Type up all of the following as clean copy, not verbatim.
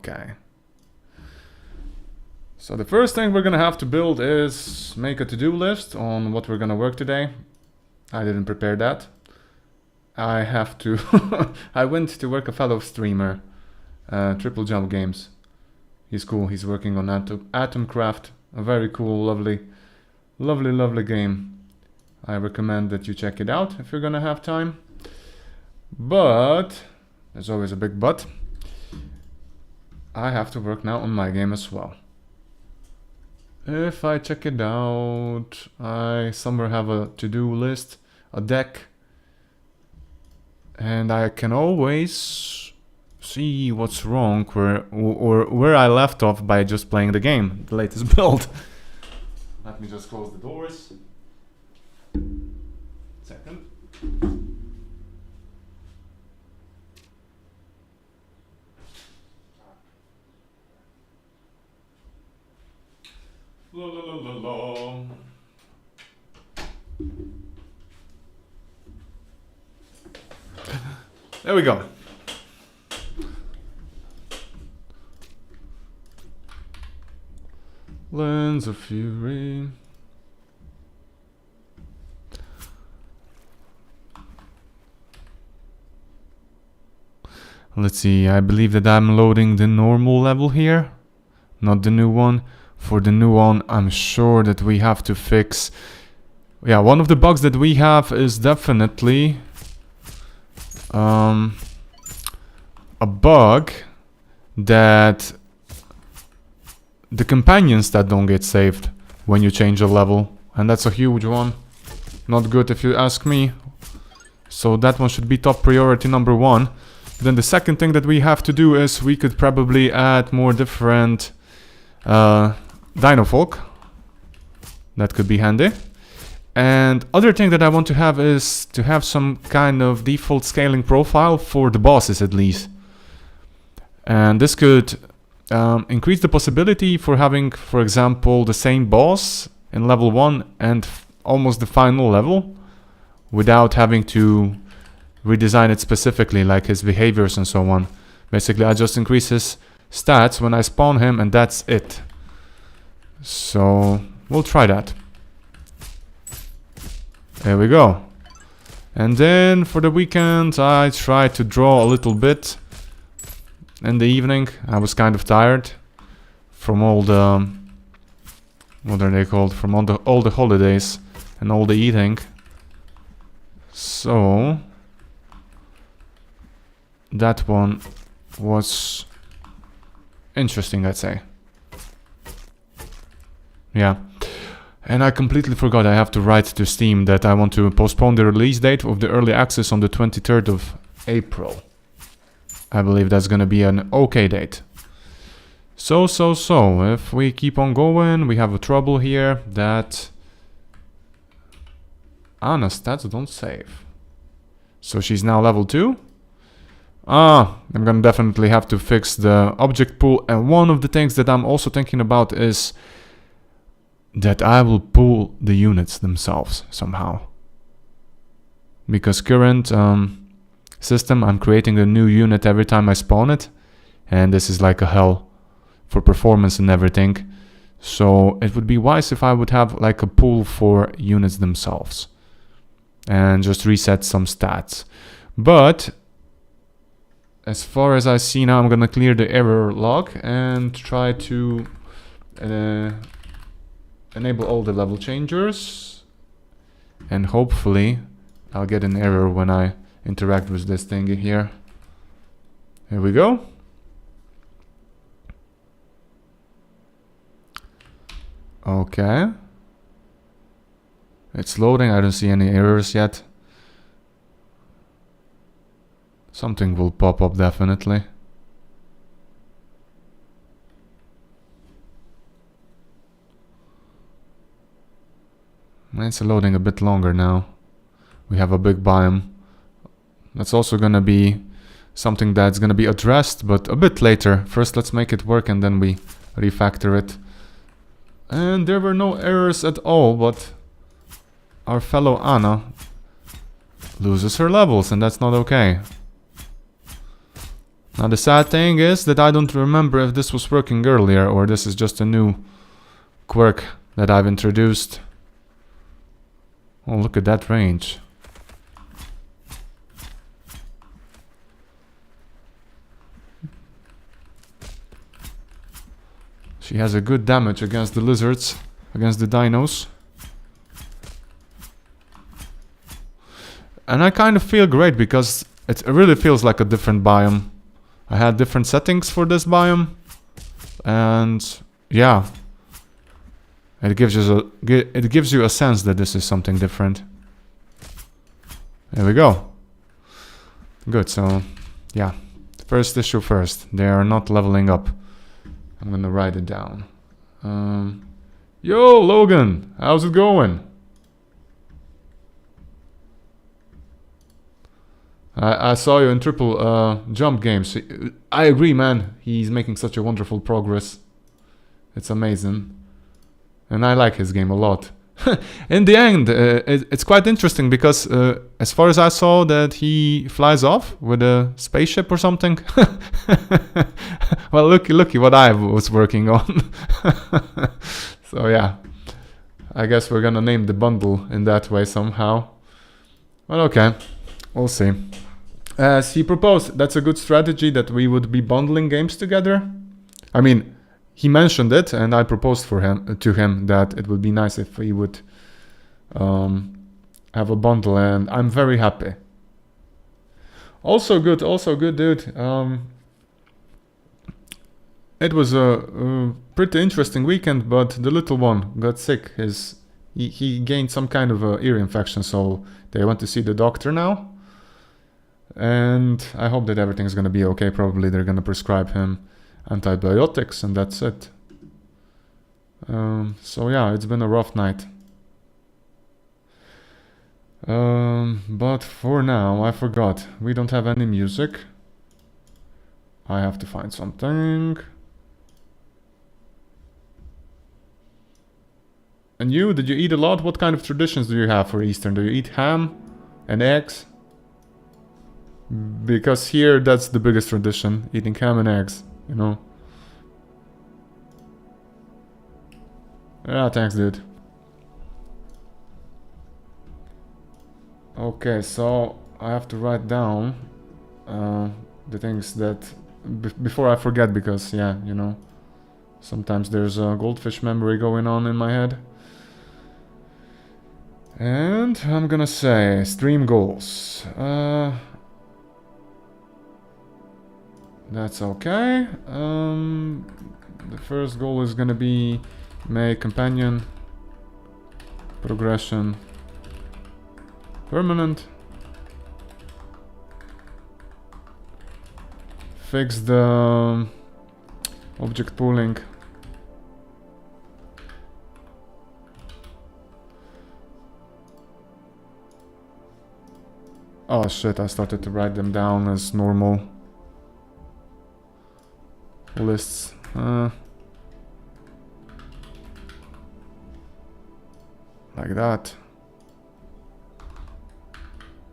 Okay. So the first thing we're gonna have to build is make a to-do list on what we're gonna work today. I didn't prepare that. I have to... I went to work a fellow streamer, Triple Jump Games. He's cool, he's working on Atomcraft, a very cool, lovely game. I recommend that you check it out if you're gonna have time. But, there's always a big but, I have to work now on my game as well. If I check it out, I somewhere have a to-do list, a deck, and I can always see what's wrong where I left off by just playing the game, the latest build. Let me just close the doors. Second. La la la la la. There we go. Lens of Fury. Let's see, I believe that I'm loading the normal level here, not the new one. For the new one, I'm sure that we have to fix... Yeah, one of the bugs that we have is definitely a bug that the companions that don't get saved when you change a level. And that's a huge one. Not good if you ask me. So that one should be top priority number one. Then the second thing that we have to do is we could probably add more different Dino Folk. That could be handy. And other thing that I want to have is to have some kind of default scaling profile for the bosses at least. And this could increase the possibility for having, for example, the same boss in level 1 and almost the final level without having to redesign it specifically, like his behaviors and so on. Basically, I just increase his stats when I spawn him and that's it. So, we'll try that. There we go. And then for the weekend, I tried to draw a little bit. In the evening, I was kind of tired from all the... What are they called? From all the holidays and all the eating. So... that one was interesting, I'd say. Yeah. And I completely forgot I have to write to Steam that I want to postpone the release date of the early access on the 23rd of April. I believe that's gonna be an okay date. So, if we keep on going, we have a trouble here that... Anna's stats don't save. So she's now level 2. I'm gonna definitely have to fix the object pool, and one of the things that I'm also thinking about is that I will pull the units themselves somehow. Because current system, I'm creating a new unit every time I spawn it, and this is like a hell for performance and everything. So it would be wise if I would have like a pool for units themselves and just reset some stats. But as far as I see now, I'm gonna clear the error log and try to enable all the level changers, and hopefully I'll get an error when I interact with this thing here. Here we go. Okay. It's loading, I don't see any errors yet. Something will pop up definitely. It's loading a bit longer now. We have a big biome. That's also gonna be something that's gonna be addressed, but a bit later. First let's make it work and then we refactor it. And there were no errors at all, but our fellow Anna loses her levels, and that's not okay. Now the sad thing is that I don't remember if this was working earlier or this is just a new quirk that I've introduced. Oh, look at that range. She has a good damage against the lizards, against the dinos. And I kind of feel great because it really feels like a different biome. I had different settings for this biome. And yeah, it gives you a sense that this is something different. There we go. Good, so yeah. First issue first. They are not leveling up. I'm gonna write it down. Yo, Logan, how's it going? I saw you in triple jump games. I agree, man. He's making such a wonderful progress. It's amazing. And I like his game a lot. In the end, it's quite interesting because as far as I saw that he flies off with a spaceship or something. Well, looky what I was working on. So yeah, I guess we're gonna name the bundle in that way somehow. Well, okay, we'll see. As he proposed, that's a good strategy that we would be bundling games together. I mean, he mentioned it, and I proposed to him that it would be nice if we would have a bundle, and I'm very happy. Also good, dude. It was a pretty interesting weekend, but the little one got sick. He gained some kind of a ear infection, so they went to see the doctor now. And I hope that everything's gonna be okay. Probably they're gonna prescribe him antibiotics and that's it. So yeah, it's been a rough night. But for now, I forgot. We don't have any music. I have to find something. And you, did you eat a lot? What kind of traditions do you have for Easter? Do you eat ham and eggs? Because here, that's the biggest tradition, eating ham and eggs, you know. Yeah, thanks, dude. Okay, so I have to write down the things that before I forget, because yeah, you know, sometimes there's a goldfish memory going on in my head. And I'm gonna say stream goals. That's okay. The first goal is gonna be make companion progression permanent. Fix the object pooling. Oh shit, I started to write them down as normal lists. Like that.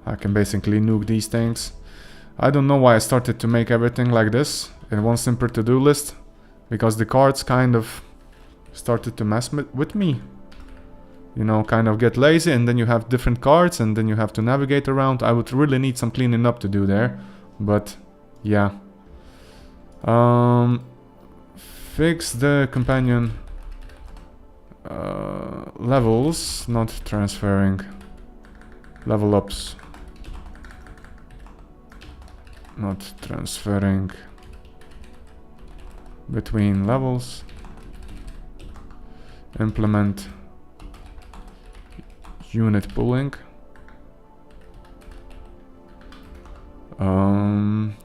I can basically nuke these things. I don't know why I started to make everything like this in one simple to-do list, because the cards kind of started to mess with me. You know, kind of get lazy, and then you have different cards and then you have to navigate around. I would really need some cleaning up to do there, but yeah. Fix the companion levels, not transferring. Level ups. Not transferring between levels. Implement unit pooling.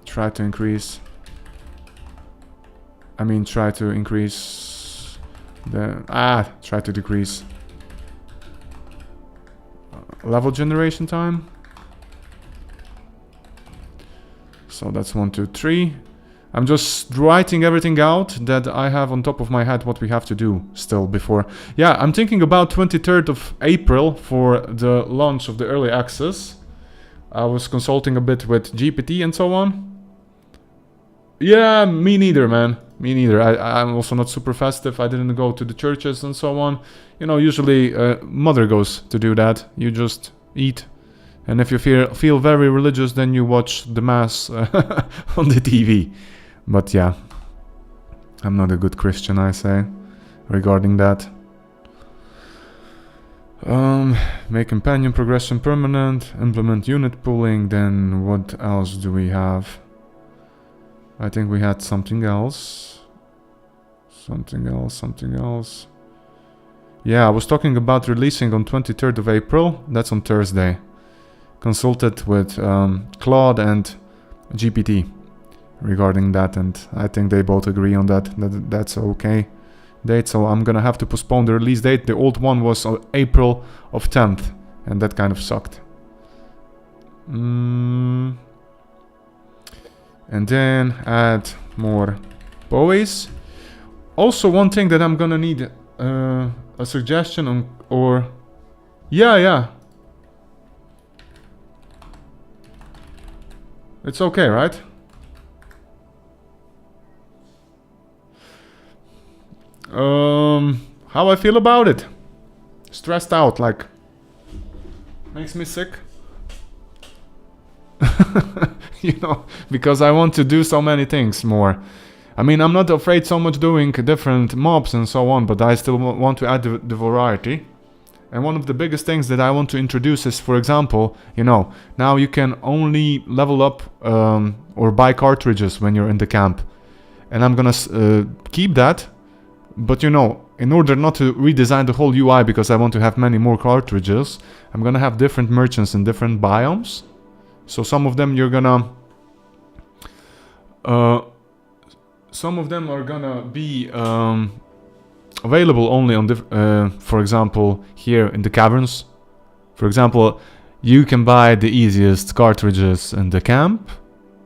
Try to increase the try to decrease level generation time. So that's 1, 2, 3. I'm just writing everything out that I have on top of my head what we have to do still before. Yeah, I'm thinking about 23rd of April for the launch of the early access. I was consulting a bit with GPT and so on. Yeah, me neither, man. Me neither. I'm also not super festive. I didn't go to the churches and so on. You know, usually mother goes to do that. You just eat. And if you feel very religious, then you watch the mass on the TV. But yeah, I'm not a good Christian, I say, regarding that. Make companion progression permanent, implement unit pooling, then what else do we have? I think we had something else. Something else. Yeah, I was talking about releasing on 23rd of April. That's on Thursday. Consulted with Claude and GPT regarding that, and I think they both agree on that. That's okay date, so I'm gonna have to postpone the release date. The old one was on April of 10th, and that kind of sucked. And then add more boys. Also, one thing that I'm gonna need a suggestion on, or yeah, it's okay, right? How I feel about it? Stressed out, like, makes me sick. You know, because I want to do so many things more. I mean, I'm not afraid so much doing different mobs and so on, but I still want to add the variety. And one of the biggest things that I want to introduce is, for example, you know, now you can only level up or buy cartridges when you're in the camp. And I'm gonna keep that. But you know, in order not to redesign the whole UI because I want to have many more cartridges, I'm gonna have different merchants in different biomes. So some of them you're gonna... some of them are gonna be available only on for example, here in the caverns. For example, you can buy the easiest cartridges in the camp.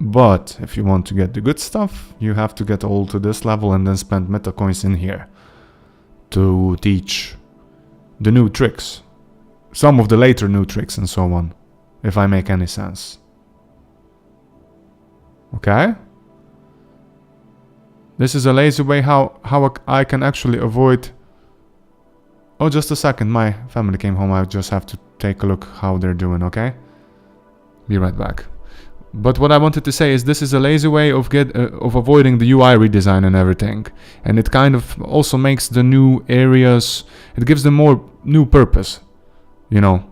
But if you want to get the good stuff, you have to get all to this level and then spend meta coins in here to teach the new tricks. Some of the later new tricks and so on, if I make any sense. Okay? This is a lazy way how I can actually avoid... Oh, just a second, my family came home. I just have to take a look how they're doing, okay? Be right back. But what I wanted to say is this is a lazy way of avoiding the UI redesign and everything. And it kind of also makes the new areas, it gives them more new purpose. You know.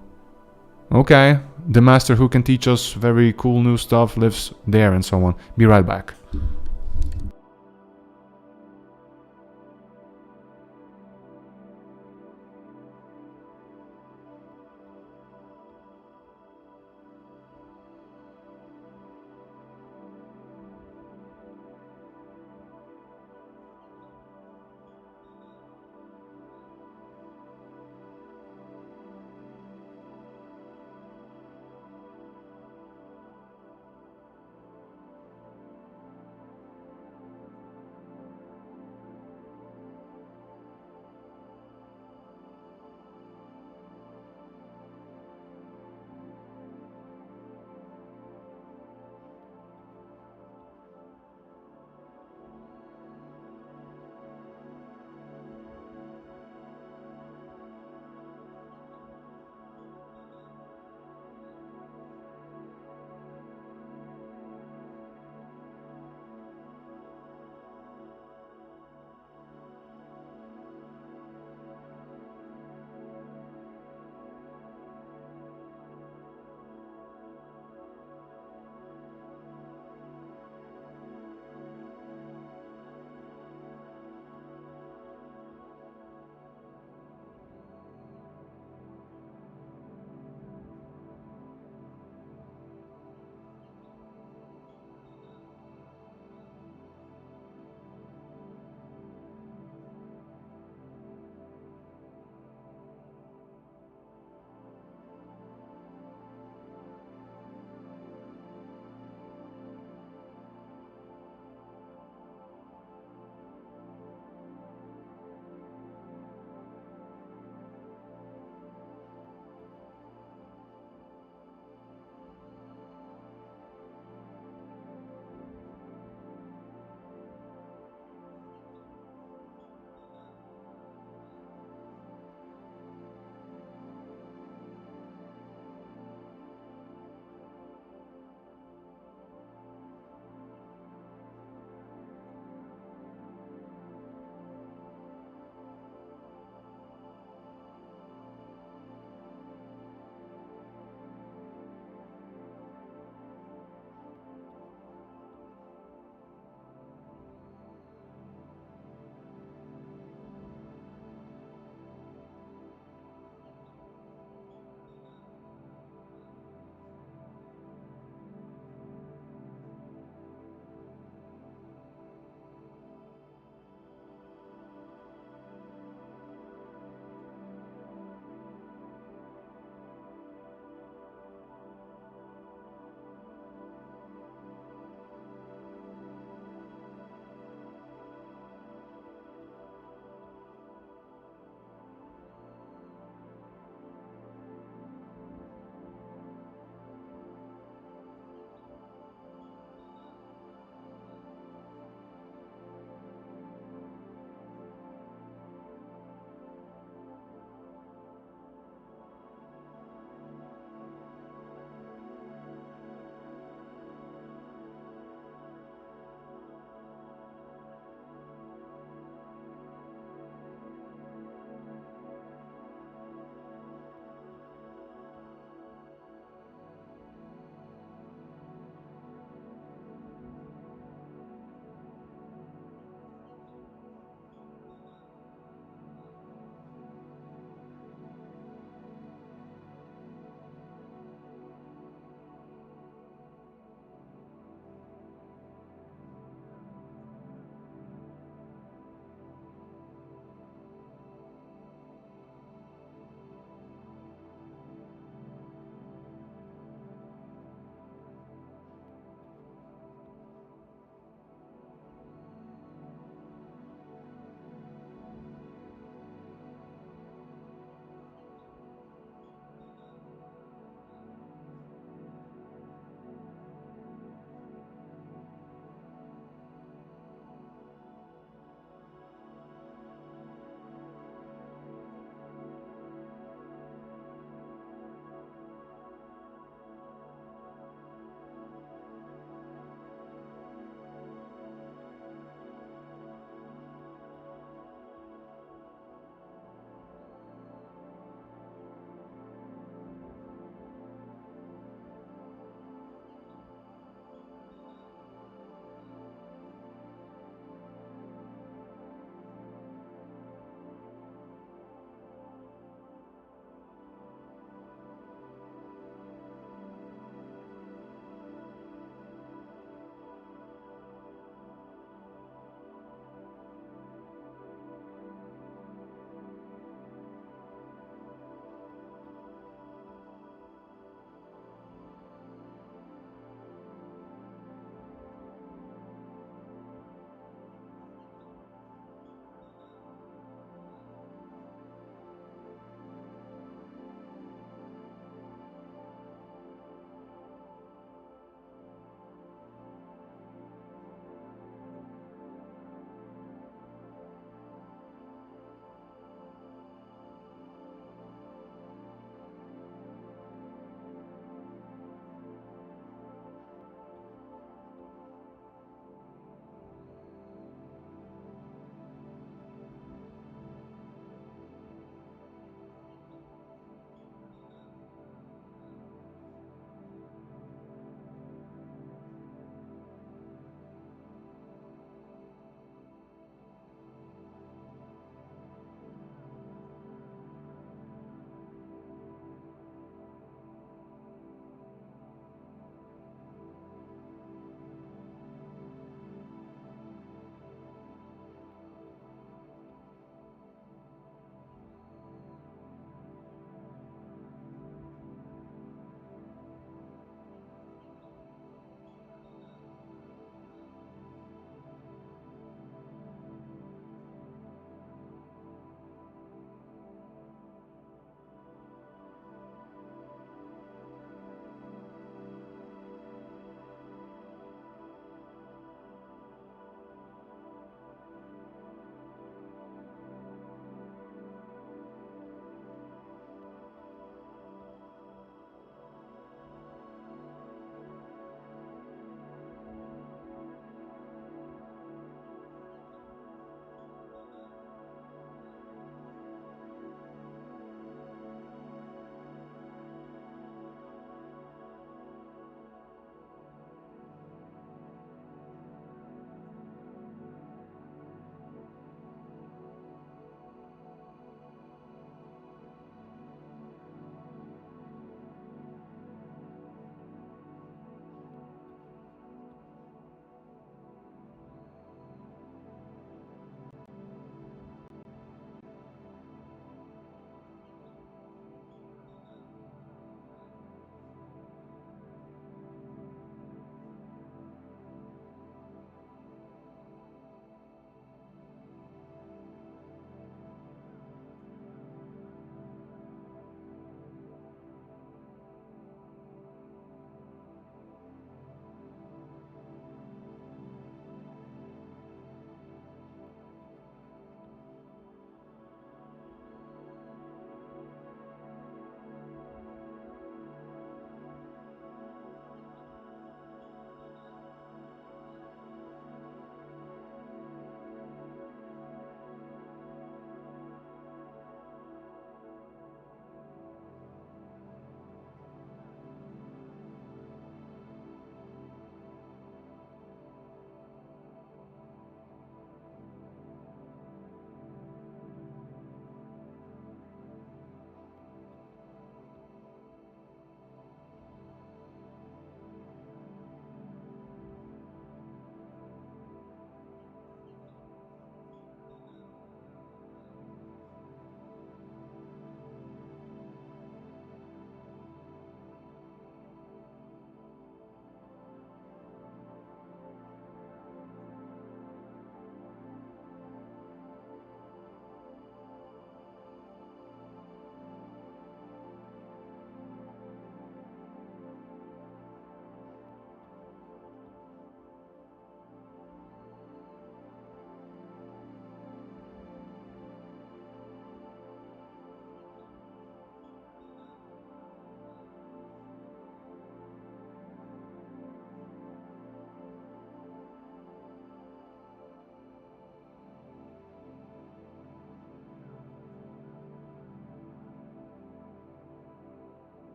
Okay, the master who can teach us very cool new stuff lives there and so on. Be right back.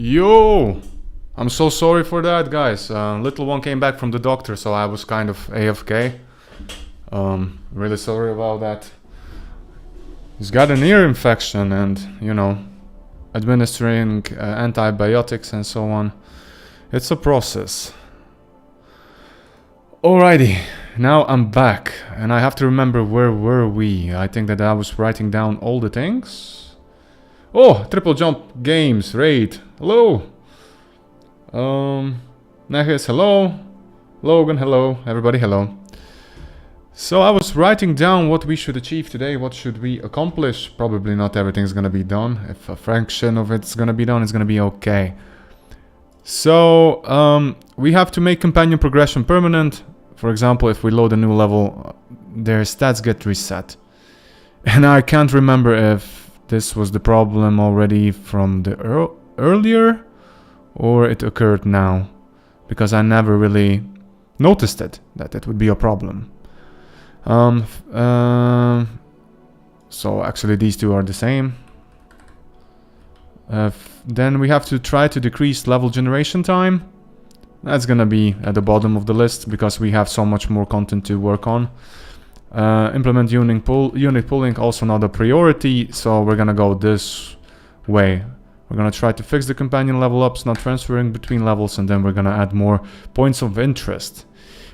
Yo! I'm so sorry for that, guys. Little one came back from the doctor, so I was kind of AFK. Really sorry about that. He's got an ear infection and, you know, administering antibiotics and so on. It's a process. Alrighty, now I'm back and I have to remember where were we. I think that I was writing down all the things. Oh, triple jump games, raid. Hello. Nehis, hello. Logan, hello. Everybody, hello. So I was writing down what we should achieve today, what should we accomplish. Probably not everything's gonna be done. If a fraction of it's gonna be done, it's gonna be okay. So we have to make companion progression permanent. For example, if we load a new level, their stats get reset. And I can't remember if this was the problem already from the earlier or it occurred now, because I never really noticed it, that it would be a problem. So actually these two are the same. Then we have to try to decrease level generation time. That's gonna be at the bottom of the list because we have so much more content to work on. Implement unit pooling, also not a priority, so we're gonna go this way. We're gonna try to fix the companion level ups, not transferring between levels, and then we're gonna add more points of interest.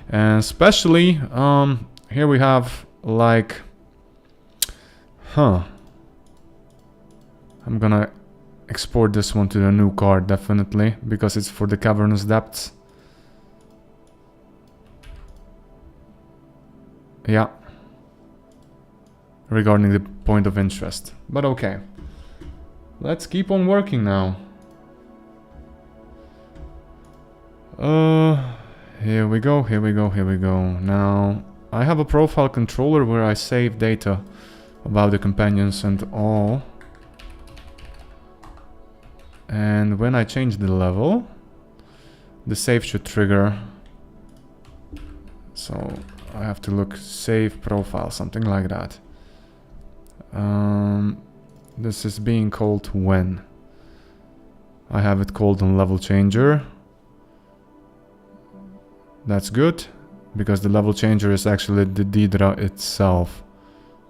And especially, here we have like, I'm gonna export this one to the new card, definitely, because it's for the cavernous depths. Yeah. Regarding the point of interest. But okay. Let's keep on working now. Here we go, here we go, here we go. Now, I have a profile controller where I save data about the companions and all. And when I change the level, the save should trigger. So I have to look save profile, something like that. This is being called when. I have it called on level changer. That's good, because the level changer is actually the Daedra itself.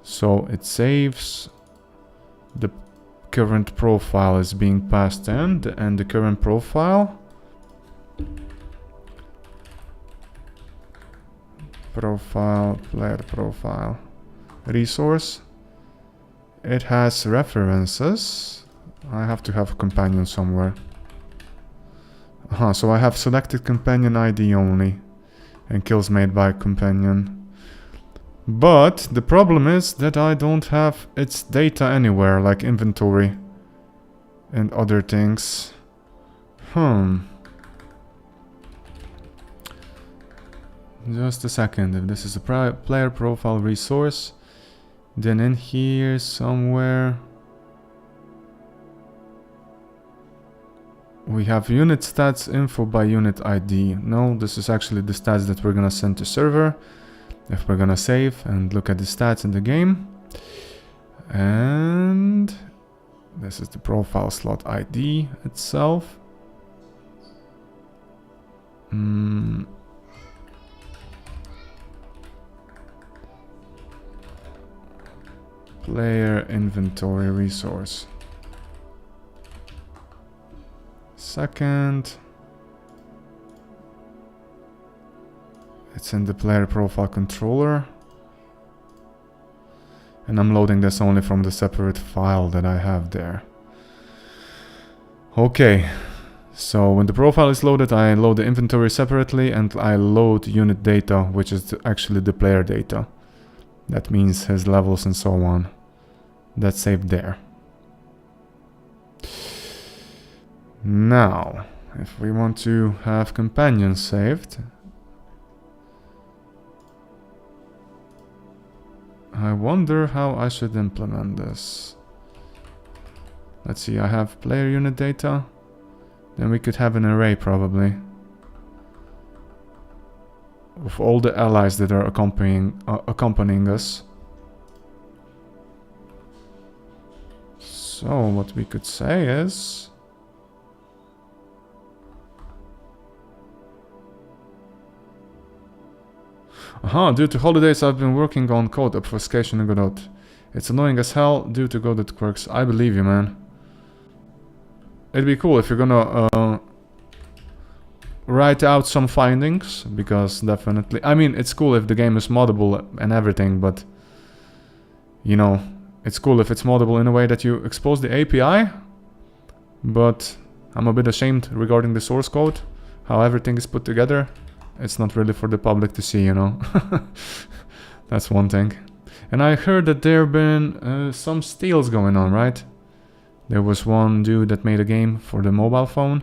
So it saves, the current profile is being passed in, and the current profile player profile resource, it has references. I have to have a companion somewhere. So I have selected companion ID only and kills made by companion. But the problem is that I don't have its data anywhere, like inventory and other things. Just a second. If this is a player profile resource, then in here somewhere we have unit stats info by unit ID. No, this is actually the stats that we're gonna send to server if we're gonna save and look at the stats in the game. And this is the profile slot ID itself. Player inventory resource. Second, it's in the player profile controller, and I'm loading this only from the separate file that I have there. Okay, so when the profile is loaded, I load the inventory separately and I load unit data, which is actually the player data. That means his levels and so on. That's saved there. Now, if we want to have companions saved, I wonder how I should implement this. Let's see, I have player unit data. Then we could have an array probably of all the allies that are accompanying us. So what we could say is Due to holidays I've been working on code obfuscation in Godot. It's annoying as hell due to Godot quirks. I believe you, man. It'd be cool if you're gonna write out some findings, because definitely... I mean, it's cool if the game is moddable and everything, but... You know, it's cool if it's moddable in a way that you expose the API, but I'm a bit ashamed regarding the source code, how everything is put together. It's not really for the public to see, you know. That's one thing. And I heard that there have been some steals going on, right? There was one dude that made a game for the mobile phone.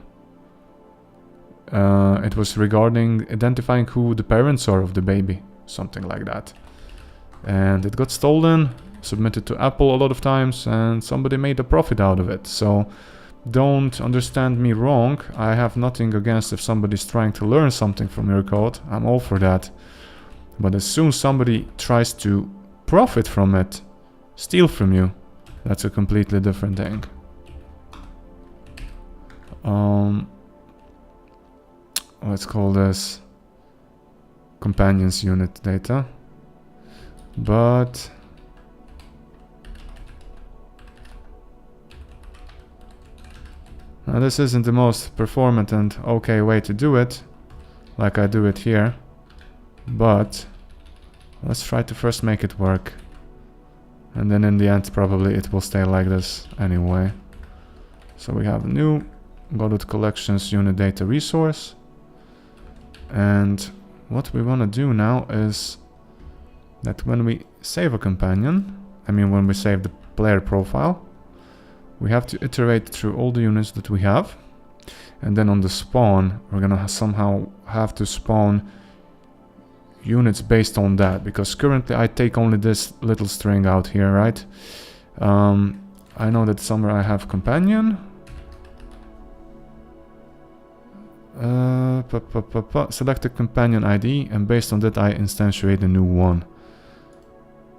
It was regarding identifying who the parents are of the baby, something like that. And it got stolen, submitted to Apple a lot of times, and somebody made a profit out of it. So don't understand me wrong. I have nothing against if somebody's trying to learn something from your code. I'm all for that. But as soon as somebody tries to profit from it, steal from you, that's a completely different thing. Let's call this companions unit data. But now this isn't the most performant and okay way to do it, like I do it here. But let's try to first make it work. And then in the end probably it will stay like this anyway. So we have a new Godot collections unit data resource. And what we want to do now is that when we save a companion, I mean when we save the player profile, we have to iterate through all the units that we have. And then on the spawn, we're gonna somehow have to spawn units based on that, because currently I take only this little string out here, right? I know that somewhere I have companion. Select a companion ID, and based on that I instantiate a new one.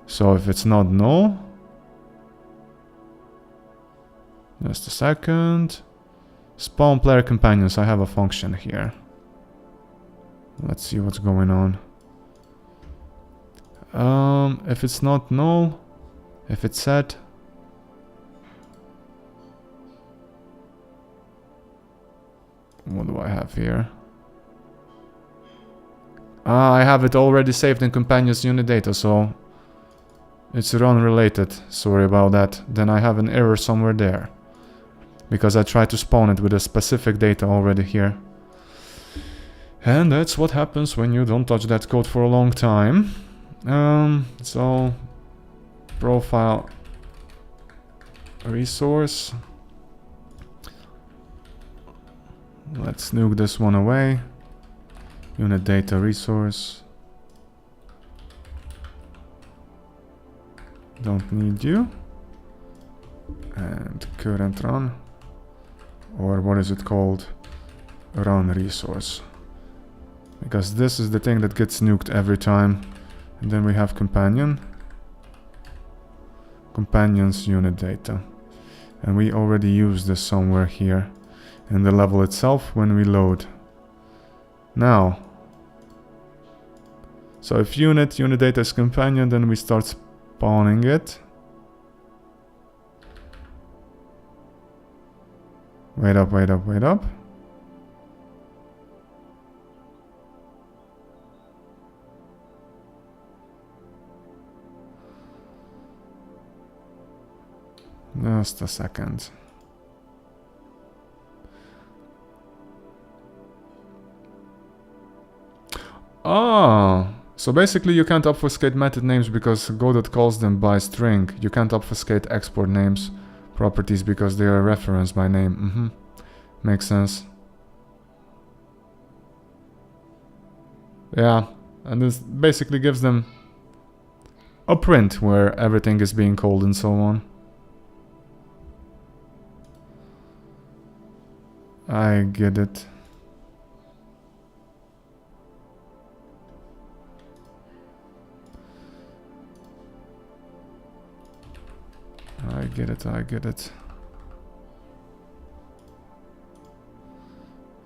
So if it's not null, just a second. Spawn player companions, I have a function here. Let's see what's going on. If it's not null, if it's set, what do I have here? I have it already saved in companions unit data, so it's run related. Sorry about that. Then I have an error somewhere there, because I tried to spawn it with a specific data already here. And that's what happens when you don't touch that code for a long time. So profile resource. Let's nuke this one away. Unit data resource. Don't need you. And current run. Or what is it called? Run resource. Because this is the thing that gets nuked every time. And then we have companion. Companions unit data. And we already used this somewhere here in the level itself when we load. Now, so if unit data is companion, then we start spawning it. Wait up. Just a second. So basically you can't obfuscate method names because Godot calls them by string. You can't obfuscate export names properties because they are referenced by name. Makes sense. Yeah, and this basically gives them a print where everything is being called and so on. I get it. I get it.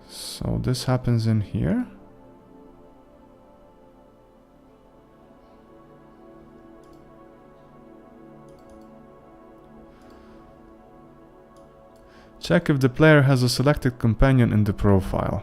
So this happens in here. Check if the player has a selected companion in the profile.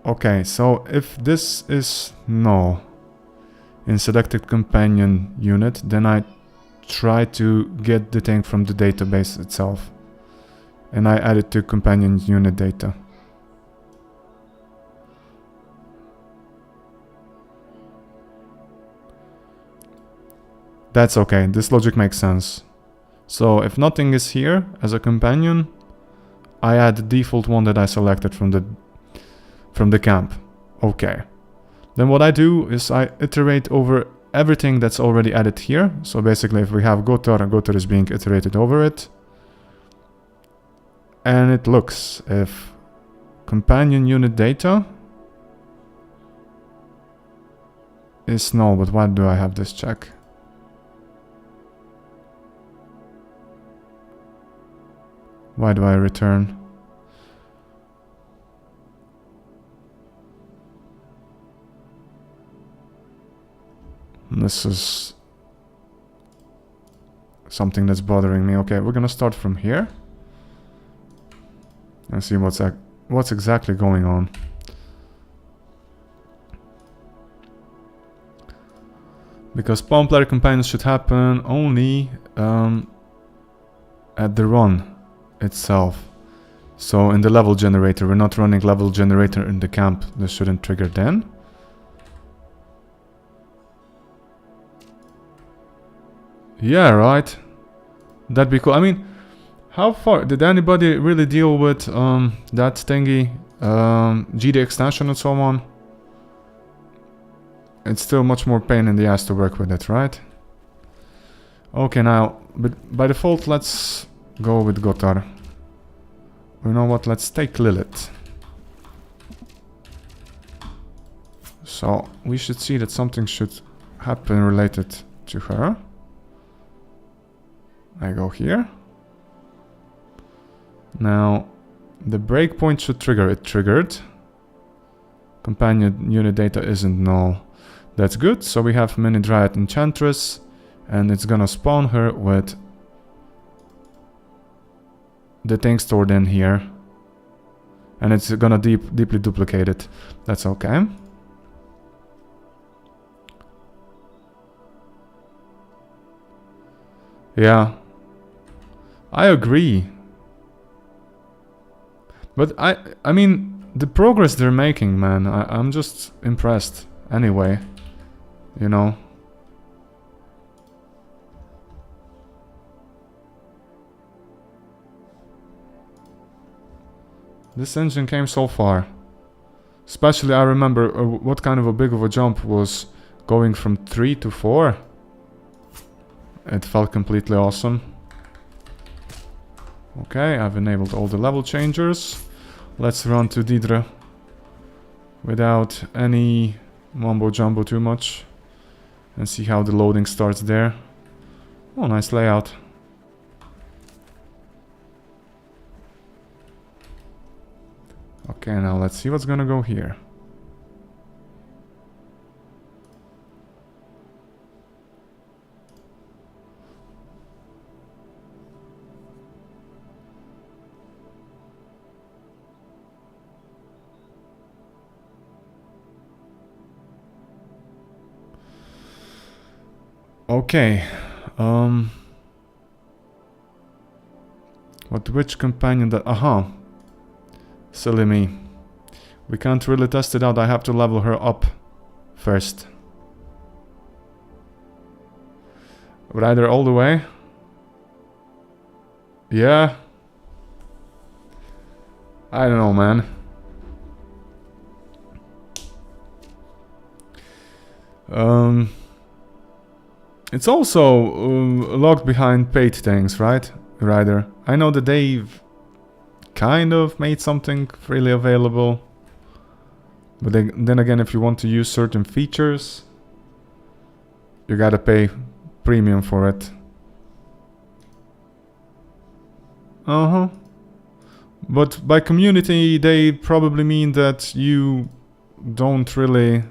Okay, so if this is no in selected companion unit, then I try to get the thing from the database itself. And I add it to companion unit data. That's okay, this logic makes sense. So if nothing is here as a companion, I add the default one that I selected from the camp. Okay. Then what I do is I iterate over everything that's already added here. So basically if we have Gotar, Gotar is being iterated over it. And it looks if companion unit data is null, but why do I have this check? Why do I return? This is something that's bothering me. Okay, we're gonna start from here and see what's exactly going on. Because spawn player companions should happen only at the run itself. So in the level generator, we're not running level generator in the camp. This shouldn't trigger then. Yeah, right. That'd be cool. I mean, how far did anybody really deal with that thingy, GD extension and so on? It's still much more pain in the ass to work with it, right? Okay, now, but by default, let's go with Gotar. You know what? Let's take Lilith. So we should see that something should happen related to her. I go here. Now, the breakpoint should trigger. It triggered. Companion unit data isn't null. That's good. So we have Mini Dryad Enchantress, and it's gonna spawn her with the thing stored in here. And it's gonna deeply duplicate it. That's okay. Yeah. I agree. But I mean, the progress they're making, man, I'm just impressed. Anyway, you know. This engine came so far. Especially I remember what kind of a big of a jump was going from 3 to 4. It felt completely awesome. Okay, I've enabled all the level changers. Let's run to Deidre without any mumbo jumbo too much and see how the loading starts there. Oh, nice layout. Okay, now let's see what's gonna go here. Okay, which companion that... Aha! Silly me. We can't really test it out, I have to level her up first. Rider all the way? Yeah. I don't know, man. It's also locked behind paid things, right? Rider. I know that they've kind of made something freely available. But then again, if you want to use certain features, you gotta pay premium for it. Uh-huh. But by community, they probably mean that you don't really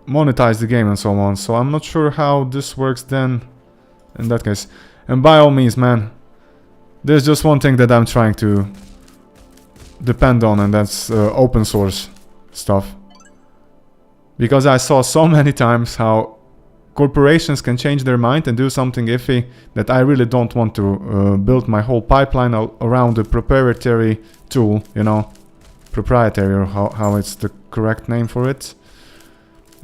monetize the game and so on. So I'm not sure how this works then in that case. And by all means, man, there's just one thing that I'm trying to depend on, and that's open source stuff. Because I saw so many times how corporations can change their mind and do something iffy that I really don't want to build my whole pipeline around a proprietary tool, you know, proprietary, or how it's the correct name for it.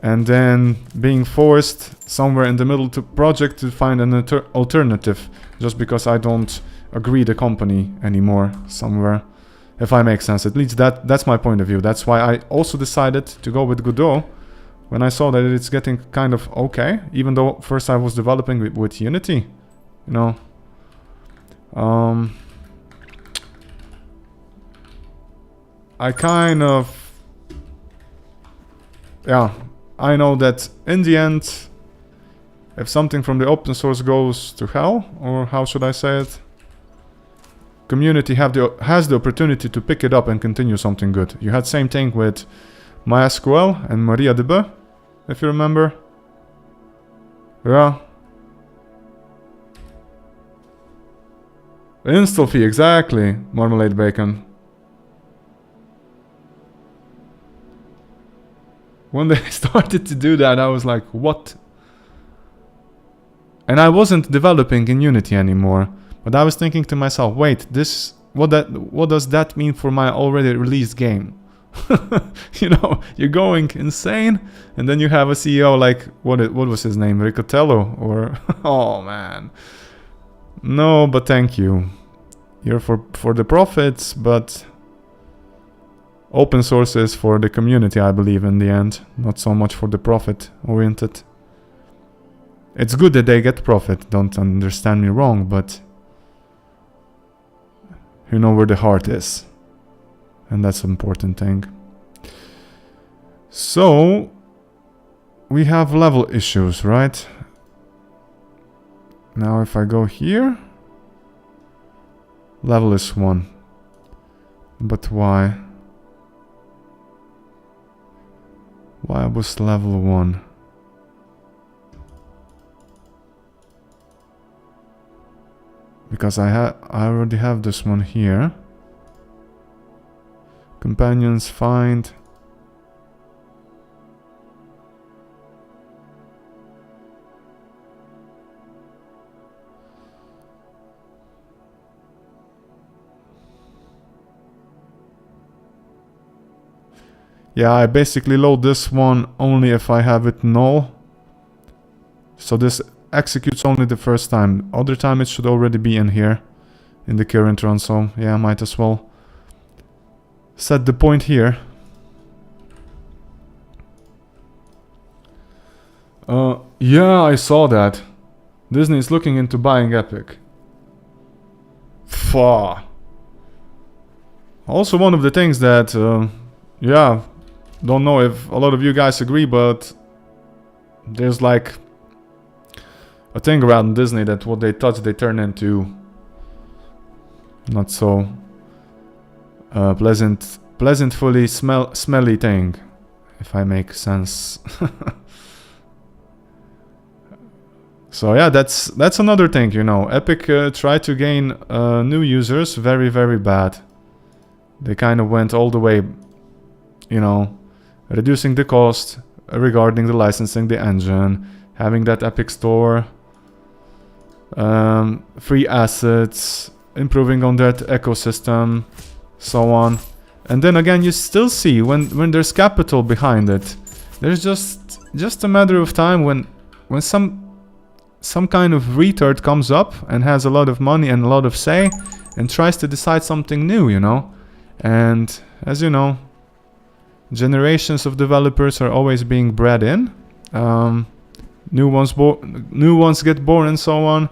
And then being forced somewhere in the middle to project to find an alternative just because I don't agree the company anymore somewhere, if I make sense. At least that's my point of view. That's why I also decided to go with Godot when I saw that it's getting kind of okay, even though first I was developing with Unity, you know. I kind of, yeah, I know that in the end, if something from the open source goes to hell, or how should I say it, community has the opportunity to pick it up and continue something good. You had same thing with MySQL and MariaDB, if you remember. Yeah. Install fee, exactly, Marmalade Bacon. When they started to do that, I was like, what? And I wasn't developing in Unity anymore. But I was thinking to myself, wait, what does that mean for my already released game? You know, you're going insane, and then you have a CEO like, what was his name, Ricotello, or oh man, no, but thank you. You're for the profits, but open source is for the community, I believe, in the end, not so much for the profit oriented. It's good that they get profit, don't understand me wrong, but you know where the heart is. And that's an important thing. So, we have level issues, right? Now if I go here, level is 1. But why? Why was level 1? Because I already have this one here. Companions find. Yeah, I basically load this one only if I have it null. So this executes only the first time. Other time it should already be in here in the current run, so yeah, I might as well set the point here. Yeah, I saw that. Disney is looking into buying Epic. Fuh. Also one of the things that, yeah, don't know if a lot of you guys agree, but there's like a thing around Disney that what they touch they turn into not so pleasantly smelly thing, if I make sense. So yeah, that's another thing, you know. Epic tried to gain new users very, very bad. They kind of went all the way, you know, reducing the cost regarding the licensing the engine, having that Epic store, free assets, improving on that ecosystem, so on. And then again, you still see when there's capital behind it, there's just a matter of time when some kind of retard comes up and has a lot of money and a lot of say and tries to decide something new, you know. And as you know, generations of developers are always being bred in. New ones get born and so on.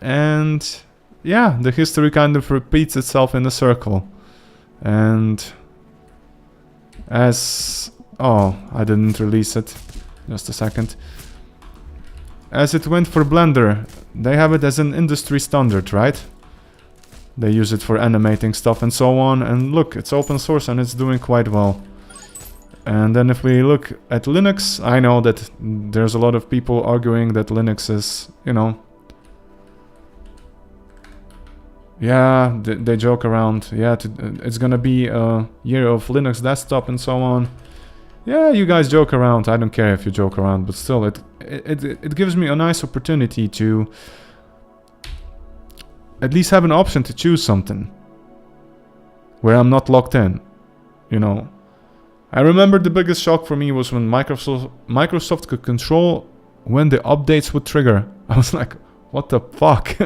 And yeah, the history kind of repeats itself in a circle. And as... oh, I didn't release it. Just a second. as it went for Blender. They have it as an industry standard, right? They use it for animating stuff and so on. And look, it's open source and it's doing quite well. And then if we look at Linux, I know that there's a lot of people arguing that Linux is, you know... Yeah, they joke around. Yeah, it's gonna be a year of Linux desktop and so on. Yeah, you guys joke around. I don't care if you joke around, but still, it gives me a nice opportunity to at least have an option to choose something where I'm not locked in, you know. I remember the biggest shock for me was when Microsoft could control when the updates would trigger. I was like, what the fuck?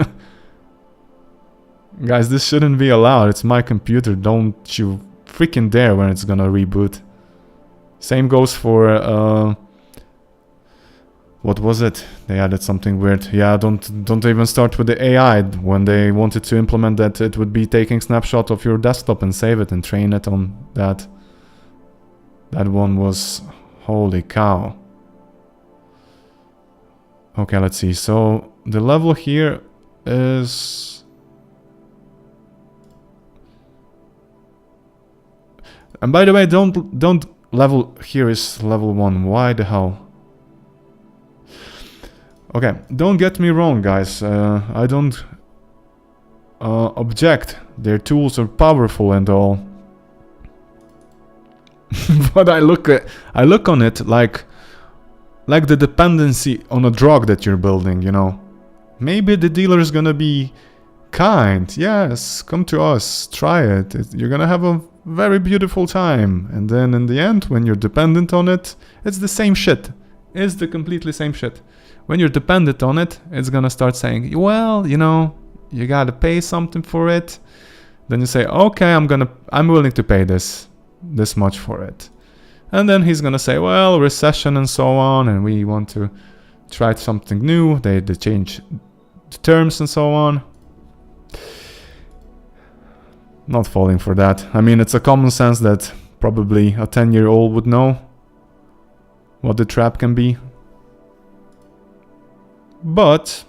Guys, this shouldn't be allowed. It's my computer. Don't you freaking dare when it's gonna reboot. Same goes for what was it? They added something weird. Yeah, don't even start with the AI. When they wanted to implement that, it would be taking snapshot of your desktop and save it and train it on that. That one was... holy cow. Okay, let's see. So the level here is... And by the way, don't level here is level 1. Why the hell? Okay, don't get me wrong, guys. I don't object. Their tools are powerful and all. But I look on it like the dependency on a drug that you're building, you know. Maybe the dealer is gonna be kind. Yes, come to us, try it. You're gonna have a very beautiful time. And then in the end, when you're dependent on it, it's the same shit. It's the completely same shit. When you're dependent on it, it's gonna start saying, well, you know, you gotta pay something for it. Then you say, okay, I'm willing to pay this much for it. And then he's gonna say, well, recession and so on, and we want to try something new. They change the terms and so on. Not falling for that. I mean, it's a common sense that probably a 10-year-old would know what the trap can be. But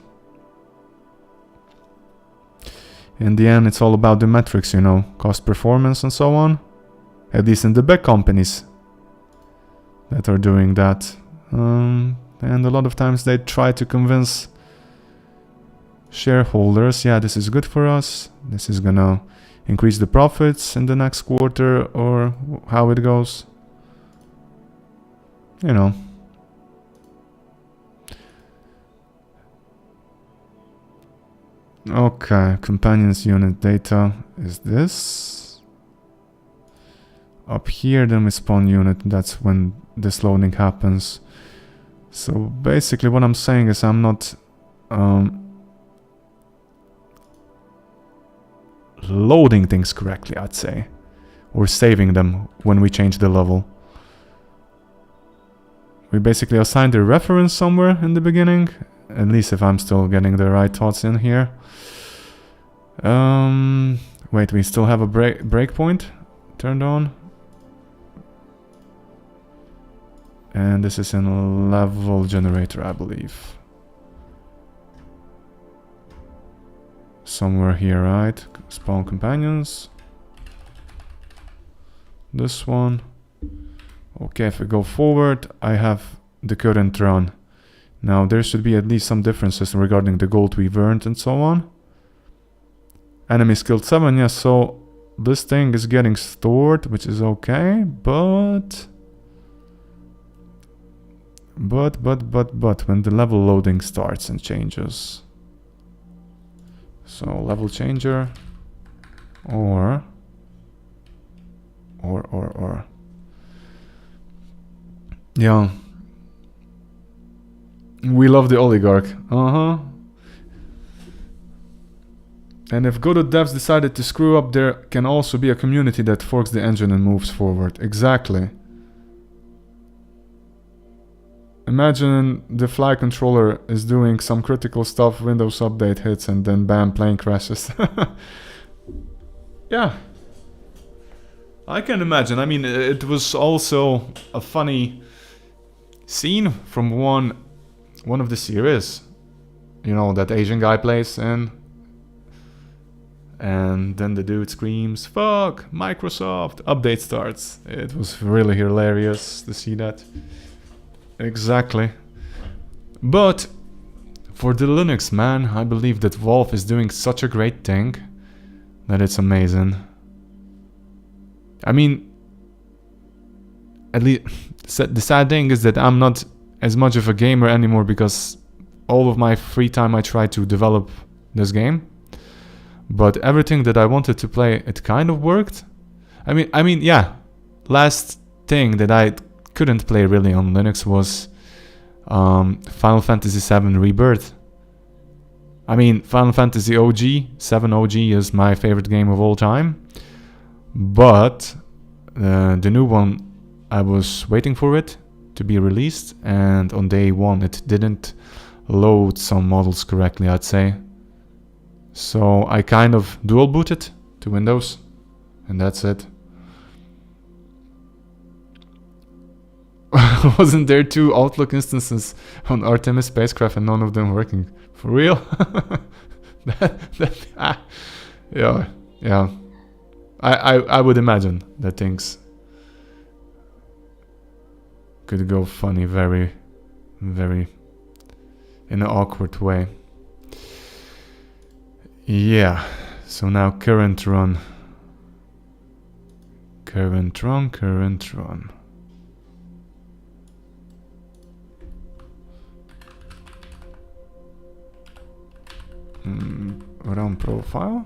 in the end, it's all about the metrics, you know, cost performance and so on. At least in the big companies that are doing that. And a lot of times they try to convince shareholders, yeah, this is good for us. This is gonna increase the profits in the next quarter, or how it goes. You know. Okay, companions unit data is this. Up here, then we spawn unit, that's when this loading happens. So basically what I'm saying is I'm not loading things correctly, I'd say. Or saving them when we change the level. We basically assign the reference somewhere in the beginning. At least if I'm still getting the right thoughts in here. Wait, we still have a breakpoint turned on. And this is in a level generator, I believe. Somewhere here, right? Spawn companions. This one. Okay, if we go forward, I have the current run. Now, there should be at least some differences regarding the gold we've earned and so on. Enemies killed 7, yes, so this thing is getting stored, which is okay, but when the level loading starts and changes. So level changer or yeah. We love the oligarch. And if Godot devs decided to screw up, there can also be a community that forks the engine and moves forward. Exactly. Imagine the fly controller is doing some critical stuff, Windows update hits, and then bam, plane crashes. Yeah. I can imagine. I mean, it was also a funny scene from one one of the series, you know, that Asian guy plays in. And then the dude screams, "Fuck, Microsoft!" Update starts. It was really hilarious to see that. Exactly. But for the Linux, man, I believe that Valve is doing such a great thing that it's amazing. I mean, at least the sad thing is that I'm not as much of a gamer anymore, because all of my free time I try to develop this game. But everything that I wanted to play, it kind of worked. I mean, yeah. Last thing that I couldn't play really on Linux was Final Fantasy VII Rebirth. I mean, Final Fantasy OG, 7 OG is my favorite game of all time. But the new one, I was waiting for it to be released, and on day one it didn't load some models correctly, I'd say. So I kind of dual booted to Windows, and that's it. Wasn't there 2 Outlook instances on Artemis spacecraft and none of them working? For real? Yeah. I would imagine that things could go funny very, very in an awkward way. Yeah, so now current run. Run profile.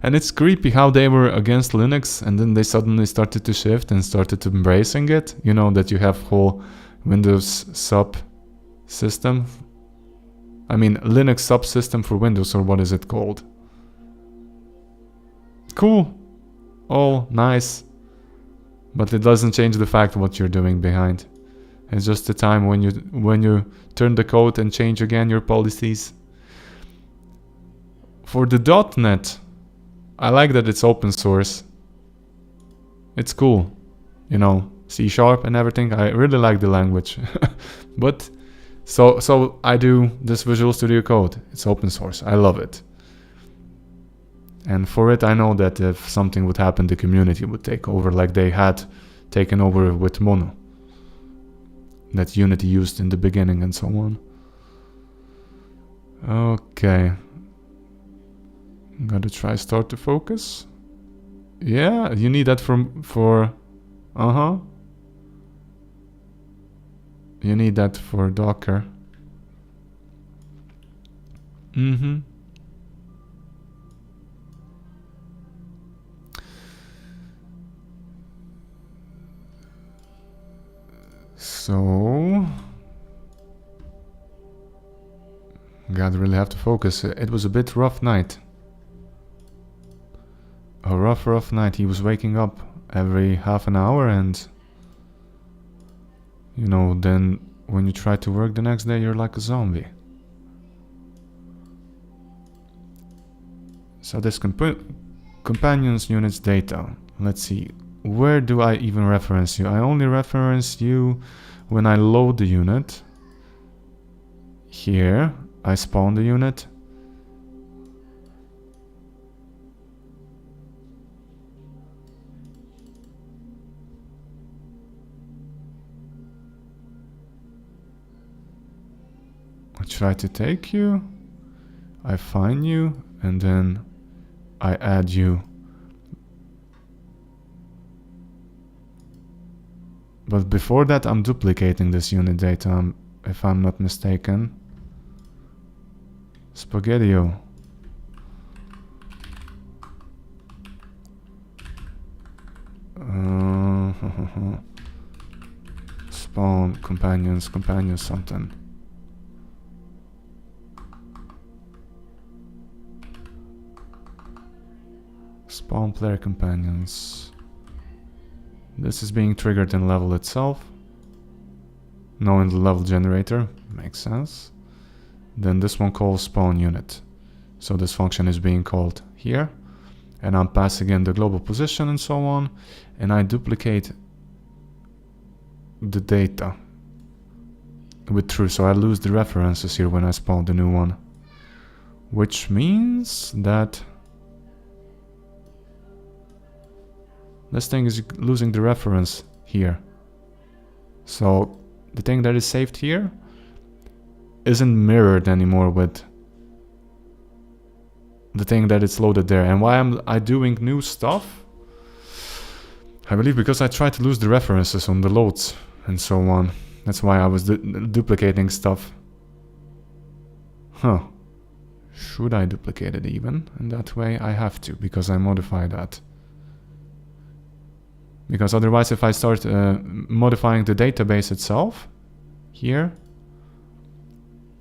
And it's creepy how they were against Linux and then they suddenly started to shift and started embracing it. You know, that you have whole Windows sub system. I mean, Linux subsystem for Windows, or what is it called? Cool. All nice. But it doesn't change the fact what you're doing behind. It's just the time when you turn the code and change again your policies. For the .NET, I like that it's open source. It's cool. You know, C# and everything. I really like the language. But so I do this Visual Studio Code. It's open source. I love it. And for it, I know that if something would happen, the community would take over, like they had taken over with Mono. That Unity used in the beginning and so on. Okay. Gotta try start to focus. Yeah, you need that for you need that for Docker. So God, really have to focus. It was a bit rough night. A rough night. He was waking up every half an hour, and you know, then when you try to work the next day, you're like a zombie. So this companions units data. Let's see. Where do I even reference you? I only reference you when I load the unit. Here, I spawn the unit. I try to take you. I find you, and then I add you. But before that, I'm duplicating this unit data, if I'm not mistaken. Spaghettio. Spawn, companions something. Spawn player companions. This is being triggered in level itself. No, in the level generator. Makes sense. Then this one calls spawn unit. So this function is being called here. and I'm passing in the global position and so on, and I duplicate the data with true, so I lose the references here when I spawn the new one, which means that this thing is losing the reference here. So the thing that is saved here isn't mirrored anymore with the thing that it's loaded there. And why am I doing new stuff? I believe because I tried to lose the references on the loads and so on. That's why I was duplicating stuff. Huh. Should I duplicate it even? In that way I have to, because I modify that. Because otherwise if I start modifying the database itself, here,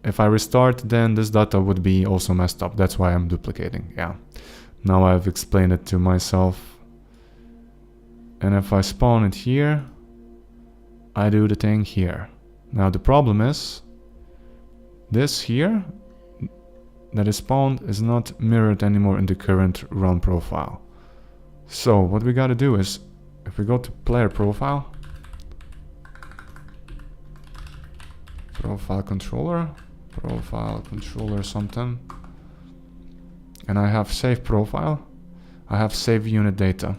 if I restart, then this data would be also messed up. That's why I'm duplicating, yeah. Now I've explained it to myself. And if I spawn it here, I do the thing here. Now the problem is, this here, that is spawned, is not mirrored anymore in the current run profile. So what we gotta do is, if we go to player profile, profile controller something, and I have save profile, I have save unit data,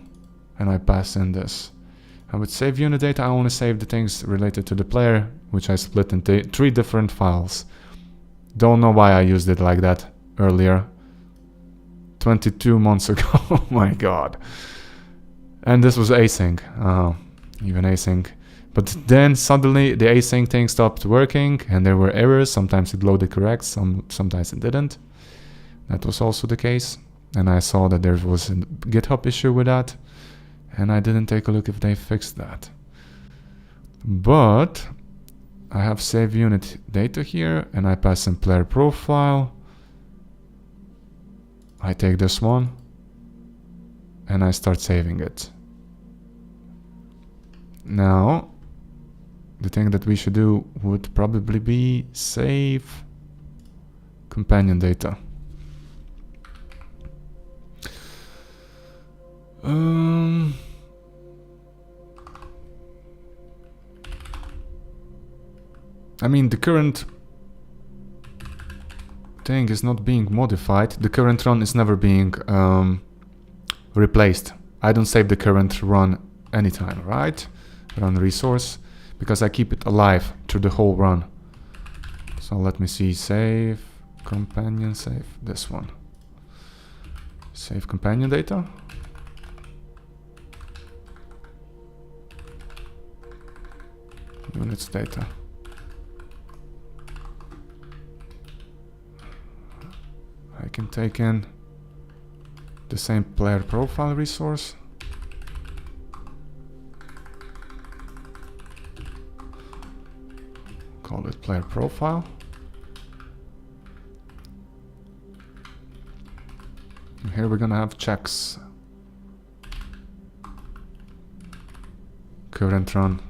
and I pass in this. And with save unit data, I only save the things related to the player, which I split into 3 different files. Don't know why I used it like that earlier. 22 months ago, oh my god. And this was async, even async. But then suddenly the async thing stopped working and there were errors. Sometimes it loaded correct, sometimes it didn't. That was also the case. And I saw that there was a GitHub issue with that. And I didn't take a look if they fixed that. But I have save unit data here and I pass in player profile. I take this one and I start saving it. Now, the thing that we should do would probably be save companion data. I mean, the current thing is not being modified. The current run is never being replaced. I don't save the current run anytime, right? Run resource, because I keep it alive through the whole run. So let me see, save companion, save this one. Save companion data. Units data. I can take in the same player profile resource. Call it player profile. And here we're gonna have checks. Current run.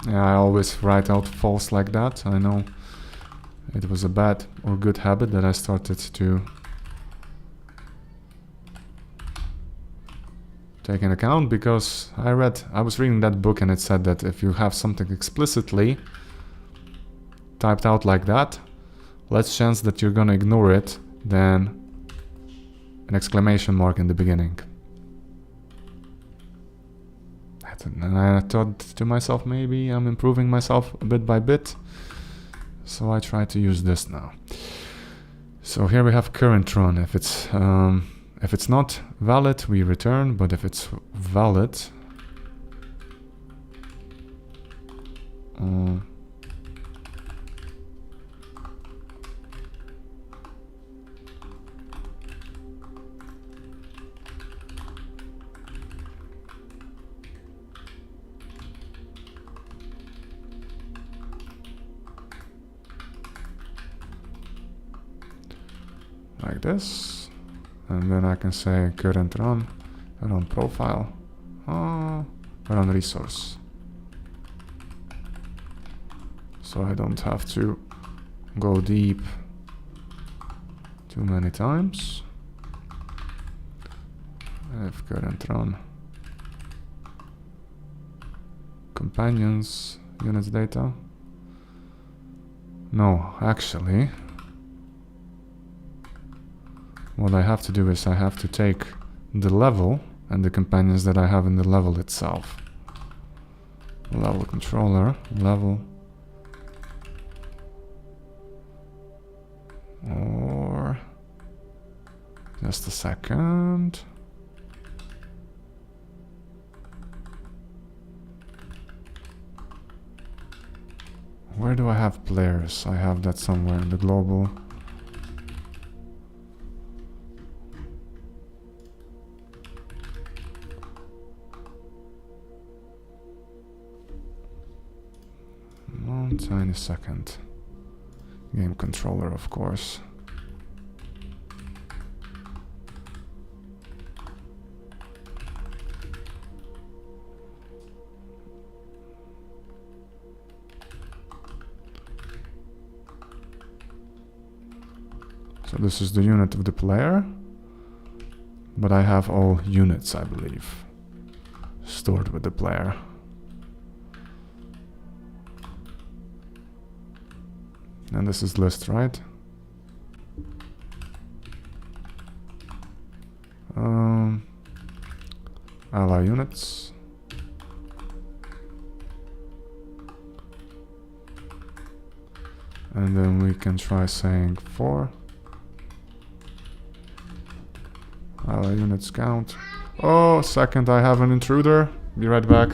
Yeah, I always write out false like that. I know it was a bad or good habit that I started to take into account, because I was reading that book and it said that if you have something explicitly typed out like that, less chance that you're gonna ignore it than an exclamation mark in the beginning. And I thought to myself, maybe I'm improving myself bit by bit. So I try to use this now. So here we have current run. If it's not valid, we return. But if it's valid, like this, and then I can say current run profile, Run resource. So I don't have to go deep too many times. If current run. Companions, units data. No, actually, what I have to do is I have to take the level and the companions that I have in the level itself. Level controller, level. Or just a second. Where do I have players? I have that somewhere in the global. One tiny second. Game controller, of course. So this is the unit of the player, but I have all units, I believe, stored with the player. And this is list, right? Ally units. And then we can try saying 4. Ally units count. Oh, second, I have an intruder. Be right back.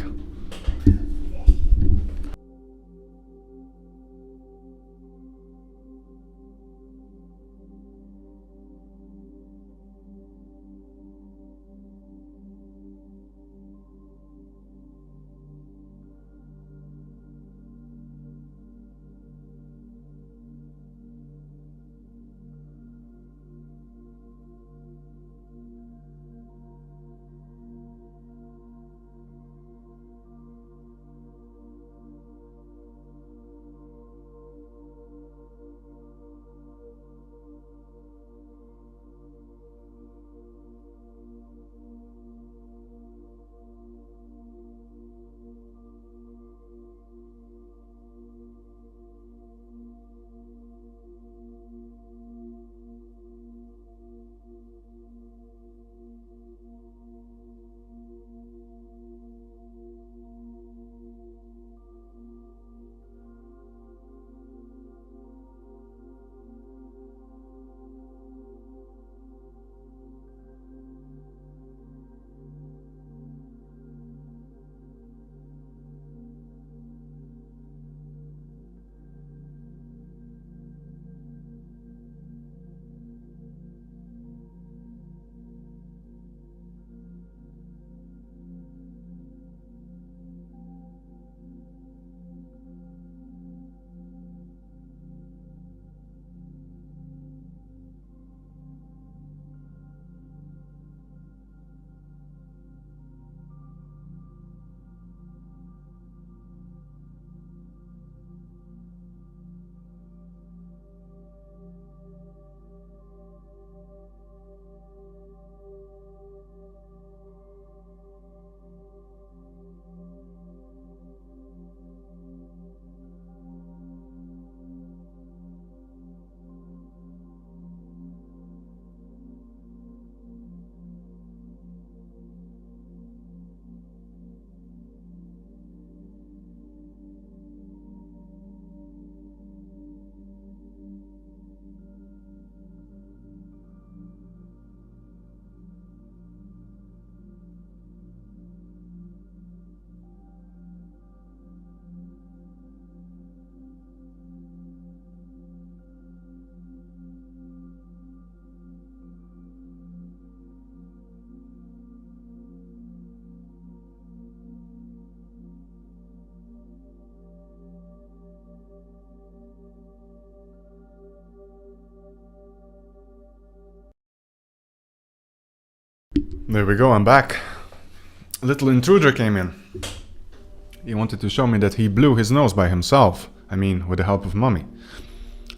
There we go, I'm back. little intruder came in. He wanted to show me that he blew his nose by himself. I mean, with the help of Mummy.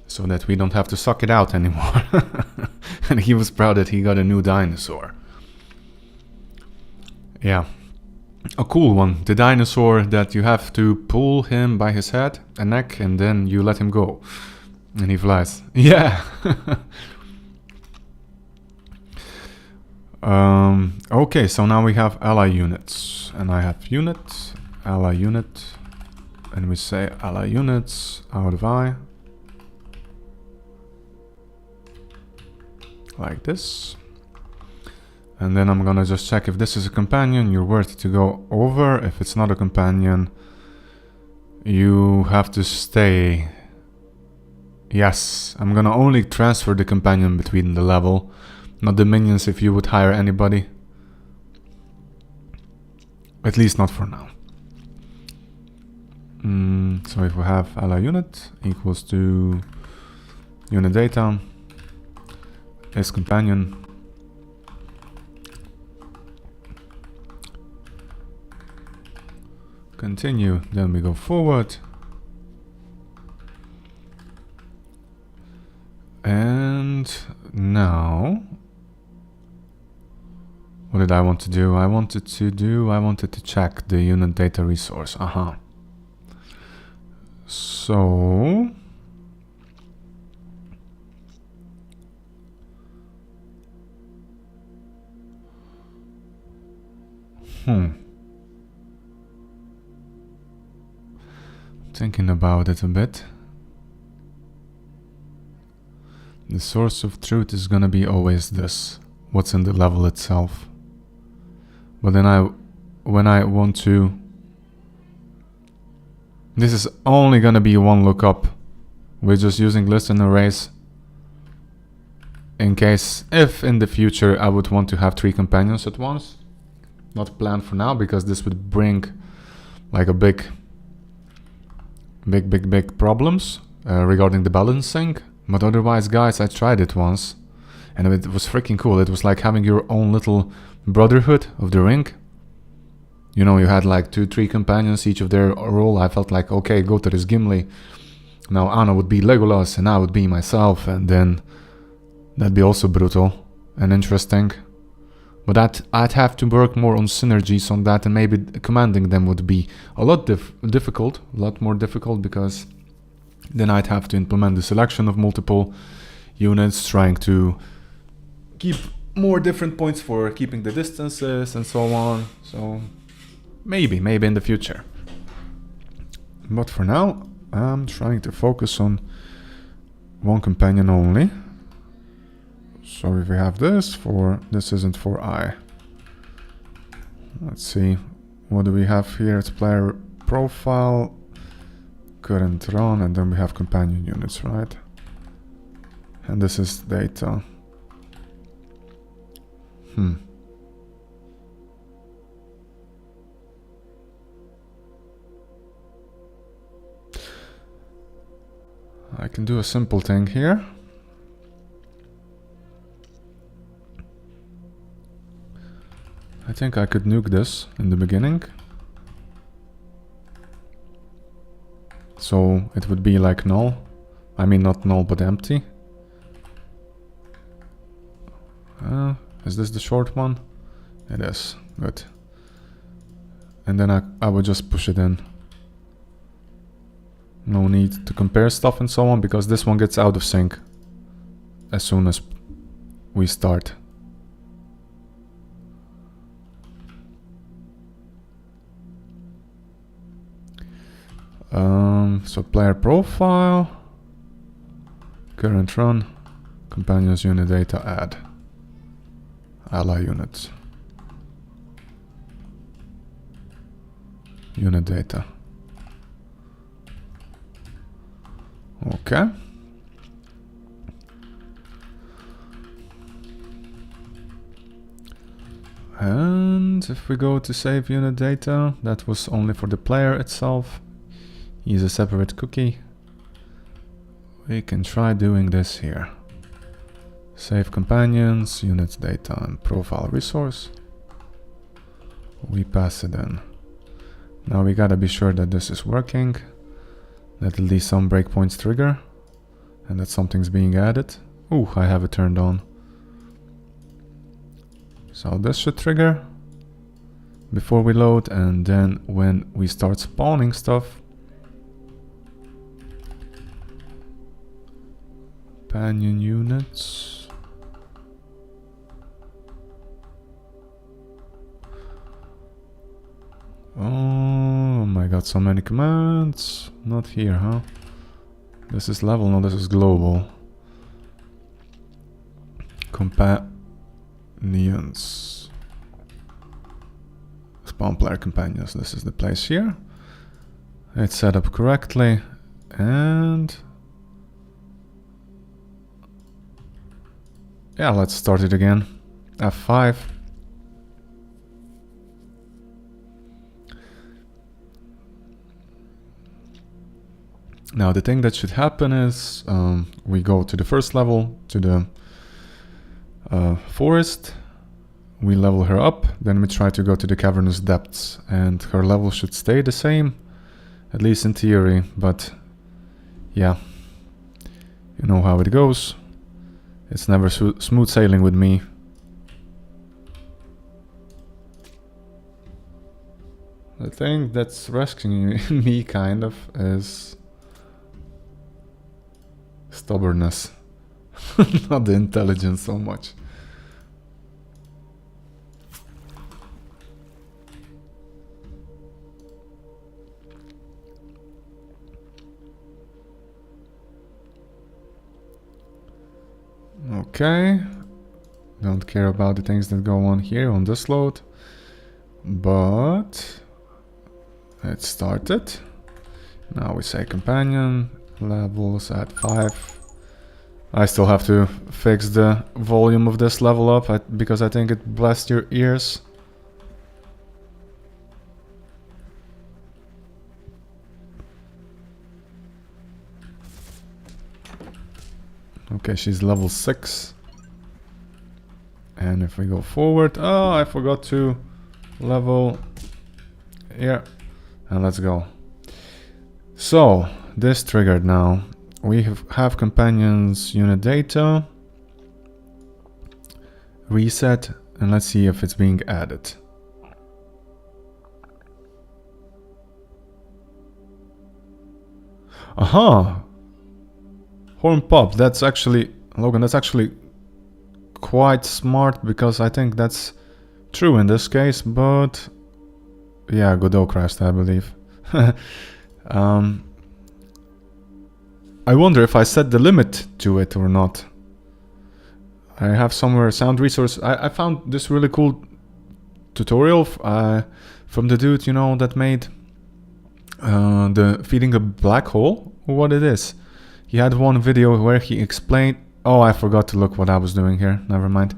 So that we don't have to suck it out anymore. And he was proud that he got a new dinosaur. Yeah. A cool one. The dinosaur that you have to pull him by his head and neck and then you let him go. And he flies. Yeah. Okay, so now we have ally units. And I have unit, ally unit. And we say ally units out of I. Like this. And then I'm gonna just check if this is a companion, you're worthy to go over. If it's not a companion, you have to stay. Yes, I'm gonna only transfer the companion between the level, not the minions if you would hire anybody. At least not for now. So if we have ally unit equals to unit data is companion. Continue, then we go forward. And now, what did I want to do? I wanted to check the unit data resource. So thinking about it a bit. The source of truth is gonna be always this, what's in the level itself. But then when I want to, this is only gonna be one lookup. We're just using lists and arrays in case, if in the future I would want to have 3 companions at once. Not planned for now, because this would bring like a big problems regarding the balancing. But otherwise, guys, I tried it once and it was freaking cool. It was like having your own little brotherhood of the ring. You know, you had like 2-3 companions, each of their role. I felt like, okay, Gothar is Gimli. Now Anna would be Legolas and I would be myself, and then that'd be also brutal and interesting. But I'd have to work more on synergies on that, and maybe commanding them would be a lot more difficult, because then I'd have to implement the selection of multiple units, trying to keep more different points for keeping the distances and so on. So maybe in the future. But for now, I'm trying to focus on one companion only. So if we have this isn't for I. Let's see, what do we have here? It's player profile, current run, and then we have companion units, right? And this is data. I can do a simple thing here. I think I could nuke this in the beginning. So it would be like null. I mean, not null, but empty. Is this the short one? It is. Good. And then I would just push it in. No need to compare stuff and so on, because this one gets out of sync as soon as we start. So player profile, current run, companions unit data add, ally units, unit data. Okay. And if we go to save unit data, that was only for the player itself. Use a separate cookie. We can try doing this here. Save companions, unit data, and profile resource. we pass it in. Now we gotta be sure that this is working, that at least some breakpoints trigger, and that something's being added. Ooh, I have it turned on. So this should trigger before we load, and then when we start spawning stuff, companion units. Oh my god, so many commands. Not here, huh? This is level, no, this is global. Companions. Spawn player companions. This is the place here. It's set up correctly. And yeah, let's start it again. F5. Now the thing that should happen is we go to the first level, to the forest, we level her up, then we try to go to the cavernous depths, and her level should stay the same, at least in theory, but yeah, you know how it goes. It's never smooth sailing with me. The thing that's rescuing me kind of is stubbornness, not the intelligence so much. Okay, don't care about the things that go on here on this load, but it started. Now we say companion levels at 5. I still have to fix the volume of this level up because I think it blasts your ears. Okay, she's level 6. And if we go forward, oh, I forgot to level here. And let's go. So, this triggered now. We have companions unit data. Reset, and let's see if it's being added. Aha! Horn pop, that's actually, Logan, that's actually quite smart, because I think that's true in this case, but yeah, Godot crashed, I believe. I wonder if I set the limit to it or not. I have somewhere a sound resource. I found this really cool tutorial from the dude, you know, that made the feeding a black hole, what it is. He had one video where he explained... Oh, I forgot to look what I was doing here. Never mind.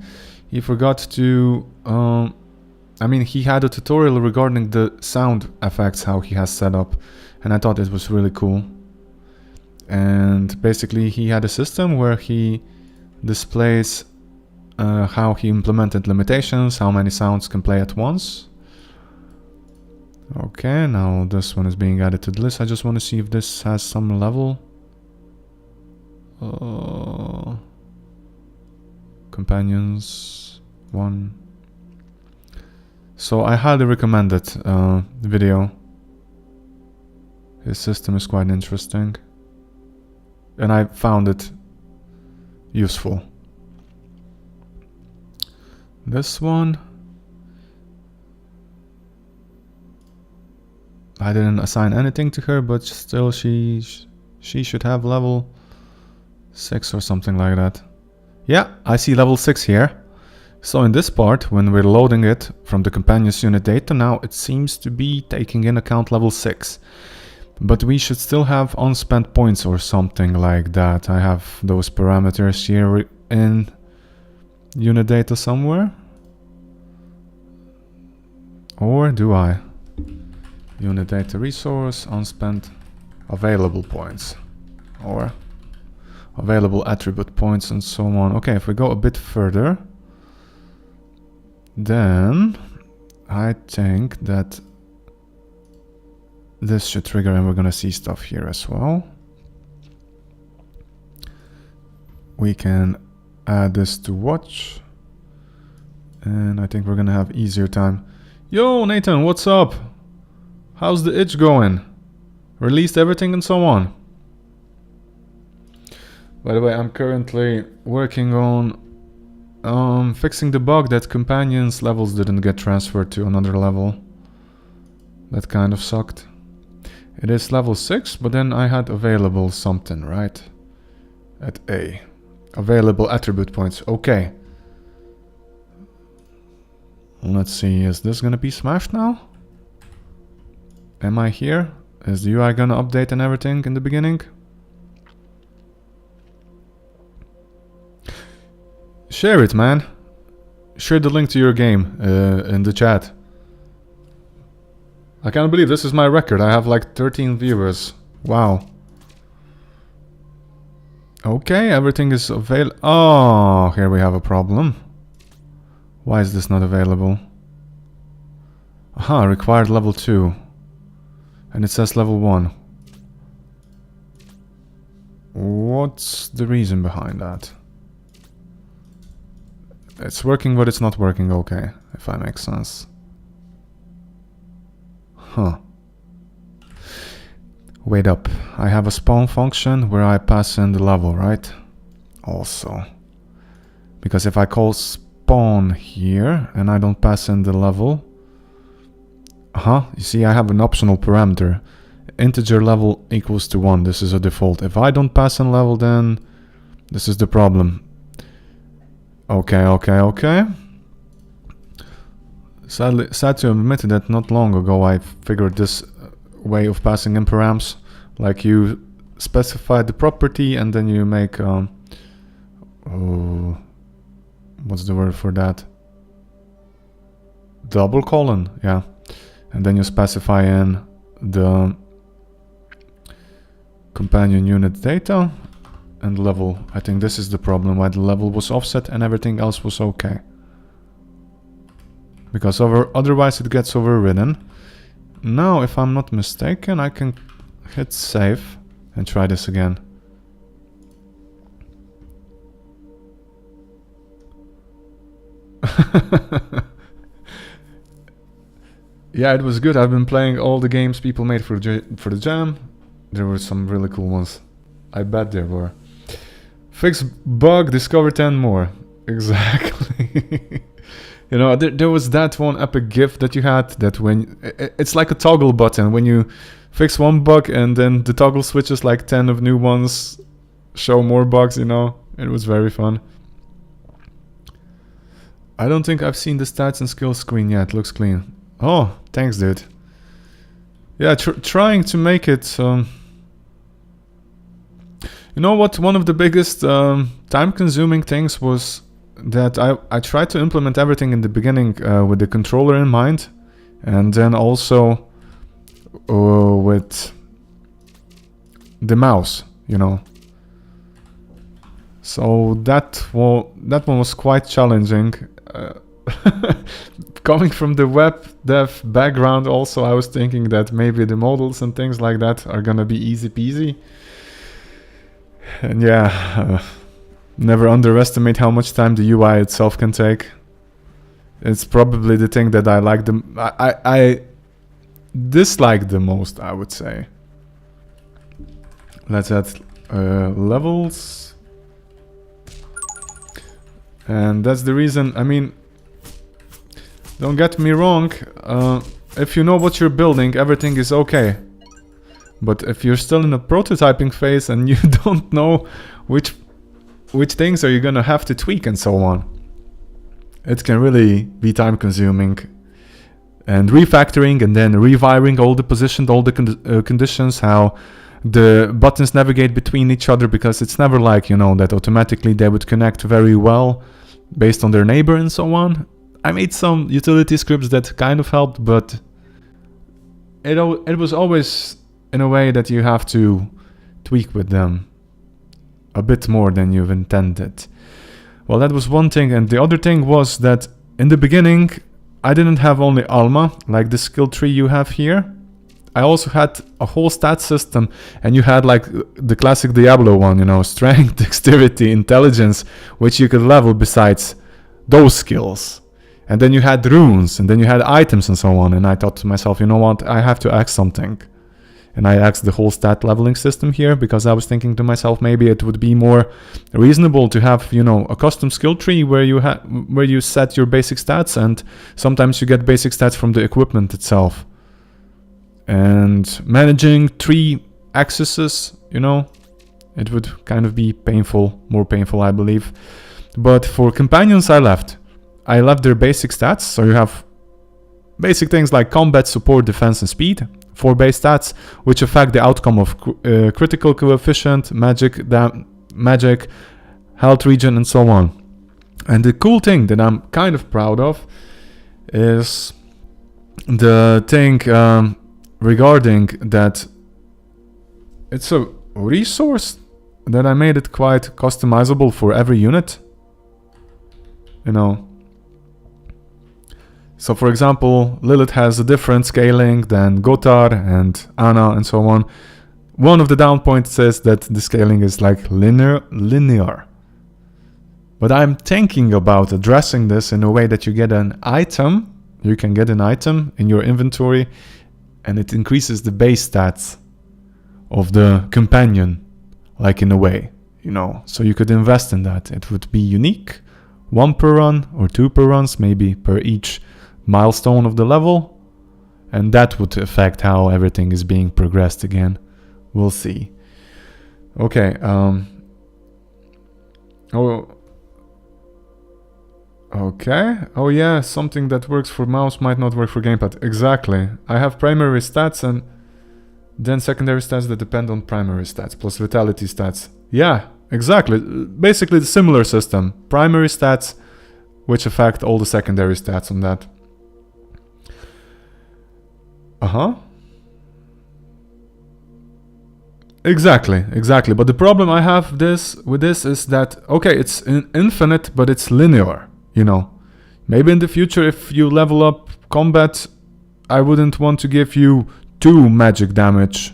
He forgot to... I mean, he had a tutorial regarding the sound effects, how he has set up. And I thought it was really cool. And basically he had a system where he displays how he implemented limitations, how many sounds can play at once. Okay, now this one is being added to the list. I just want to see if this has some level. Companions 1. So I highly recommend it, video. His system is quite interesting. And I found it useful. This one, I didn't assign anything to her, but still she should have level 6 or something like that. Yeah, I see level 6 here. So in this part, when we're loading it from the companions unit data, now it seems to be taking in account level 6. But we should still have unspent points or something like that. I have those parameters here in unit data somewhere. Or do I? Unit data resource, unspent available points. Or available attribute points and so on. Okay, if we go a bit further, then I think that this should trigger and we're gonna see stuff here as well. We can add this to watch. And I think we're gonna have easier time. Yo, Nathan, what's up? How's the itch going? Released everything and so on. By the way, I'm currently working on fixing the bug that companions levels didn't get transferred to another level. That kind of sucked. It is level 6, but then I had available something, right? At A. Available attribute points. Okay. Let's see, is this gonna be smashed now? Am I here? Is the UI gonna update and everything in the beginning? Share it, man. Share the link to your game in the chat. I can't believe this is my record. I have like 13 viewers. Wow. Okay, everything is available. Oh, here we have a problem. Why is this not available? Aha, required level 2. And it says level 1. What's the reason behind that? It's working, but it's not working okay, if that makes sense. Huh. Wait up. I have a spawn function where I pass in the level, right? Also. Because if I call spawn here and I don't pass in the level... you see, I have an optional parameter. Integer level equals to 1. This is a default. If I don't pass in level, then this is the problem. Okay. Sad to admit that not long ago I figured this way of passing in params. Like you specify the property and then you make... what's the word for that? Double colon, yeah. And then you specify in the companion unit data and level. I think this is the problem, why the level was offset and everything else was okay. Because otherwise it gets overridden. Now, if I'm not mistaken, I can hit save and try this again. Yeah, it was good. I've been playing all the games people made for the jam. There were some really cool ones. I bet there were. Fix bug, discover 10 more. Exactly. You know, there was that one epic GIF that you had that when... It's like a toggle button. When you fix one bug and then the toggle switches like 10 of new ones, show more bugs, you know. It was very fun. I don't think I've seen the stats and skills screen yet. Looks clean. Oh, thanks, dude. Yeah, trying to make it... you know what? One of the biggest time-consuming things was that I tried to implement everything in the beginning with the controller in mind, and then also with the mouse, you know. So that one was quite challenging. Coming from the web dev background also, I was thinking that maybe the models and things like that are gonna be easy peasy. And yeah, never underestimate how much time the UI itself can take. It's probably the thing that I like I dislike the most, I would say. Let's add levels. And that's the reason, I mean, don't get me wrong, if you know what you're building, everything is okay. But if you're still in a prototyping phase and you don't know which things are you gonna have to tweak and so on, it can really be time consuming. And refactoring and then rewiring all the positions, all the conditions, how the buttons navigate between each other, because it's never like, you know, that automatically they would connect very well based on their neighbor and so on. I made some utility scripts that kind of helped, but it was always in a way that you have to tweak with them a bit more than you've intended. Well, that was one thing, and the other thing was that in the beginning I didn't have only Alma, like the skill tree you have here. I also had a whole stat system, and you had like the classic Diablo one, you know, strength, dexterity, intelligence, which you could level besides those skills. And then you had runes, and then you had items and so on. And I thought to myself, you know what, I have to ask something. And I asked the whole stat leveling system here because I was thinking to myself, maybe it would be more reasonable to have, you know, a custom skill tree where you set your basic stats, and sometimes you get basic stats from the equipment itself. And managing 3 accesses, you know, it would kind of be painful, more painful, I believe. But for companions, I left their basic stats. So you have basic things like combat, support, defense, and speed. 4 base stats, which affect the outcome of critical coefficient, magic, health regen, and so on. And the cool thing that I'm kind of proud of is the thing regarding that it's a resource that I made it quite customizable for every unit. You know. So for example, Lilith has a different scaling than Gotar and Ana and so on. One of the down points says that the scaling is like linear. But I'm thinking about addressing this in a way that you get an item. You can get an item in your inventory, and it increases the base stats of the companion, like in a way, you know. So you could invest in that. It would be unique, 1 per run or 2 per runs, maybe per each milestone of the level, and that would affect how everything is being progressed again. We'll see. Okay, oh yeah, something that works for mouse might not work for gamepad. Exactly. I have primary stats and then secondary stats that depend on primary stats, plus vitality stats. Yeah, exactly. Basically the similar system. Primary stats, which affect all the secondary stats on that. Exactly. But the problem I have with this is that, okay, it's infinite, but it's linear, you know. Maybe in the future, if you level up combat, I wouldn't want to give you 2 magic damage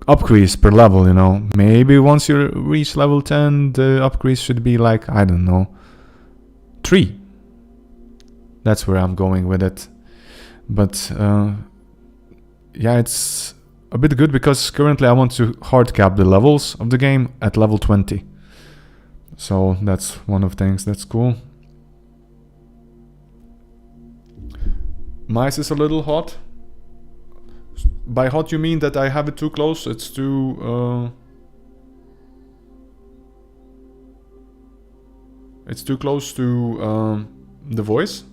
upcrease per level, you know. Maybe once you reach level 10, the upcrease should be like, I don't know, 3. That's where I'm going with it. But yeah, it's a bit good because currently I want to hard cap the levels of the game at level 20. So that's one of the things that's cool. Mice is a little hot. By hot you mean that I have it too close? It's too close to the voice.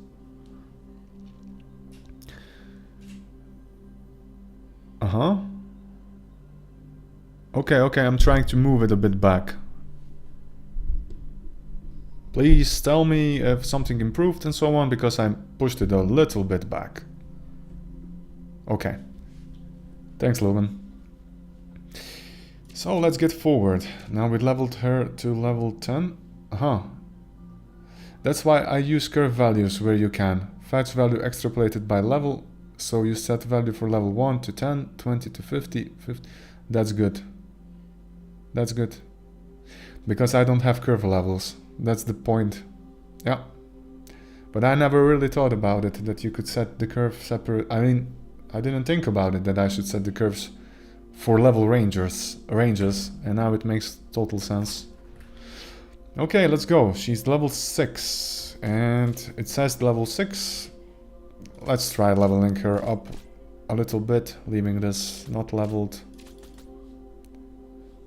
Okay, I'm trying to move it a bit back. Please tell me if something improved and so on, because I pushed it a little bit back. Okay. Thanks, Logan. So let's get forward. Now we leveled her to level 10. That's why I use curve values where you can. Fetch value extrapolated by level. So you set value for level 1 to 10, 20 to 50. That's good. That's good. Because I don't have curve levels. That's the point. Yeah. But I never really thought about it, that you could set the curve separate. I mean, I didn't think about it that I should set the curves for level ranges, and now it makes total sense. Okay, let's go. She's level 6, and it says level 6. Let's try leveling her up a little bit, leaving this not leveled.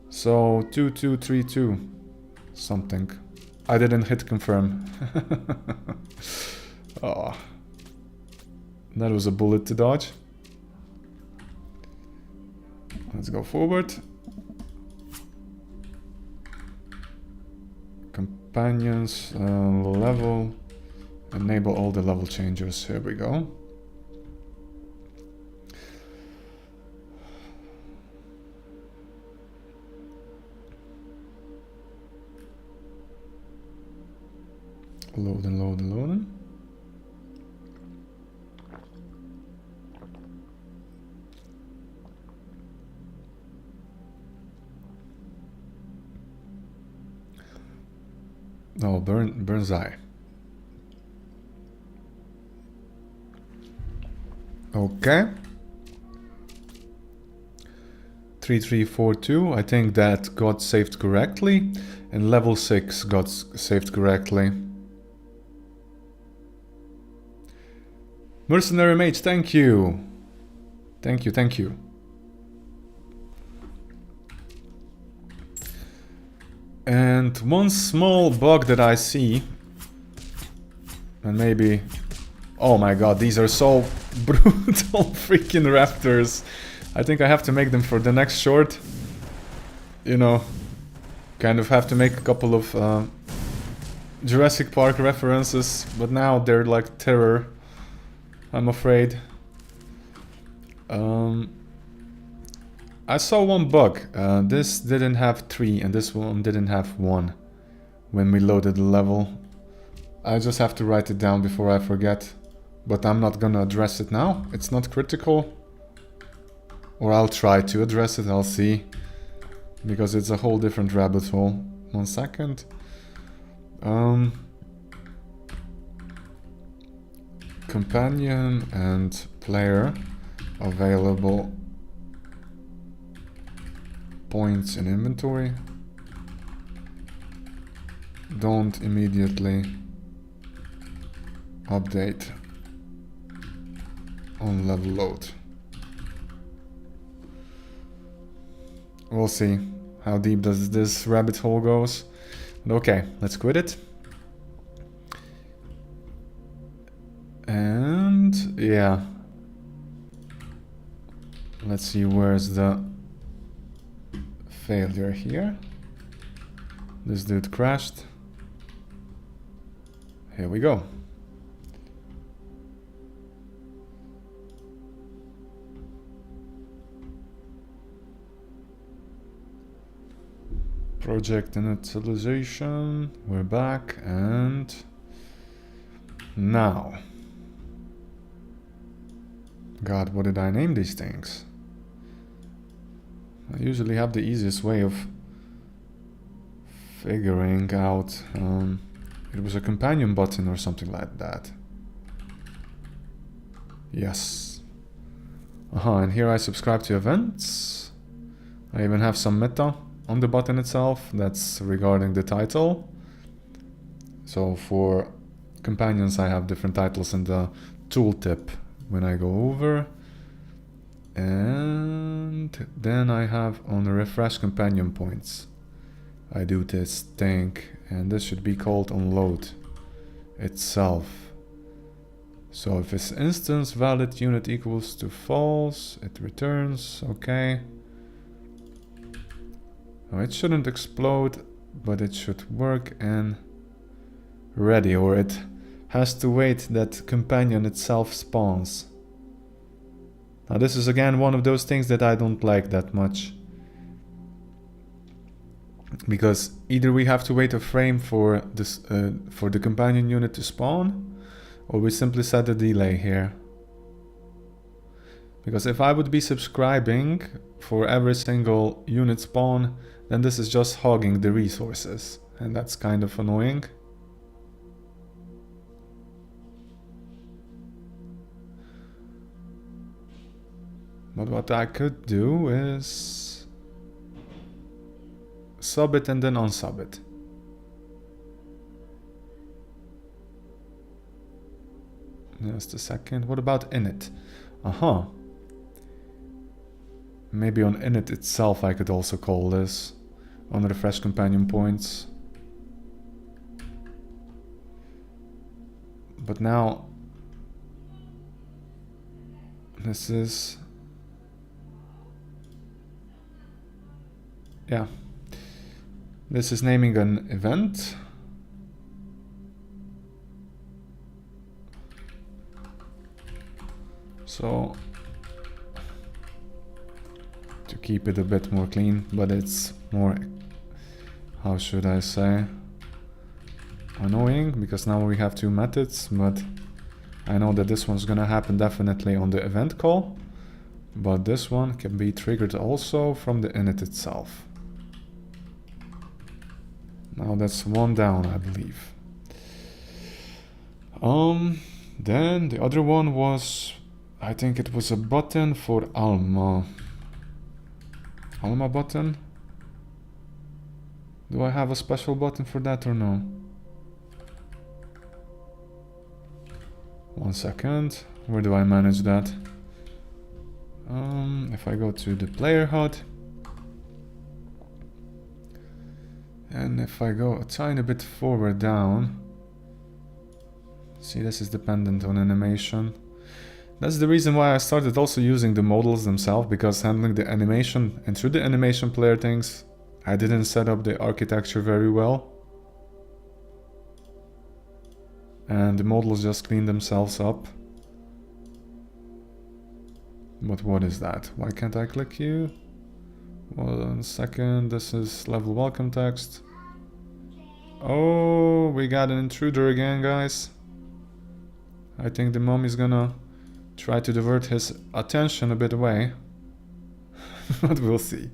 So 2232 something. I didn't hit confirm. Oh, that was a bullet to dodge. Let's go forward. Companions, level. Enable all the level changers. Here we go. Loading. Oh, Burn's Eye. Okay. 3342. I think that got saved correctly. And level 6 got saved correctly. Mercenary Mage, thank you. Thank you, thank you. And one small bug that I see, and maybe... Oh my god, these are so brutal freaking raptors. I think I have to make them for the next short. You know, kind of have to make a couple of Jurassic Park references, but now they're like terror, I'm afraid. I saw one bug. This didn't have 3 and this one didn't have 1 when we loaded the level. I just have to write it down before I forget. But I'm not gonna address it now. It's not critical. Or I'll try to address it, I'll see. Because it's a whole different rabbit hole. 1 second. Companion and player available points in inventory. Don't immediately update on level load. We'll see how deep does this rabbit hole goes. Okay, let's quit it. And yeah, let's see where's the failure here. This dude crashed. Here we go. Project initialization. We're back and now. God, what did I name these things? I usually have the easiest way of figuring out. It was a companion button or something like that. Yes. And here I subscribe to events. I even have some meta on the button itself. That's regarding the title. So for companions I have different titles in the tooltip when I go over. And then I have on the refresh companion points. I do this thing and this should be called unload itself. So if it's instance valid unit equals to false, it returns, okay. Now it shouldn't explode, but it should work and ready, or it has to wait that companion itself spawns. Now this is again one of those things that I don't like that much. Because either we have to wait a frame for this for the companion unit to spawn, or we simply set a delay here. Because if I would be subscribing for every single unit spawn, then this is just hogging the resources, and that's kind of annoying. But what I could do is sub it and then unsub it. Just a second. What about init? Maybe on init itself I could also call this on refresh companion points. But now this is, yeah, this is naming an event. So to keep it a bit more clean, but it's more, how should I say, annoying, because now we have two methods, but I know that this one's gonna happen definitely on the event call, but this one can be triggered also from the init itself. Now that's one down, I believe. Then the other one was, I think it was a button for Alma. Alma button? Do I have a special button for that or no? 1 second. Where do I manage that? If I go to the player HUD, and if I go a tiny bit forward down, see, this is dependent on animation. That's the reason why I started also using the models themselves, because handling the animation and through the animation player things, I didn't set up the architecture very well. And the models just clean themselves up. But what is that? Why can't I click you? 1 second, this is level welcome text. Oh, we got an intruder again, guys. I think the mom is gonna try to divert his attention a bit away. But we'll see.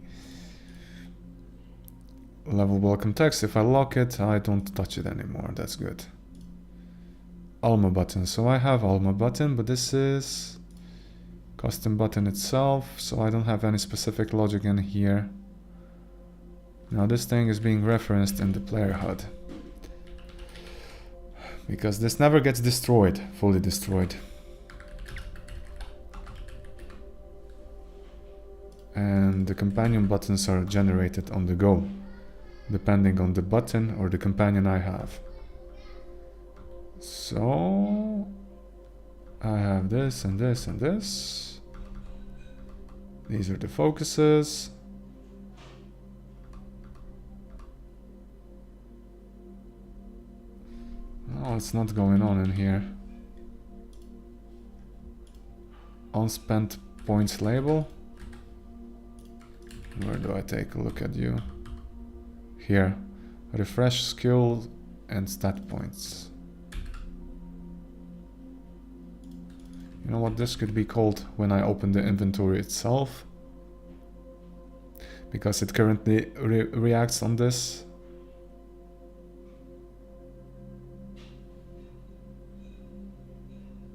Level welcome text, if I lock it, I don't touch it anymore, that's good. Alma button, so I have Alma button, but this is custom button itself, so I don't have any specific logic in here. Now this thing is being referenced in the player HUD, because this never gets destroyed, fully destroyed. And the companion buttons are generated on the go, depending on the button or the companion I have. So I have this and this and this. These are the focuses. Oh, it's not going on in here. Unspent points label. Where do I take a look at you? Here. Refresh skill and stat points. You know what this could be called when I open the inventory itself? Because it currently reacts on this.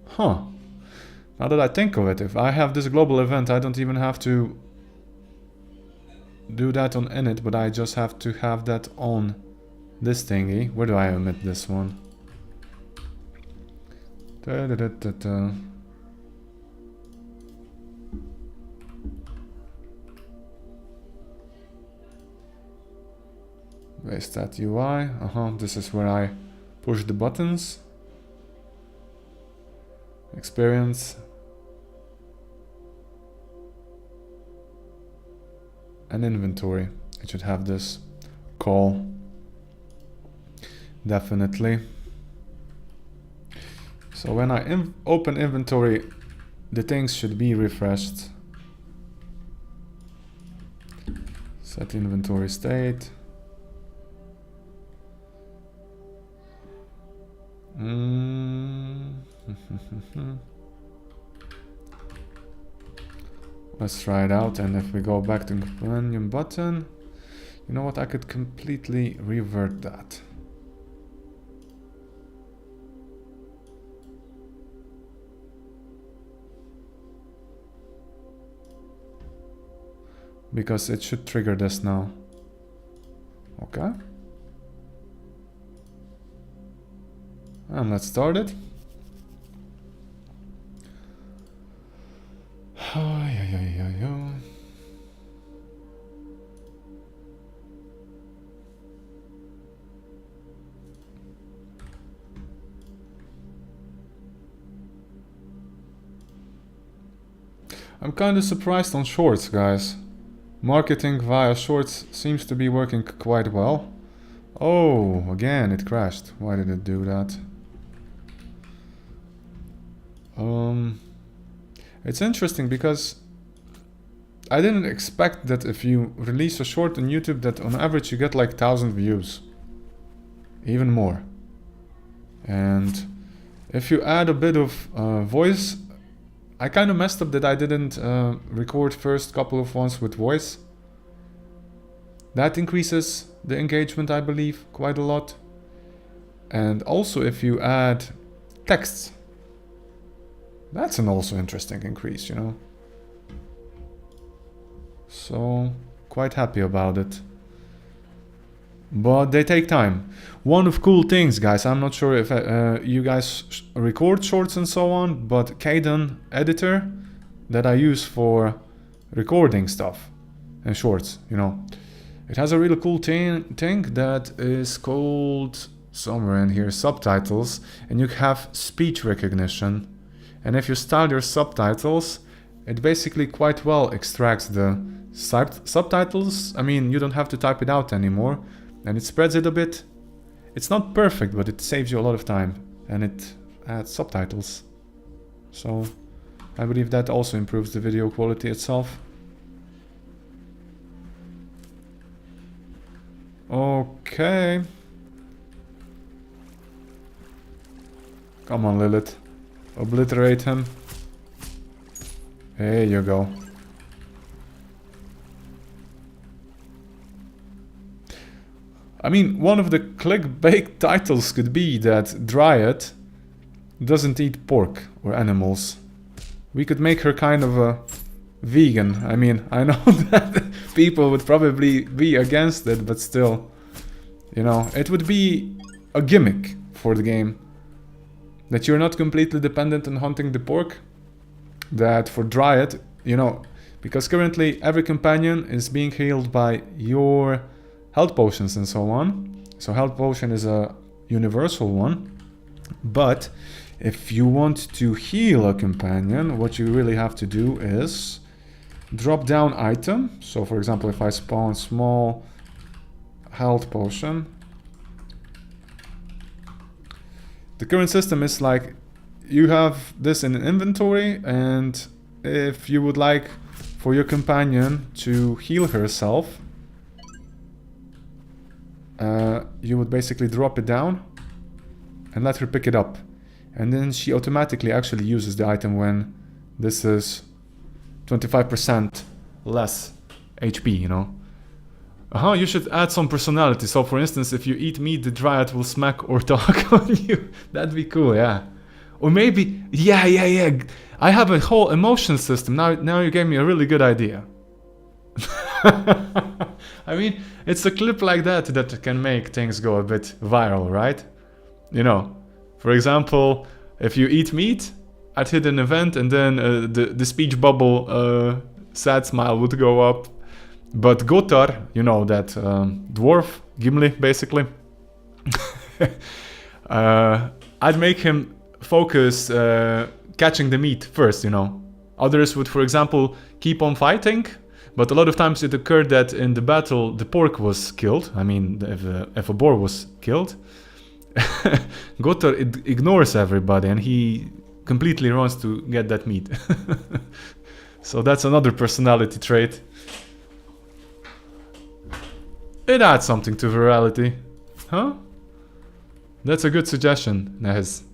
Huh. Now that I think of it, if I have this global event, I don't even have to do that on init, but I just have to have that on this thingy. Where do I omit this one? Waste that UI. This is where I push the buttons. Experience. And inventory. It should have this call. Definitely. So when I open inventory, the things should be refreshed. Set inventory state. Let's try it out, and if we go back to companion button, you know what, I could completely revert that. Because it should trigger this now. Okay. And let's start it. I'm kind of surprised on shorts, guys. Marketing via shorts seems to be working quite well. Oh, again, it crashed. Why did it do that? It's interesting because I didn't expect that if you release a short on YouTube that on average you get like 1,000 views. Even more. And if you add a bit of voice, I kind of messed up that I didn't record first couple of ones with voice. That increases the engagement, I believe, quite a lot. And also if you add texts, that's an also interesting increase, you know. So, quite happy about it. But they take time. One of cool things, guys, I'm not sure if you guys record shorts and so on, but Kden editor that I use for recording stuff and shorts, you know, it has a really cool thing that is called somewhere in here subtitles, and you have speech recognition. And if you style your subtitles, it basically quite well extracts the subtitles. I mean, you don't have to type it out anymore, and it spreads it a bit. It's not perfect, but it saves you a lot of time, and it adds subtitles. So I believe that also improves the video quality itself. Okay. Come on, Lilith. Obliterate him. There you go. I mean, one of the clickbait titles could be that Dryad doesn't eat pork or animals. We could make her kind of a vegan. I mean, I know that people would probably be against it, but still, you know, it would be a gimmick for the game. That you're not completely dependent on hunting the pork. That for Dryad, you know, because currently every companion is being healed by your health potions and so on. So health potion is a universal one. But if you want to heal a companion, what you really have to do is drop down item. So for example, if I spawn small health potion, the current system is like you have this in an inventory, and if you would like for your companion to heal herself, you would basically drop it down and let her pick it up, and then she automatically actually uses the item when this is 25% less HP, you know. You should add some personality. So for instance, if you eat meat, the Dryad will smack or talk on you. That'd be cool, yeah. Or maybe, yeah. I have a whole emotion system. Now you gave me a really good idea. I mean, it's a clip like that that can make things go a bit viral, right? You know, for example, if you eat meat, I'd hit an event and then the speech bubble sad smile would go up. But Gotar, you know, that dwarf, Gimli, basically, I'd make him focus catching the meat first, you know. Others would, for example, keep on fighting, but a lot of times it occurred that in the battle the pork was killed. I mean, if a boar was killed, Gotar ignores everybody and he completely runs to get that meat. So that's another personality trait. It adds something to virality. Huh? That's a good suggestion, Nez.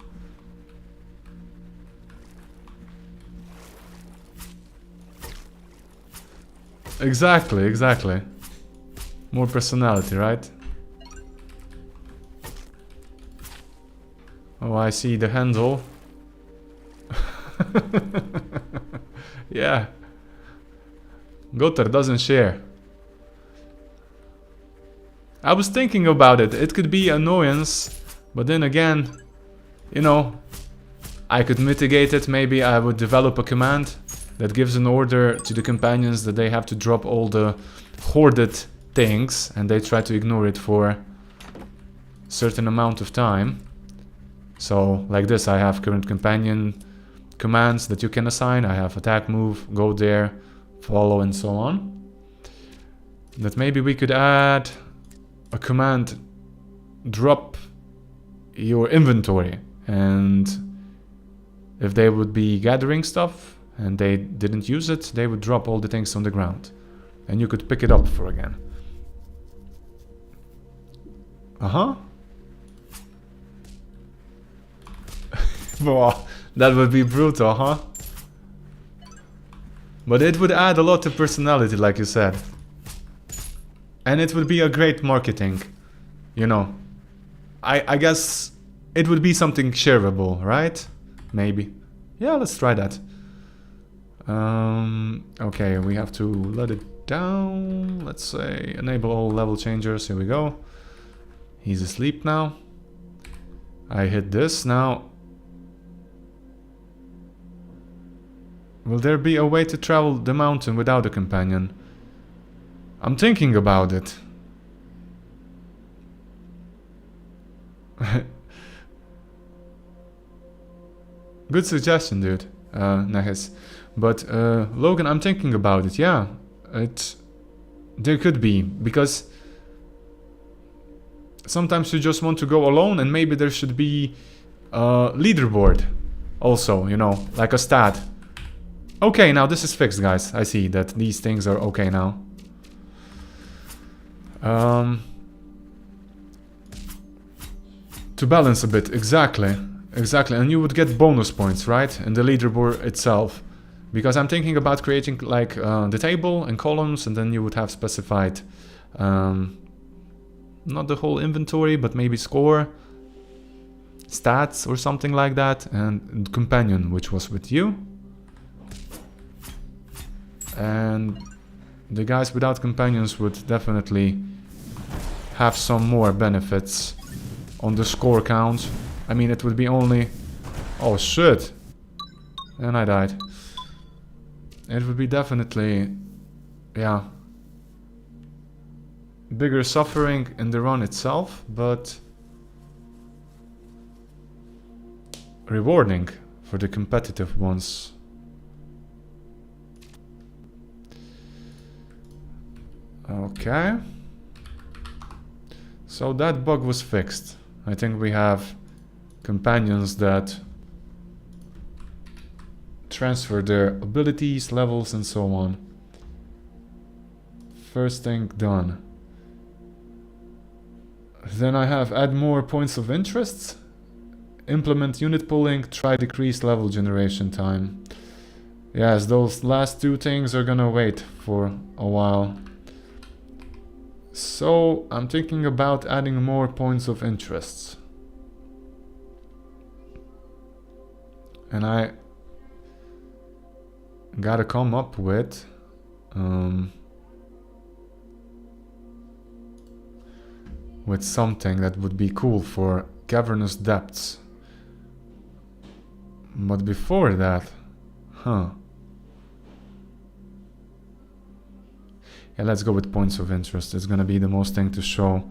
Exactly. More personality, right? Oh, I see the handle. Yeah. Gotar doesn't share. I was thinking about it. It could be annoyance, but then again, you know, I could mitigate it. Maybe I would develop a command that gives an order to the companions that they have to drop all the hoarded things, and they try to ignore it for a certain amount of time. So, like this, I have current companion commands that you can assign. I have attack, move, go there, follow, and so on. That maybe we could add a command, drop your inventory, and if they would be gathering stuff and they didn't use it, they would drop all the things on the ground and you could pick it up for again. Wow, that would be brutal, huh? But it would add a lot of personality, like you said. And it would be a great marketing, you know. I guess it would be something shareable, right? Maybe. Yeah, let's try that. Okay, we have to let it down. Let's say enable all level changers. Here we go. He's asleep now. I hit this now. Will there be a way to travel the mountain without a companion? I'm thinking about it. Good suggestion, dude. Nice. But Logan, I'm thinking about it. Yeah, there could be, because sometimes you just want to go alone, and maybe there should be a leaderboard also, you know, like a stat. Okay, now this is fixed, guys. I see that these things are okay now. To balance a bit, exactly, and you would get bonus points, right, in the leaderboard itself, because I'm thinking about creating like the table and columns, and then you would have specified not the whole inventory, but maybe score, stats or something like that, and companion, which was with you, and the guys without companions would definitely have some more benefits on the score count. I mean, it would be only... Oh shit! And I died. It would be definitely... yeah... bigger suffering in the run itself, but... rewarding for the competitive ones. Okay. So that bug was fixed. I think we have companions that transfer their abilities, levels, and so on. First thing done. Then I have add more points of interest, implement unit pulling, try decrease level generation time. Yes, those last two things are gonna wait for a while. So I'm thinking about adding more points of interest. And I gotta come up with something that would be cool for cavernous depths. But before that, yeah, let's go with points of interest. It's gonna be the most thing to show,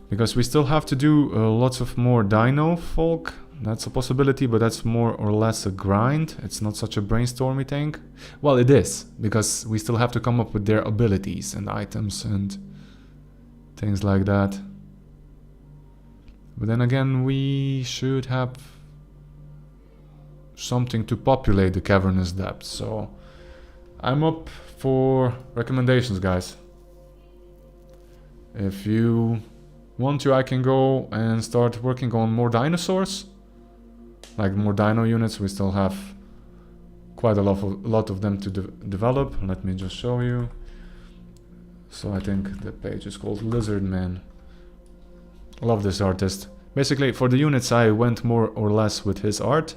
because we still have to do lots of more dino folk. That's a possibility, but that's more or less a grind. It's not such a brainstormy thing. Well, it is, because we still have to come up with their abilities and items and things like that. But then again, we should have something to populate the cavernous depths, so I'm up for recommendations, guys. If you want to, I can go and start working on more dinosaurs, like more dino units. We still have quite a lot of them to develop. Let me just show you. So I think the page is called Lizard Man. I love this artist. Basically, for the units I went more or less with his art,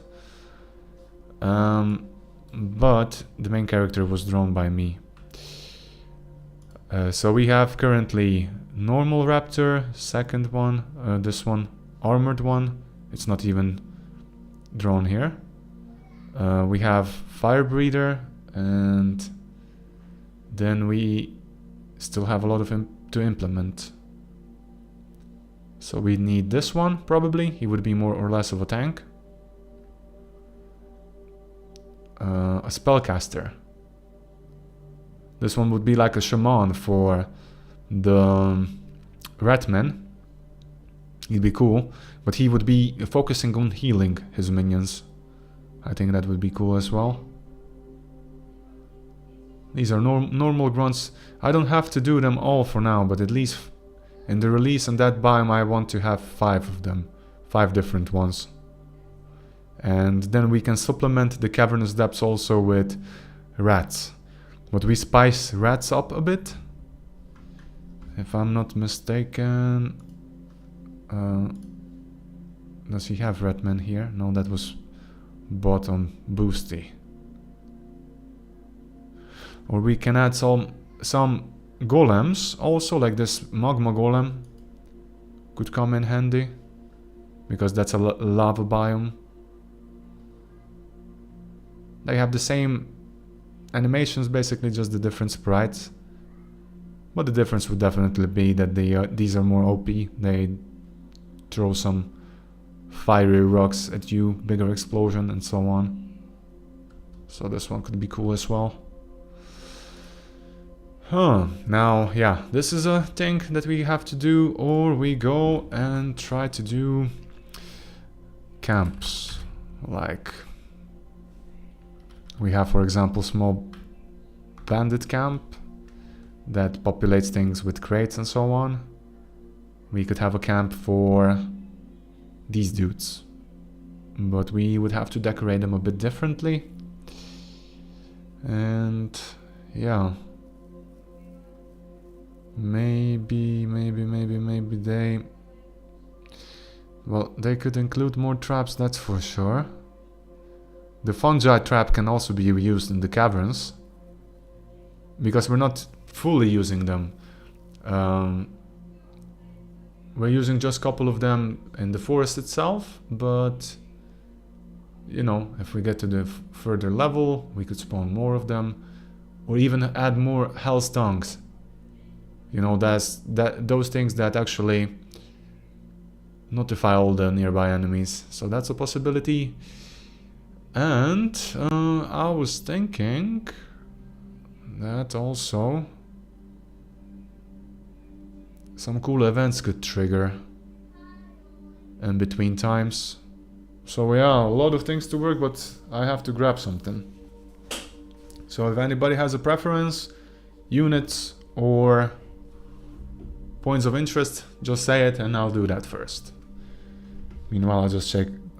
but the main character was drawn by me. So we have currently normal raptor, second one, this one, armored one. It's not even drawn here. We have fire breather, and then we still have a lot of to implement. So we need this one, probably. He would be more or less of a tank. A spellcaster. This one would be like a shaman for the Ratman. He'd be cool, but he would be focusing on healing his minions. I think that would be cool as well. These are normal grunts. I don't have to do them all for now, but at least in the release and that biome I want to have 5 of them. 5 different ones. And then we can supplement the cavernous depths also with rats. But we spice rats up a bit. if I'm not mistaken. Does he have Redman here? No, that was bought on Boosty. Or we can add some golems also, like this magma golem could come in handy, because that's a lava biome. They have the same animations, basically just the different sprites, but the difference would definitely be that these are more OP. They throw some fiery rocks at you, bigger explosion and so on. So this one could be cool as well. Now, yeah, this is a thing that we have to do, or we go and try to do camps. Like, we have, for example, small bandit camp that populates things with crates and so on. We could have a camp for these dudes, but we would have to decorate them a bit differently. And yeah, maybe they, well, they could include more traps, that's for sure. The fungi trap can also be used in the caverns, because we're not fully using them. We're using just a couple of them in the forest itself, but you know, if we get to the further level, we could spawn more of them, or even add more hell's tongues. You know, those things that actually notify all the nearby enemies. So that's a possibility. And I was thinking that also some cool events could trigger in between times. So yeah, a lot of things to work, but I have to grab something. So if anybody has a preference, units or points of interest, just say it and I'll do that first. Meanwhile,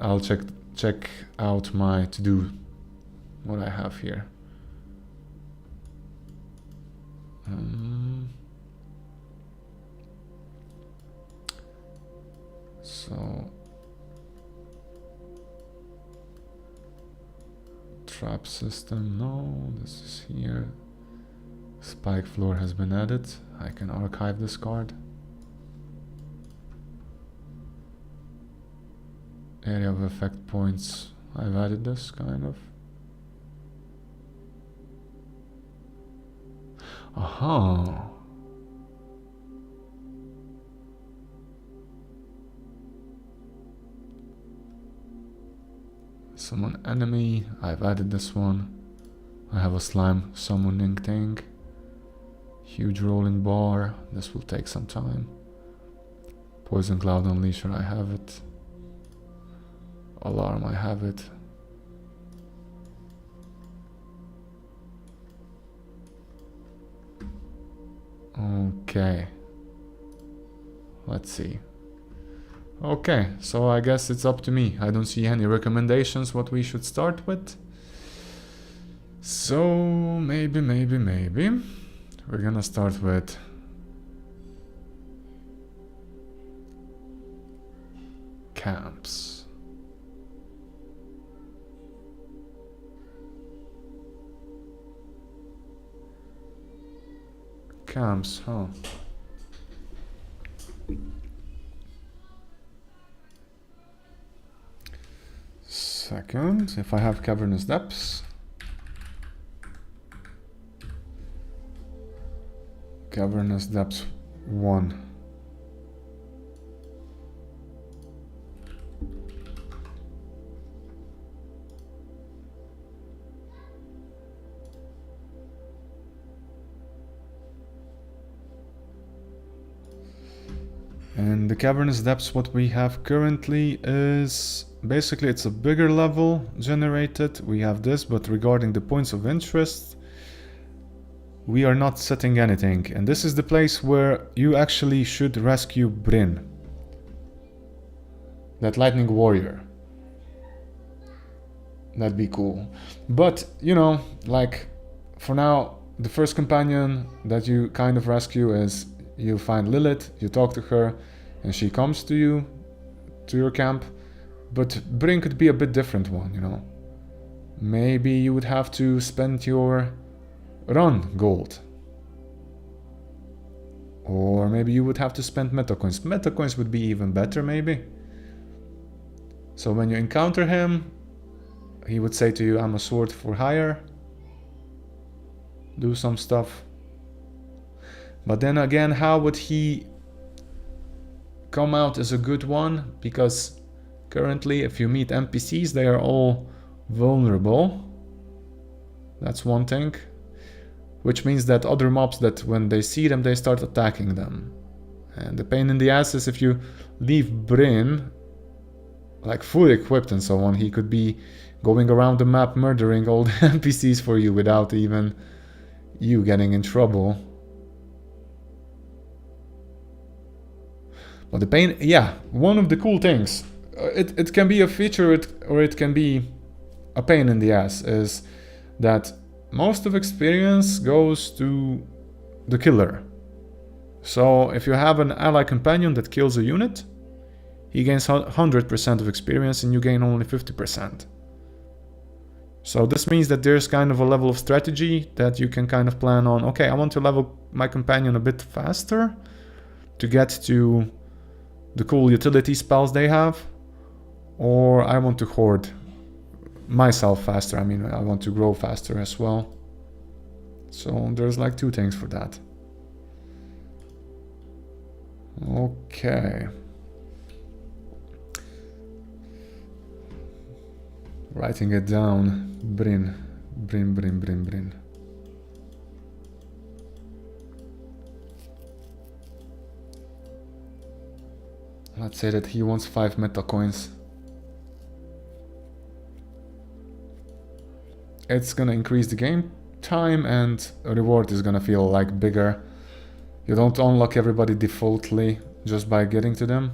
I'll check out my to-do, what I have here. So trap system, no, this is here. Spike floor has been added. I can archive this card. Area of effect points, I've added this kind of. Aha. Summon enemy, I've added this one. I have a slime summoning thing. Huge rolling bar, this will take some time. Poison cloud unleasher, I have it. Alarm, I have it. Okay. Let's see. Okay, so I guess it's up to me. I don't see any recommendations what we should start with. So maybe we're gonna start with camps. Camps, huh? Second, if I have cavernous depths. Cavernous depths 1. And the cavernous depths, what we have currently is basically it's a bigger level generated. We have this, but regarding the points of interest, we are not setting anything. And this is the place where you actually should rescue Bryn, that lightning warrior. That'd be cool. But, you know, like, for now, the first companion that you kind of rescue is You find Lilith, you talk to her, and she comes to you, to your camp. But Bryn could be a bit different one, you know. Maybe you would have to spend your run gold. Or maybe you would have to spend metacoins. Metacoins would be even better, maybe. So when you encounter him, he would say to you, I'm a sword for hire. Do some stuff. But then again, how would he come out as a good one? Because currently, if you meet NPCs, they are all vulnerable. That's one thing. Which means that other mobs, that when they see them, they start attacking them. And the pain in the ass is if you leave Bryn, like fully equipped and so on, he could be going around the map murdering all the NPCs for you without even you getting in trouble. But the pain, yeah, one of the cool things, it can be a feature or it can be a pain in the ass, is that most of experience goes to the killer. So if you have an ally companion that kills a unit, he gains 100% of experience and you gain only 50%. So this means that there's kind of a level of strategy that you can kind of plan on. Okay, I want to level my companion a bit faster to get to the cool utility spells they have, or I want to hoard myself faster. I mean, I want to grow faster as well. So there's like two things for that. Okay. Writing it down. Bryn. Let's say that he wants 5 meta coins. It's gonna increase the game time and a reward is gonna feel like bigger. You don't unlock everybody defaultly just by getting to them.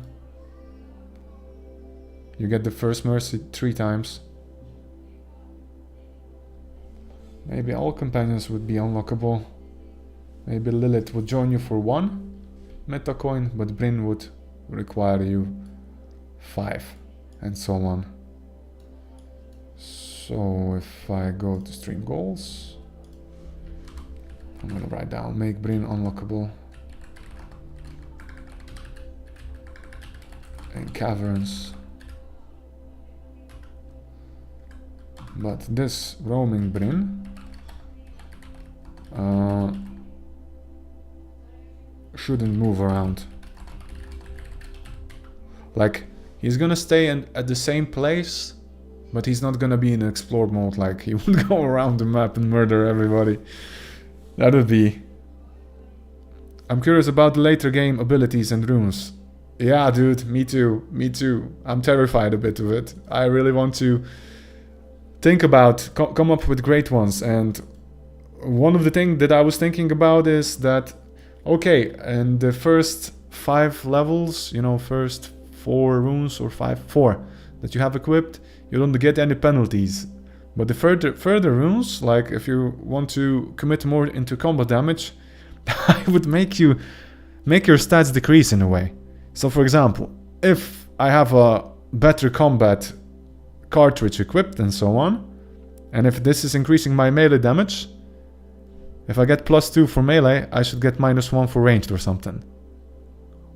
You get the first mercy 3 times. Maybe all companions would be unlockable. Maybe Lilith would join you for 1 meta coin, but Bryn would require you 5, and so on. So if I go to stream goals, I'm gonna write down make Bryn unlockable in caverns. But this roaming Bryn shouldn't move around. Like, he's gonna stay at the same place, but he's not gonna be in explore mode. Like, he would go around the map and murder everybody. That would be... I'm curious about the later game abilities and runes. Yeah, dude, me too. I'm terrified a bit of it. I really want to think about, come up with great ones. And one of the things that I was thinking about is that, okay, and the first 5 levels, you know, first 4 runes or 4 that you have equipped, you don't get any penalties. But the further runes, like if you want to commit more into combat damage, I would make your stats decrease in a way. So for example, if I have a better combat cartridge equipped and so on, and if this is increasing my melee damage, if I get +2 for melee, I should get -1 for ranged or something.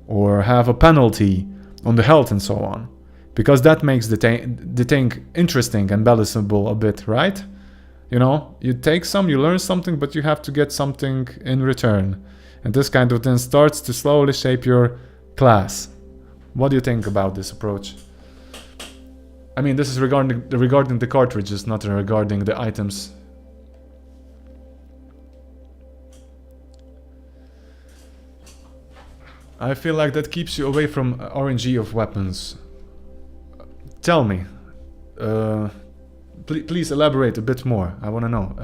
Or have a penalty on the health and so on. Because that makes the thing interesting and balanceable a bit, right? You know, you take some, you learn something, but you have to get something in return. And this kind of then starts to slowly shape your class. What do you think about this approach? I mean, this is regarding the cartridges, not regarding the items. I feel like that keeps you away from RNG of weapons. Tell me. Please elaborate a bit more. I want to know.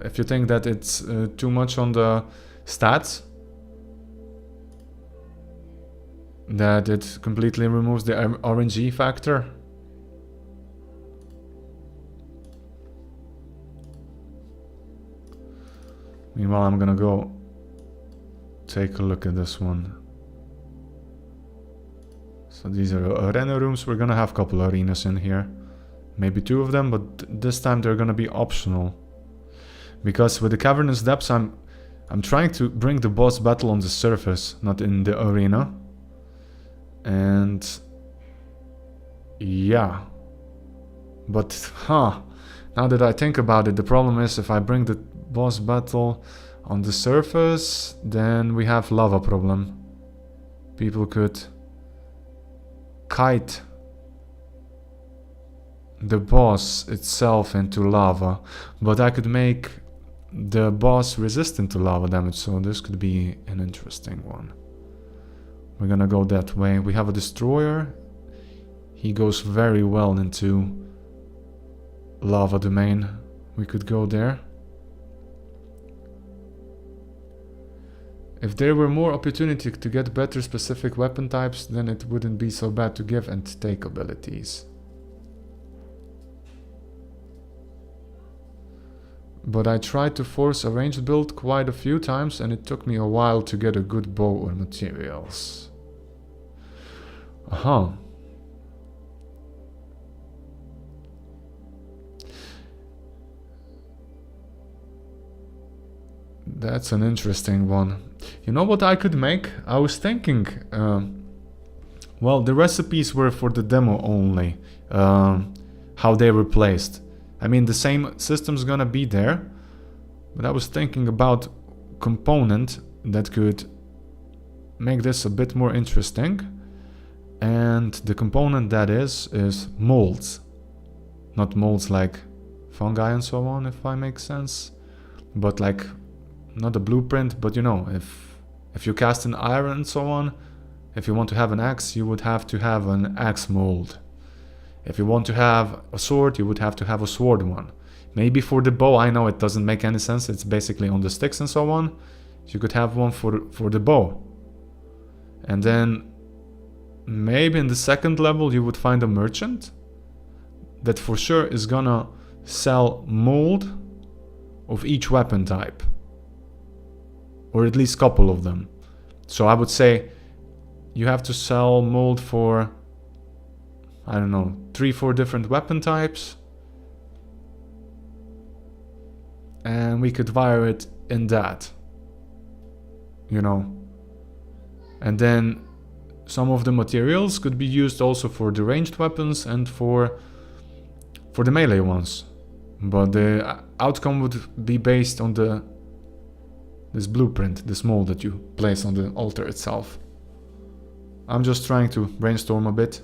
If you think that it's too much on the stats, that it completely removes the RNG factor. Meanwhile, I'm gonna go take a look at this one. So these are arena rooms. We're gonna have a couple arenas in here. Maybe 2 of them, but this time they're gonna be optional. Because with the Cavernous Depths, I'm trying to bring the boss battle on the surface, not in the arena. And yeah. But, now that I think about it, the problem is if I bring the boss battle on the surface, then we have lava problem. People could kite the boss itself into lava, but I could make the boss resistant to lava damage, so this could be an interesting one. We're gonna go that way. We have a destroyer. He goes very well into lava domain. We could go there. If there were more opportunity to get better specific weapon types, then it wouldn't be so bad to give and take abilities. But I tried to force a ranged build quite a few times and it took me a while to get a good bow or materials. That's an interesting one. You know what I could make? I was thinking, well, the recipes were for the demo only, how they were placed. I mean, the same system's gonna be there, but I was thinking about component that could make this a bit more interesting. And the component that is molds. Not molds like fungi and so on, if I make sense. But like, not a blueprint, but you know, if you cast an iron and so on, if you want to have an axe, you would have to have an axe mold. If you want to have a sword, you would have to have a sword one. Maybe for the bow, I know it doesn't make any sense, it's basically on the sticks and so on. You could have one for the bow. And then maybe in the second level you would find a merchant that for sure is gonna sell mold of each weapon type. Or at least a couple of them. So I would say you have to sell mold for, I don't know, 3-4 different weapon types. And we could wire it in that. You know. And then some of the materials could be used also for the ranged weapons and for the melee ones. But the outcome would be based on this blueprint, this mold that you place on the altar itself. I'm just trying to brainstorm a bit.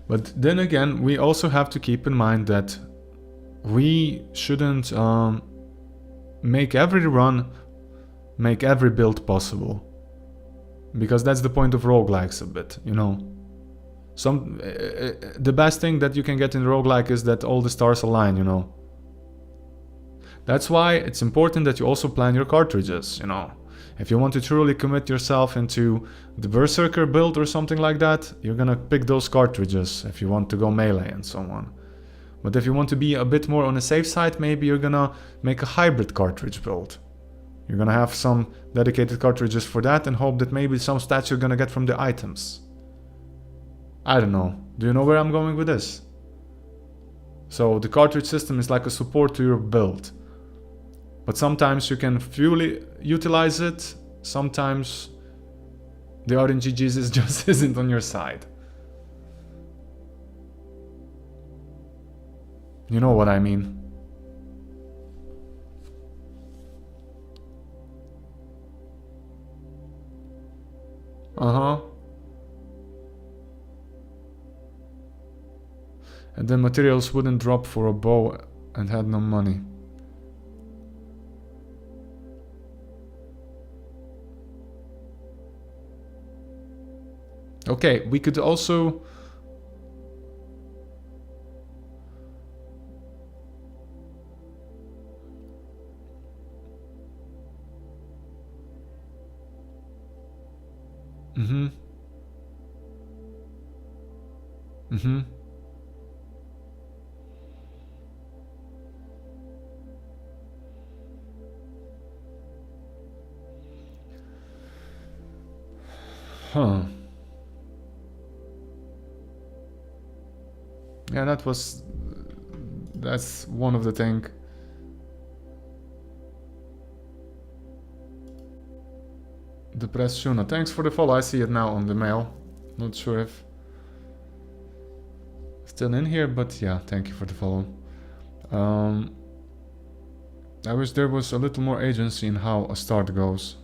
But then again, we also have to keep in mind that we shouldn't make every run, make every build possible. Because that's the point of roguelikes a bit, you know. The best thing that you can get in roguelike is that all the stars align, you know. That's why it's important that you also plan your cartridges, you know. If you want to truly commit yourself into the Berserker build or something like that, you're gonna pick those cartridges if you want to go melee and so on. But if you want to be a bit more on the safe side, maybe you're gonna make a hybrid cartridge build. You're gonna have some dedicated cartridges for that and hope that maybe some stats you're gonna get from the items. I don't know. Do you know where I'm going with this? So the cartridge system is like a support to your build. But sometimes you can fully utilize it, sometimes the RNGGs just isn't on your side. You know what I mean. And then materials wouldn't drop for a bow and had no money. Okay, we could also... Mm-hmm. Huh. Yeah, that's one of the thing. The press Shuna. Thanks for the follow. I see it now on the mail. Not sure if still in here, but yeah, thank you for the follow. I wish there was a little more agency in how a start goes.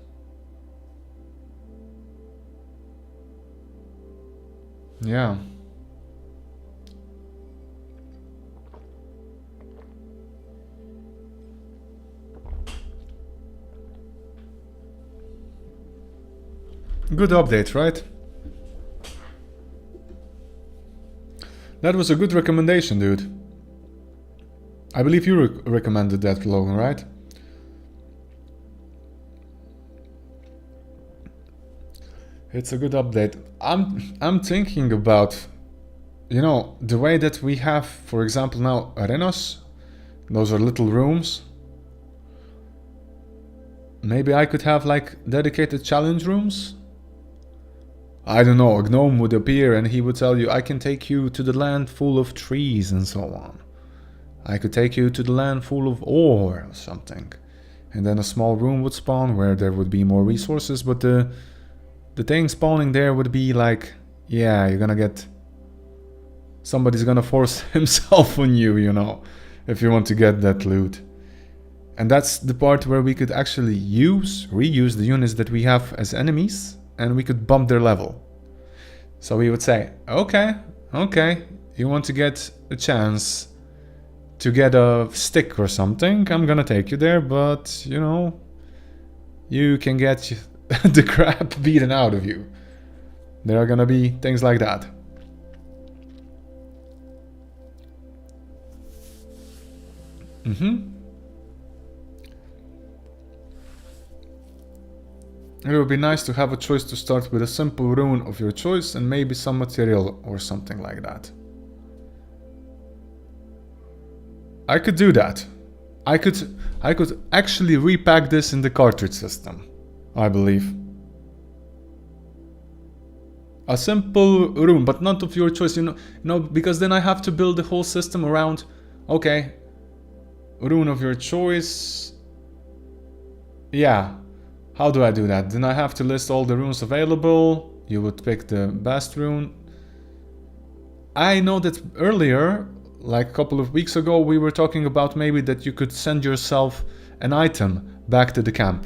Yeah. Good update, right? That was a good recommendation, dude. I believe you recommended that, Logan, right? It's a good update. I'm thinking about, you know, the way that we have, for example, now arenas. Those are little rooms. Maybe I could have like dedicated challenge rooms. I don't know, a gnome would appear and he would tell you, I can take you to the land full of trees and so on. I could take you to the land full of ore or something. And then a small room would spawn where there would be more resources, but the thing spawning there would be like, yeah, you're gonna get... somebody's gonna force himself on you, you know, if you want to get that loot. And that's the part where we could actually reuse the units that we have as enemies, and we could bump their level. So we would say, okay, you want to get a chance to get a stick or something, I'm gonna take you there, but, you know, you can get the crap beaten out of you. There are gonna be things like that. It would be nice to have a choice to start with a simple rune of your choice and maybe some material or something like that. I could do that. I could actually repack this in the cartridge system, I believe. A simple rune, but not of your choice, you know, because then I have to build the whole system around, okay, rune of your choice. Yeah. How do I do that? Then I have to list all the runes available. You would pick the best rune. I know that earlier, like a couple of weeks ago, we were talking about maybe that you could send yourself an item back to the camp.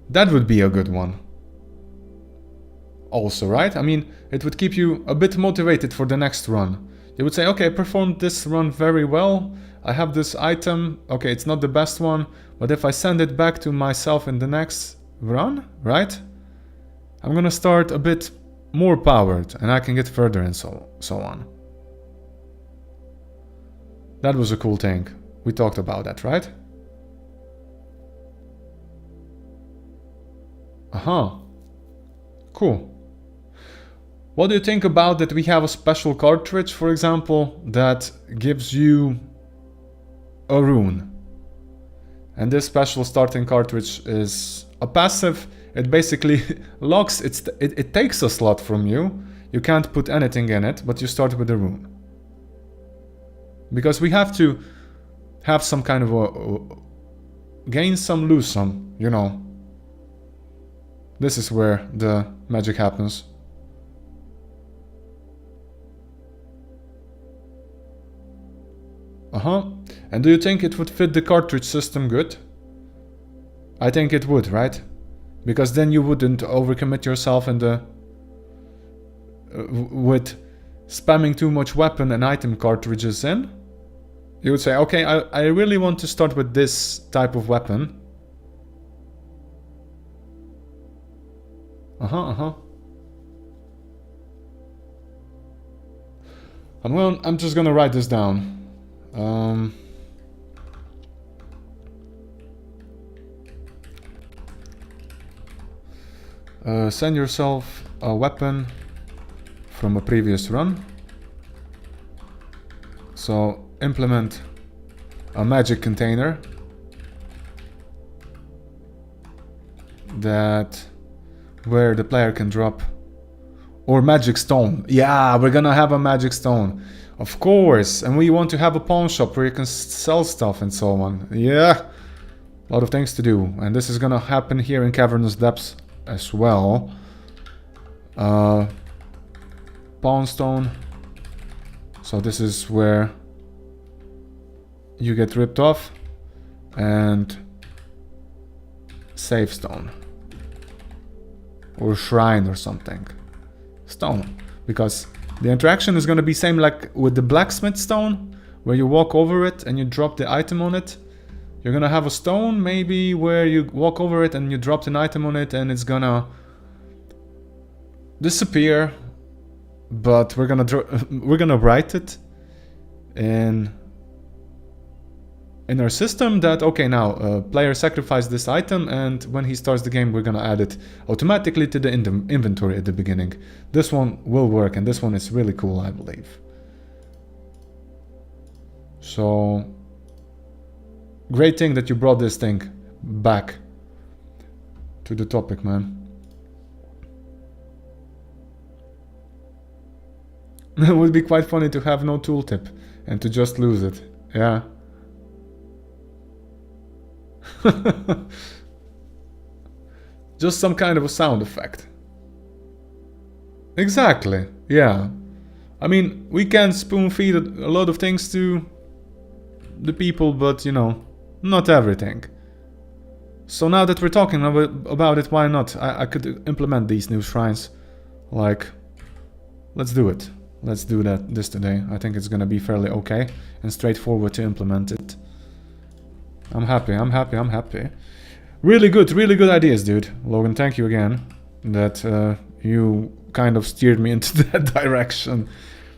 That would be a good one. Also, right? I mean, it would keep you a bit motivated for the next run. You would say, okay, I performed this run very well. I have this item. Okay, it's not the best one, but if I send it back to myself in the next run, right? I'm gonna start a bit more powered and I can get further and so on. That was a cool thing. We talked about that, right? Cool. What do you think about that we have a special cartridge, for example, that gives you a rune? And this special starting cartridge is a passive. It basically locks, it takes a slot from you. You can't put anything in it, but you start with a rune. Because we have to have some kind of a gain some, lose some, you know. This is where the magic happens. And do you think it would fit the cartridge system good? I think it would, right? Because then you wouldn't overcommit yourself in the... with spamming too much weapon and item cartridges in. You would say, okay, I really want to start with this type of weapon. I'm just gonna write this down. Send yourself a weapon from a previous run. So implement a magic container that where the player can drop, or magic stone. Yeah, we're gonna have a magic stone, of course. And we want to have a pawn shop where you can sell stuff and so on. Yeah, a lot of things to do, and this is gonna happen here in Cavernous Depths as well. Pawn stone. So this is where you get ripped off, and save stone or shrine or something. Stone, because the interaction is going to be same like with the blacksmith stone, where you walk over it and you drop the item on it. You're gonna have a stone maybe where you walk over it and you drop an item on it and it's gonna disappear, but we're gonna write it in our system that, okay, now player sacrificed this item, and when he starts the game we're gonna add it automatically to the inventory at the beginning. This one will work, and this one is really cool, I believe. So great thing that you brought this thing back to the topic, man. It would be quite funny to have no tooltip and to just lose it. Yeah. Just some kind of a sound effect. Exactly, yeah. I mean, we can spoon feed a lot of things to the people, but you know, not everything. So now that we're talking about it, why not? I could implement these new shrines. Like, let's do it. Let's do this today. I think it's gonna be fairly okay and straightforward to implement it. I'm happy. Really good ideas, dude. Logan, thank you again that you kind of steered me into that direction,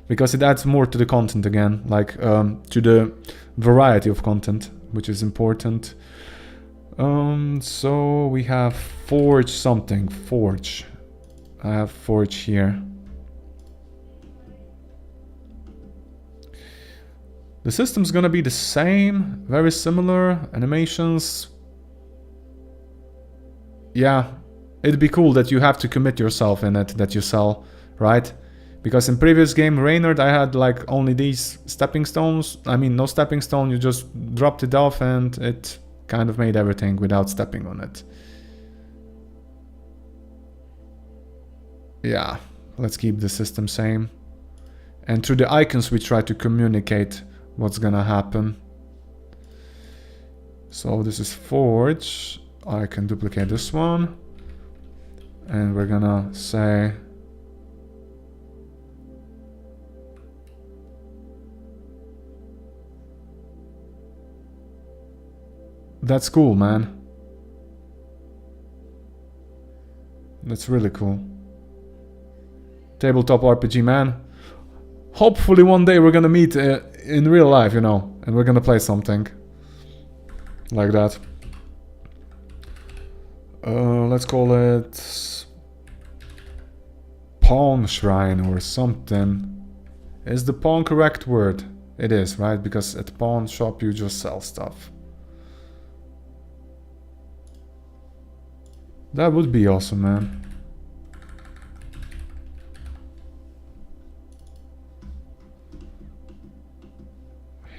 because it adds more to the content again, like to the variety of content, which is important. So we have forge something. Forge. I have forge here. The system's gonna be the same, very similar animations. Yeah, it'd be cool that you have to commit yourself in it, that you sell, right? Because in previous game, Reynard, I had like only these stepping stones. I mean, no stepping stone, you just dropped it off and it kind of made everything without stepping on it. Yeah, let's keep the system same. And through the icons we try to communicate what's gonna happen. So this is forge. I can duplicate this one. And we're gonna say that's cool, man. That's really cool. Tabletop RPG, man. Hopefully one day we're gonna meet in real life, you know, and we're gonna play something like that. Let's call it Pawn Shrine or something. Is the pawn correct word? It is, right? Because at pawn shop you just sell stuff. That would be awesome, man.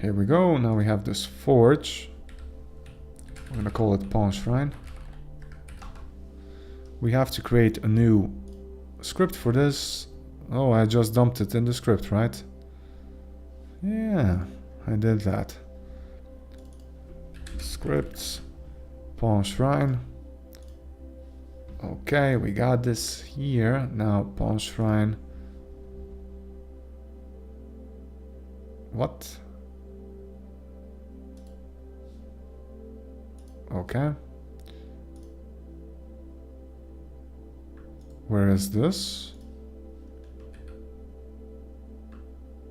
Here we go. Now we have this forge. We're gonna call it Pawn Shrine. We have to create a new script for this. Oh, I just dumped it in the script, right? Yeah, I did that. Scripts, Pawn Shrine. Okay, we got this here. Now Pawn Shrine. What? Okay. Where is this?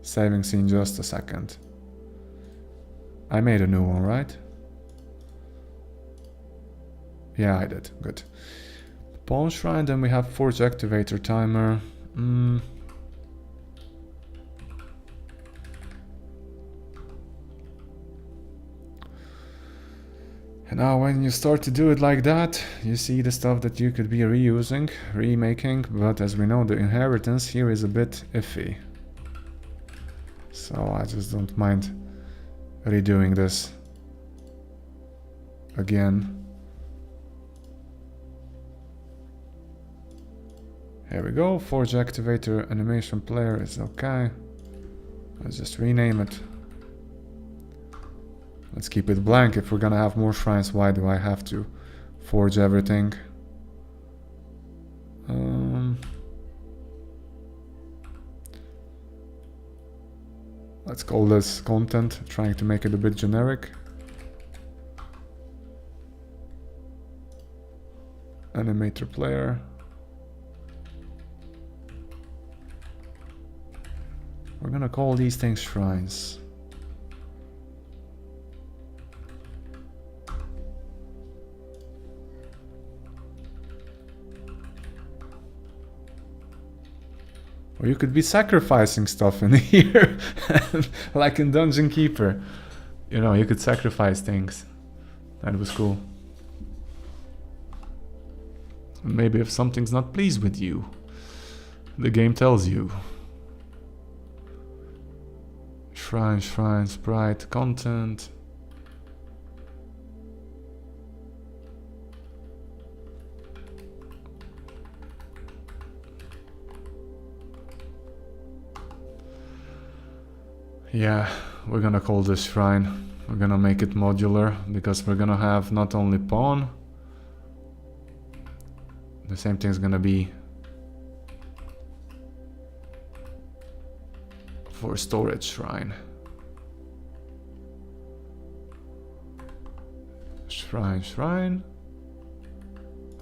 Saving scene, just a second. I made a new one, right? Yeah, I did. Good. Pawn Shrine, then we have Forge Activator Timer. And now when you start to do it like that, you see the stuff that you could be reusing, remaking, but as we know, the inheritance here is a bit iffy. So I just don't mind redoing this again. Here we go, Forge Activator Animation Player is okay. Let's just rename it. Let's keep it blank. If we're gonna have more shrines, why do I have to forge everything? Let's call this content, trying to make it a bit generic. Animator player. We're gonna call these things shrines. Or you could be sacrificing stuff in here, like in Dungeon Keeper. You know, you could sacrifice things. That was cool. Maybe if something's not pleased with you, the game tells you. Shrine, sprite, content. Yeah, we're gonna call this shrine. We're gonna make it modular because we're gonna have not only pawn. The same thing's gonna be for storage shrine. Shrine.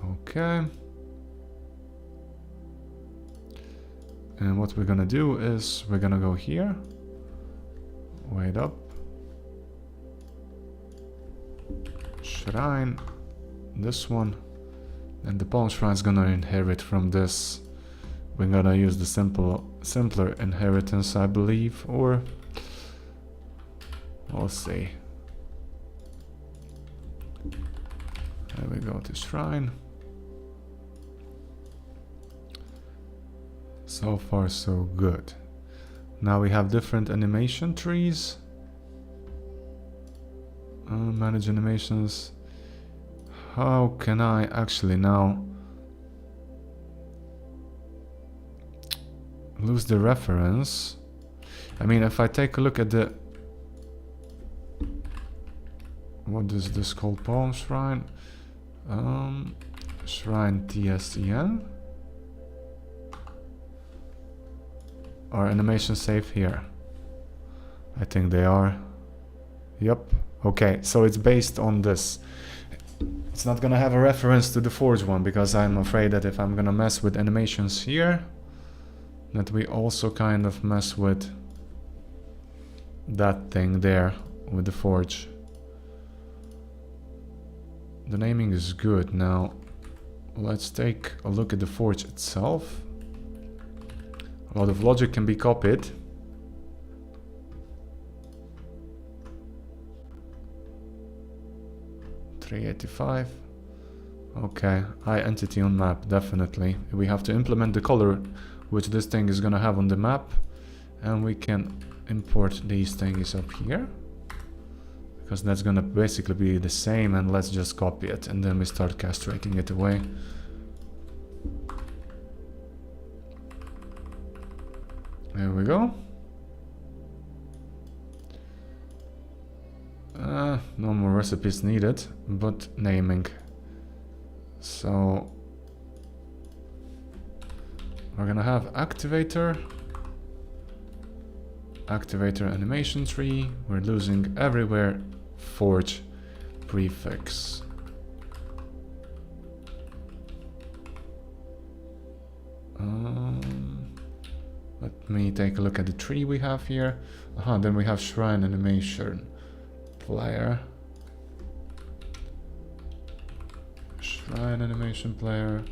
Okay. And what we're gonna do is we're gonna go here. Wait up. Shrine. This one. And the pawn shrine's gonna inherit from this. We're gonna use the simpler inheritance, I believe, or we'll see. There we go to shrine. So far so good. Now we have different animation trees. Manage animations. How can I actually now lose the reference? I mean, if I take a look at the... What is this called? Pawn shrine? Shrine TSCN? Are animations safe here? I think they are. Yep. Okay, so it's based on this. It's not gonna have a reference to the Forge one, because I'm afraid that if I'm gonna mess with animations here, that we also kind of mess with that thing there with the Forge. The naming is good. Now let's take a look at the Forge itself. A lot of logic can be copied. $385. Okay, high entity on map, definitely. We have to implement the color which this thing is gonna have on the map, and we can import these things up here, because that's gonna basically be the same, and let's just copy it and then we start castrating it away. There we go. No more recipes needed, but naming. So we're gonna have activator animation tree. We're losing everywhere forge prefix. Let me take a look at the tree we have here. Then we have shrine animation player. Shrine animation player.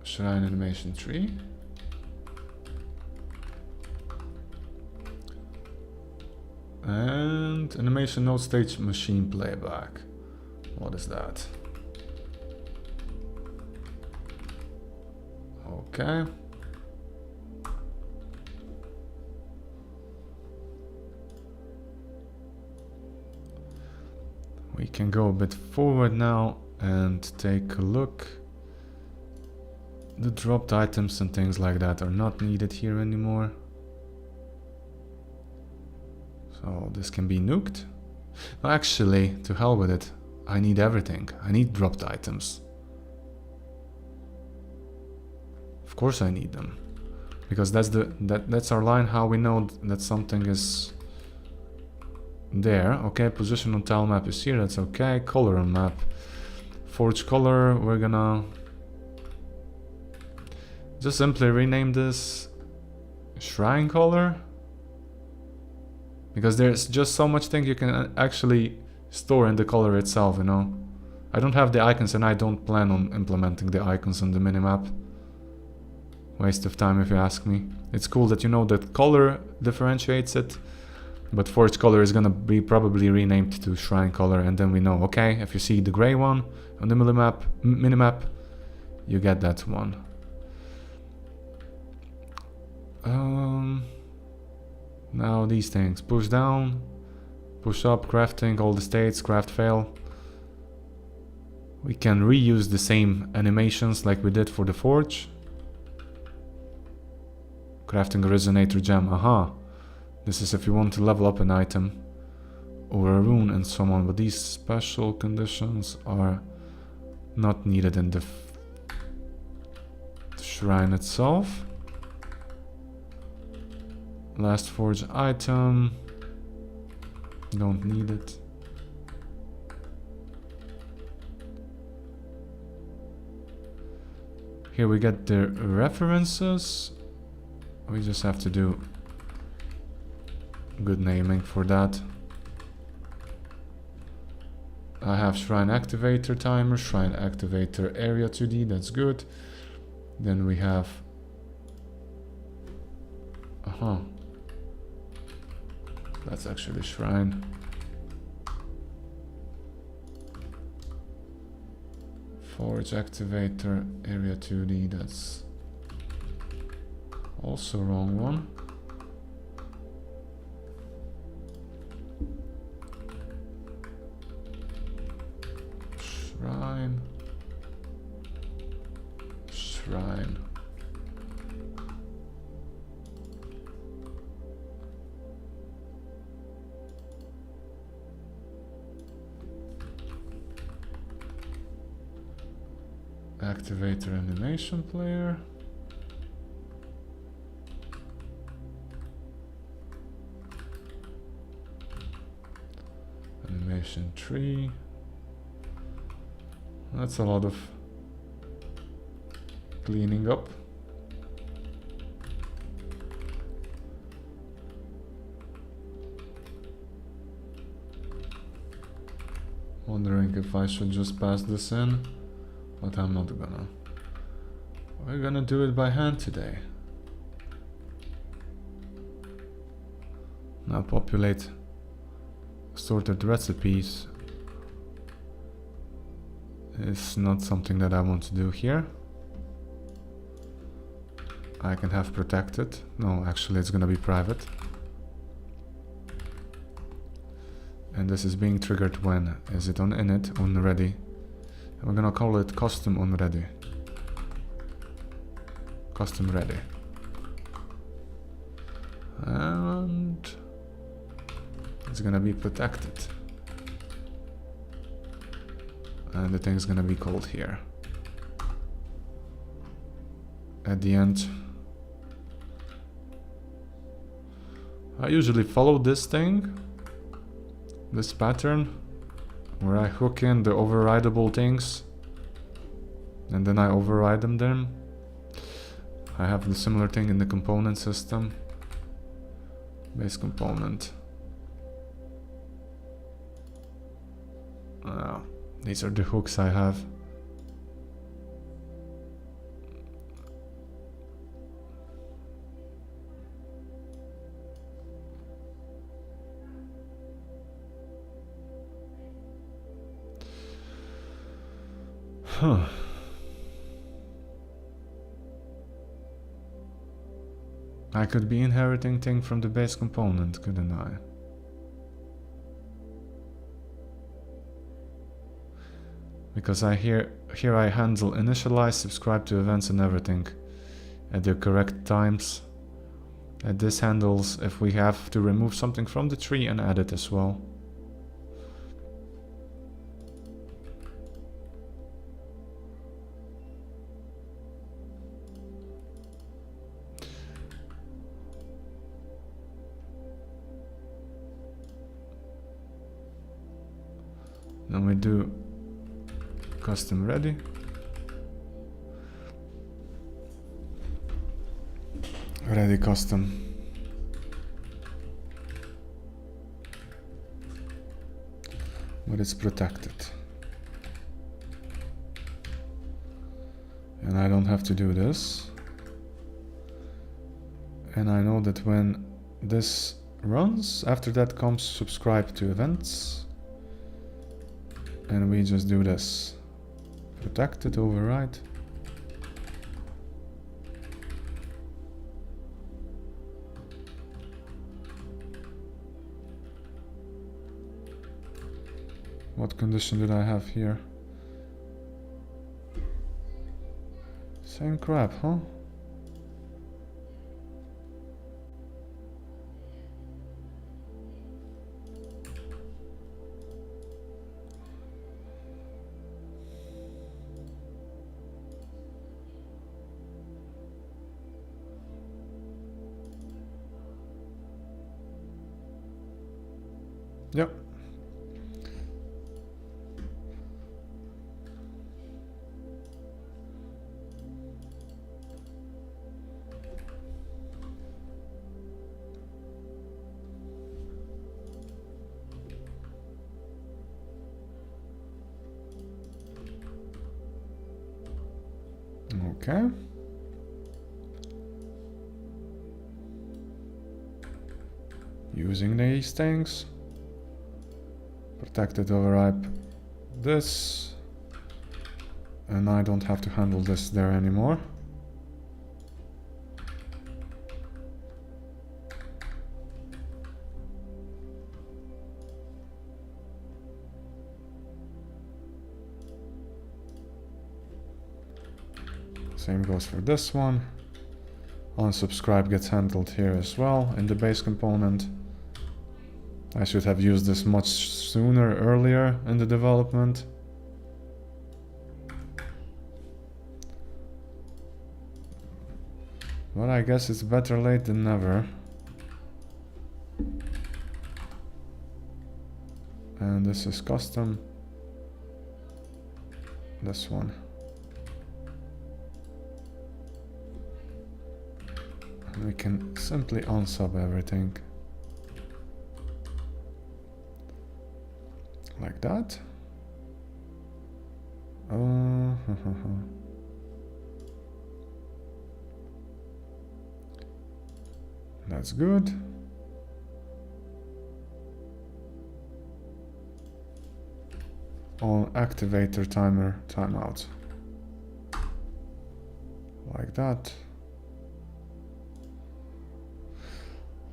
Shrine animation tree. And animation node stage machine playback. What is that? Okay. We can go a bit forward now and take a look. The dropped items and things like that are not needed here anymore. So this can be nuked. No, actually, to hell with it. I need everything. I need dropped items. Of course I need them. Because that's our line how we know that something is there. Okay, position on tile map is here, that's okay. Color on map. Forge color, we're gonna just simply rename this shrine color. Because there's just so much thing you can actually store in the color itself, you know. I don't have the icons and I don't plan on implementing the icons on the minimap. Waste of time if you ask me. It's cool that you know that color differentiates it, but forge color is gonna be probably renamed to shrine color, and then we know, okay, if you see the gray one on the minimap, you get that one. Now these things, push down, push up, crafting, all the states, craft fail. We can reuse the same animations like we did for the forge. Crafting a resonator gem, aha. This is if you want to level up an item or a rune and so on, but these special conditions are not needed in the shrine itself. Last forge item, don't need it. Here we get the references. We just have to do good naming for that. I have shrine activator timer, shrine activator area 2D, that's good. Then we have that's actually shrine. Forge activator area 2D, that's also wrong one. Shrine. Shrine. Activator animation player. Animation tree. That's a lot of cleaning up. Wondering if I should just pass this in, but I'm not gonna. We're gonna do it by hand today. Now populate sorted recipes. It's not something that I want to do here. I can have protected. No, actually it's gonna be private. And this is being triggered when? Is it on init, on ready? And we're gonna call it custom on ready. Custom ready. And it's gonna be protected. And the thing's gonna be called here. At the end. I usually follow this thing. This pattern. Where I hook in the overrideable things. And then I override them then. I have the similar thing in the component system. Base component. These are the hooks I have. Huh. I could be inheriting thing from the base component, couldn't I? Because here I handle initialize, subscribe to events and everything at the correct times. And this handles if we have to remove something from the tree and add it as well. Then we do custom ready. Ready custom. But it's protected. And I don't have to do this. And I know that when this runs, after that comes subscribe to events. And we just do this. Protected override. What condition did I have here? Same crap, huh? Yep. Okay. Using these things. Protected override this. And I don't have to handle this there anymore. Same goes for this one. Unsubscribe gets handled here as well in the base component. I should have used this much sooner, earlier in the development. But I guess it's better late than never. And this is custom. This one. We can simply unsub everything. Like that. That's good. On activator timer timeout. Like that.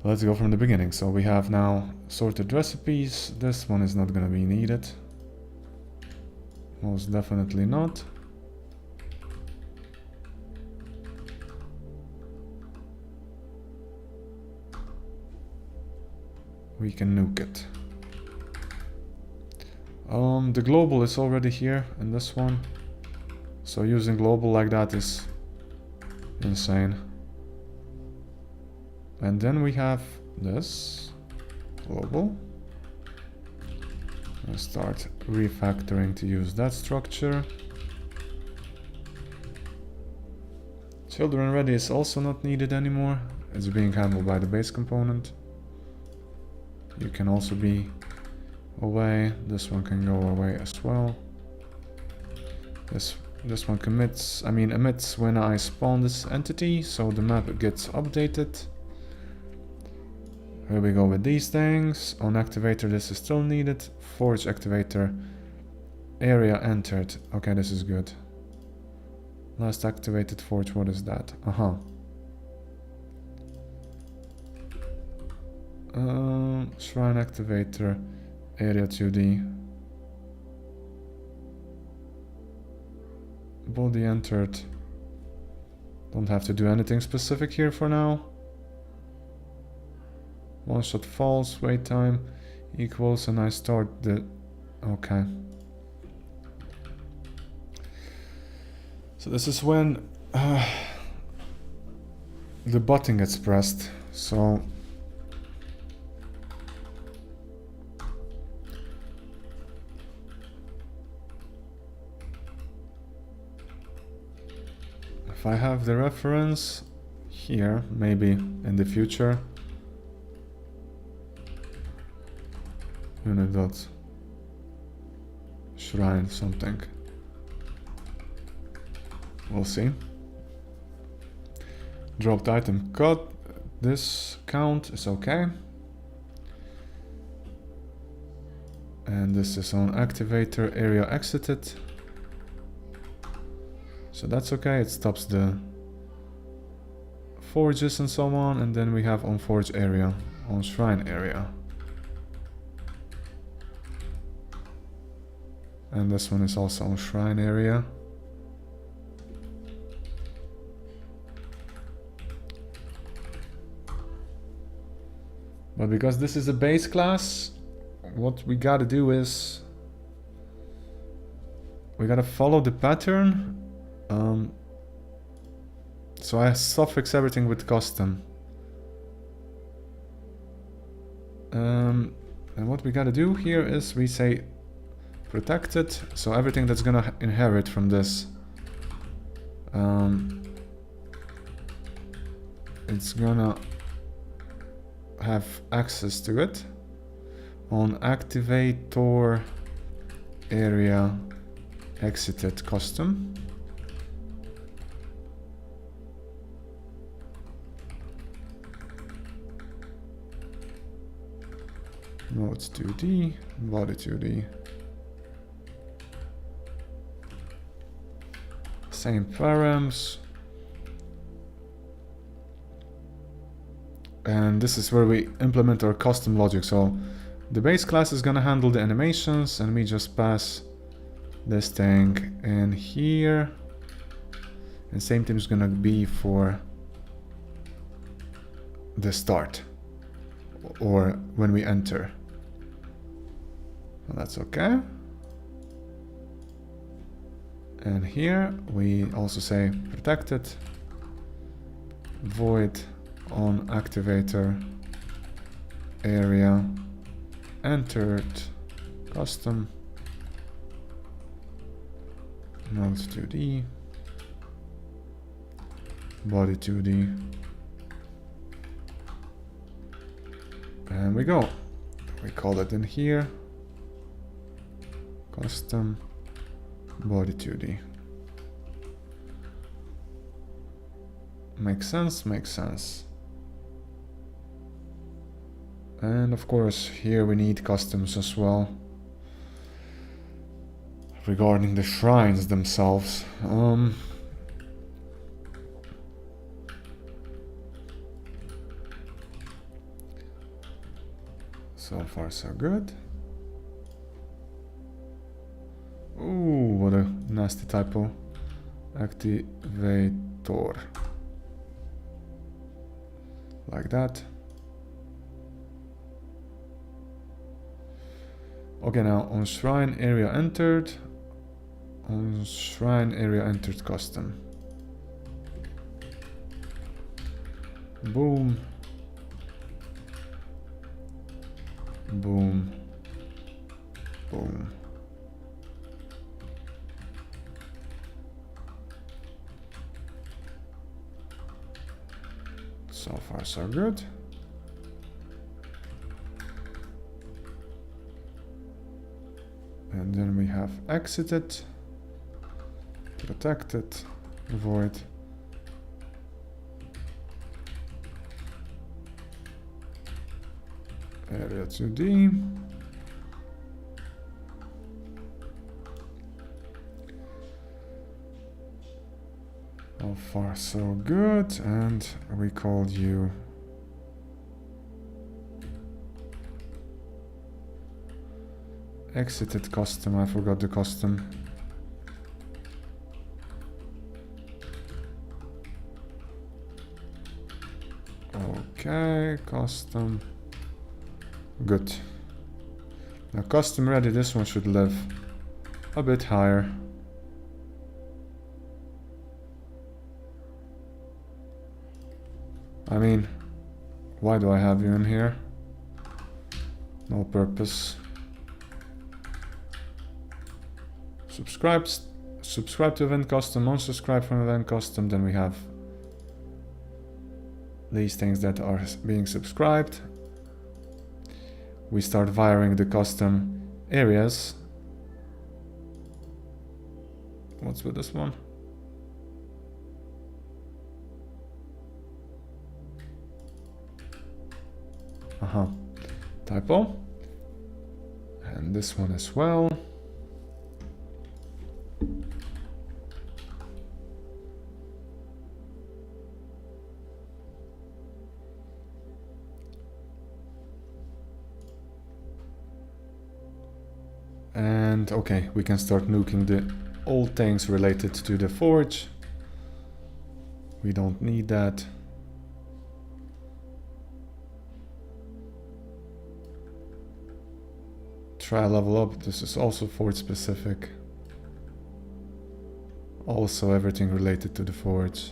Let's go from the beginning. So we have now sorted recipes. This one is not going to be needed. Most definitely not. We can nuke it. The global is already here in this one. So using global like that is insane. And then we have this global. I'll start refactoring to use that structure. Children ready is also not needed anymore. It's being handled by the base component. You can also be away. This one can go away as well. This one emits when I spawn this entity, so the map gets updated. Here we go with these things. On activator, this is still needed. Forge activator Area entered. Okay, this is good. Last activated forge, what is that? Shrine activator, area 2D. Body entered. Don't have to do anything specific here for now. One shot falls, wait time equals, and I start the... Okay. So this is when the button gets pressed. So if I have the reference here, maybe in the future, unit dot shrine something. We'll see. Dropped item cut. This count is okay. And this is on activator, area exited. So that's okay, it stops the forges and so on. And then we have on forge area, on shrine area. And this one is also on shrine area. But because this is a base class, what we gotta do is we gotta follow the pattern. So I suffix everything with custom. And what we gotta do here is we say protected, so everything that's gonna inherit from this, it's gonna have access to it on activator area exited custom. Nodes 2D, body 2D. Same params. And this is where we implement our custom logic. So the base class is gonna handle the animations, and we just pass this thing in here. And same thing is gonna be for the start or when we enter. Well, that's okay. And here we also say protected void on activator area entered custom nodes 2D body 2D, and we go. We call it in here custom body 2D. Makes sense, makes sense. And of course here we need customs as well regarding the shrines themselves. So far so good. Ooh, what a nasty typo. Activator. Like that. Okay, now on shrine area entered. On shrine area entered custom. Boom. Boom. Boom. So far so good. And then we have exited, protected, void, area 2D, So far so good, and we called you exited custom. I forgot the custom. Okay, custom. Good. Now custom ready, this one should live a bit higher. I mean, why do I have you in here? No purpose. Subscribe to event custom, unsubscribe from event custom, then we have these things that are being subscribed. We start wiring the custom areas. What's with this one? Typo. And this one as well. And okay, we can start nuking the old things related to the forge. We don't need that. Try level up. This is also forge specific. Also everything related to the forge.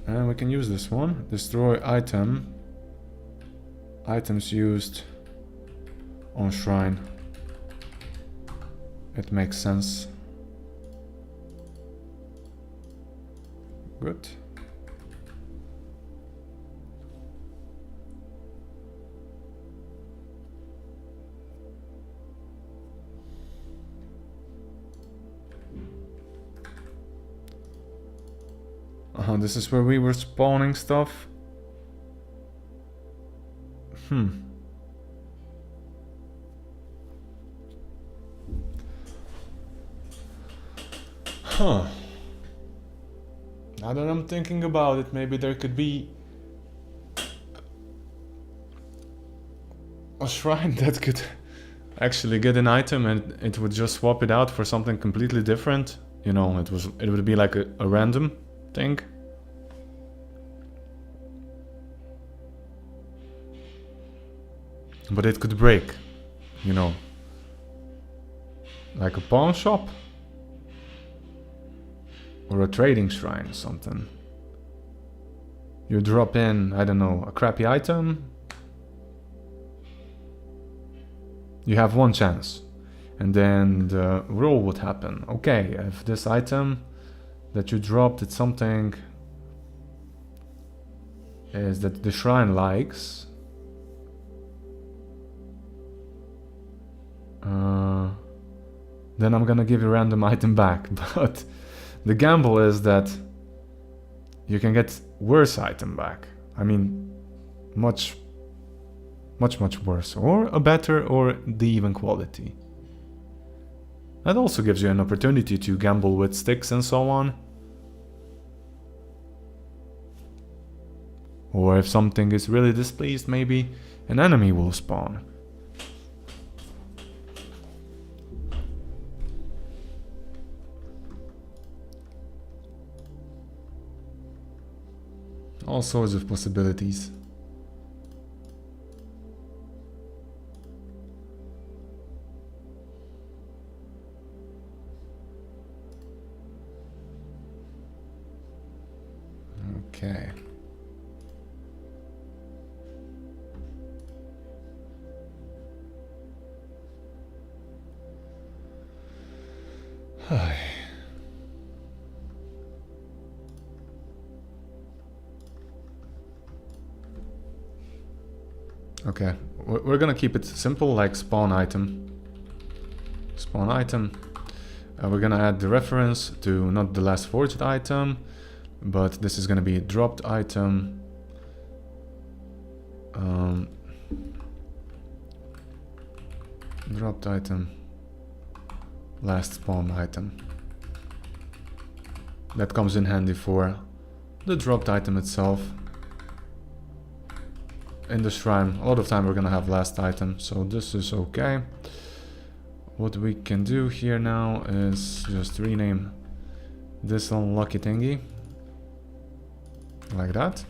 And we can use this one. Destroy item. Items used on shrine. It makes sense. Good. This is where we were spawning stuff. Now that I'm thinking about it, maybe there could be a shrine that could actually get an item and it would just swap it out for something completely different. You know, it would be like a random thing. But it could break, you know, like a pawn shop or a trading shrine, something. You drop in, I don't know, a crappy item. You have one chance, and then the roll would happen. Okay, if this item that you dropped, it's something is that the shrine likes. Then I'm gonna give you a random item back, but the gamble is that you can get worse item back. I mean, much worse, or a better, or the even quality. That also gives you an opportunity to gamble with sticks and so on. Or if something is really displeased, maybe an enemy will spawn. All sorts of possibilities. Okay. Okay, we're gonna keep it simple, like spawn item. Spawn item. We're gonna add the reference to not the last forged item, but this is gonna be a dropped item. Dropped item. last spawn item. That comes in handy for the dropped item itself. In the shrine, a lot of time we're gonna have last item, so this is okay. What we can do here now is just rename this unlucky thingy like that,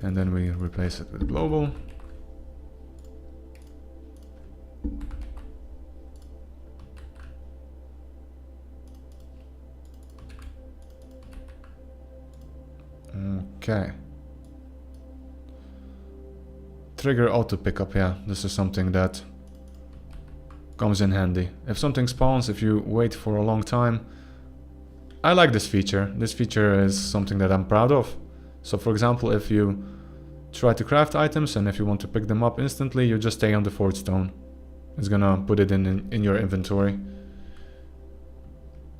and then we replace it with global. Okay. Trigger auto pickup, yeah, this is something that comes in handy. If something spawns, if you wait for a long time, I like this feature. This feature is something that I'm proud of. So for example, if you try to craft items and if you want to pick them up instantly, you just stay on the forge stone. It's gonna put it in your inventory.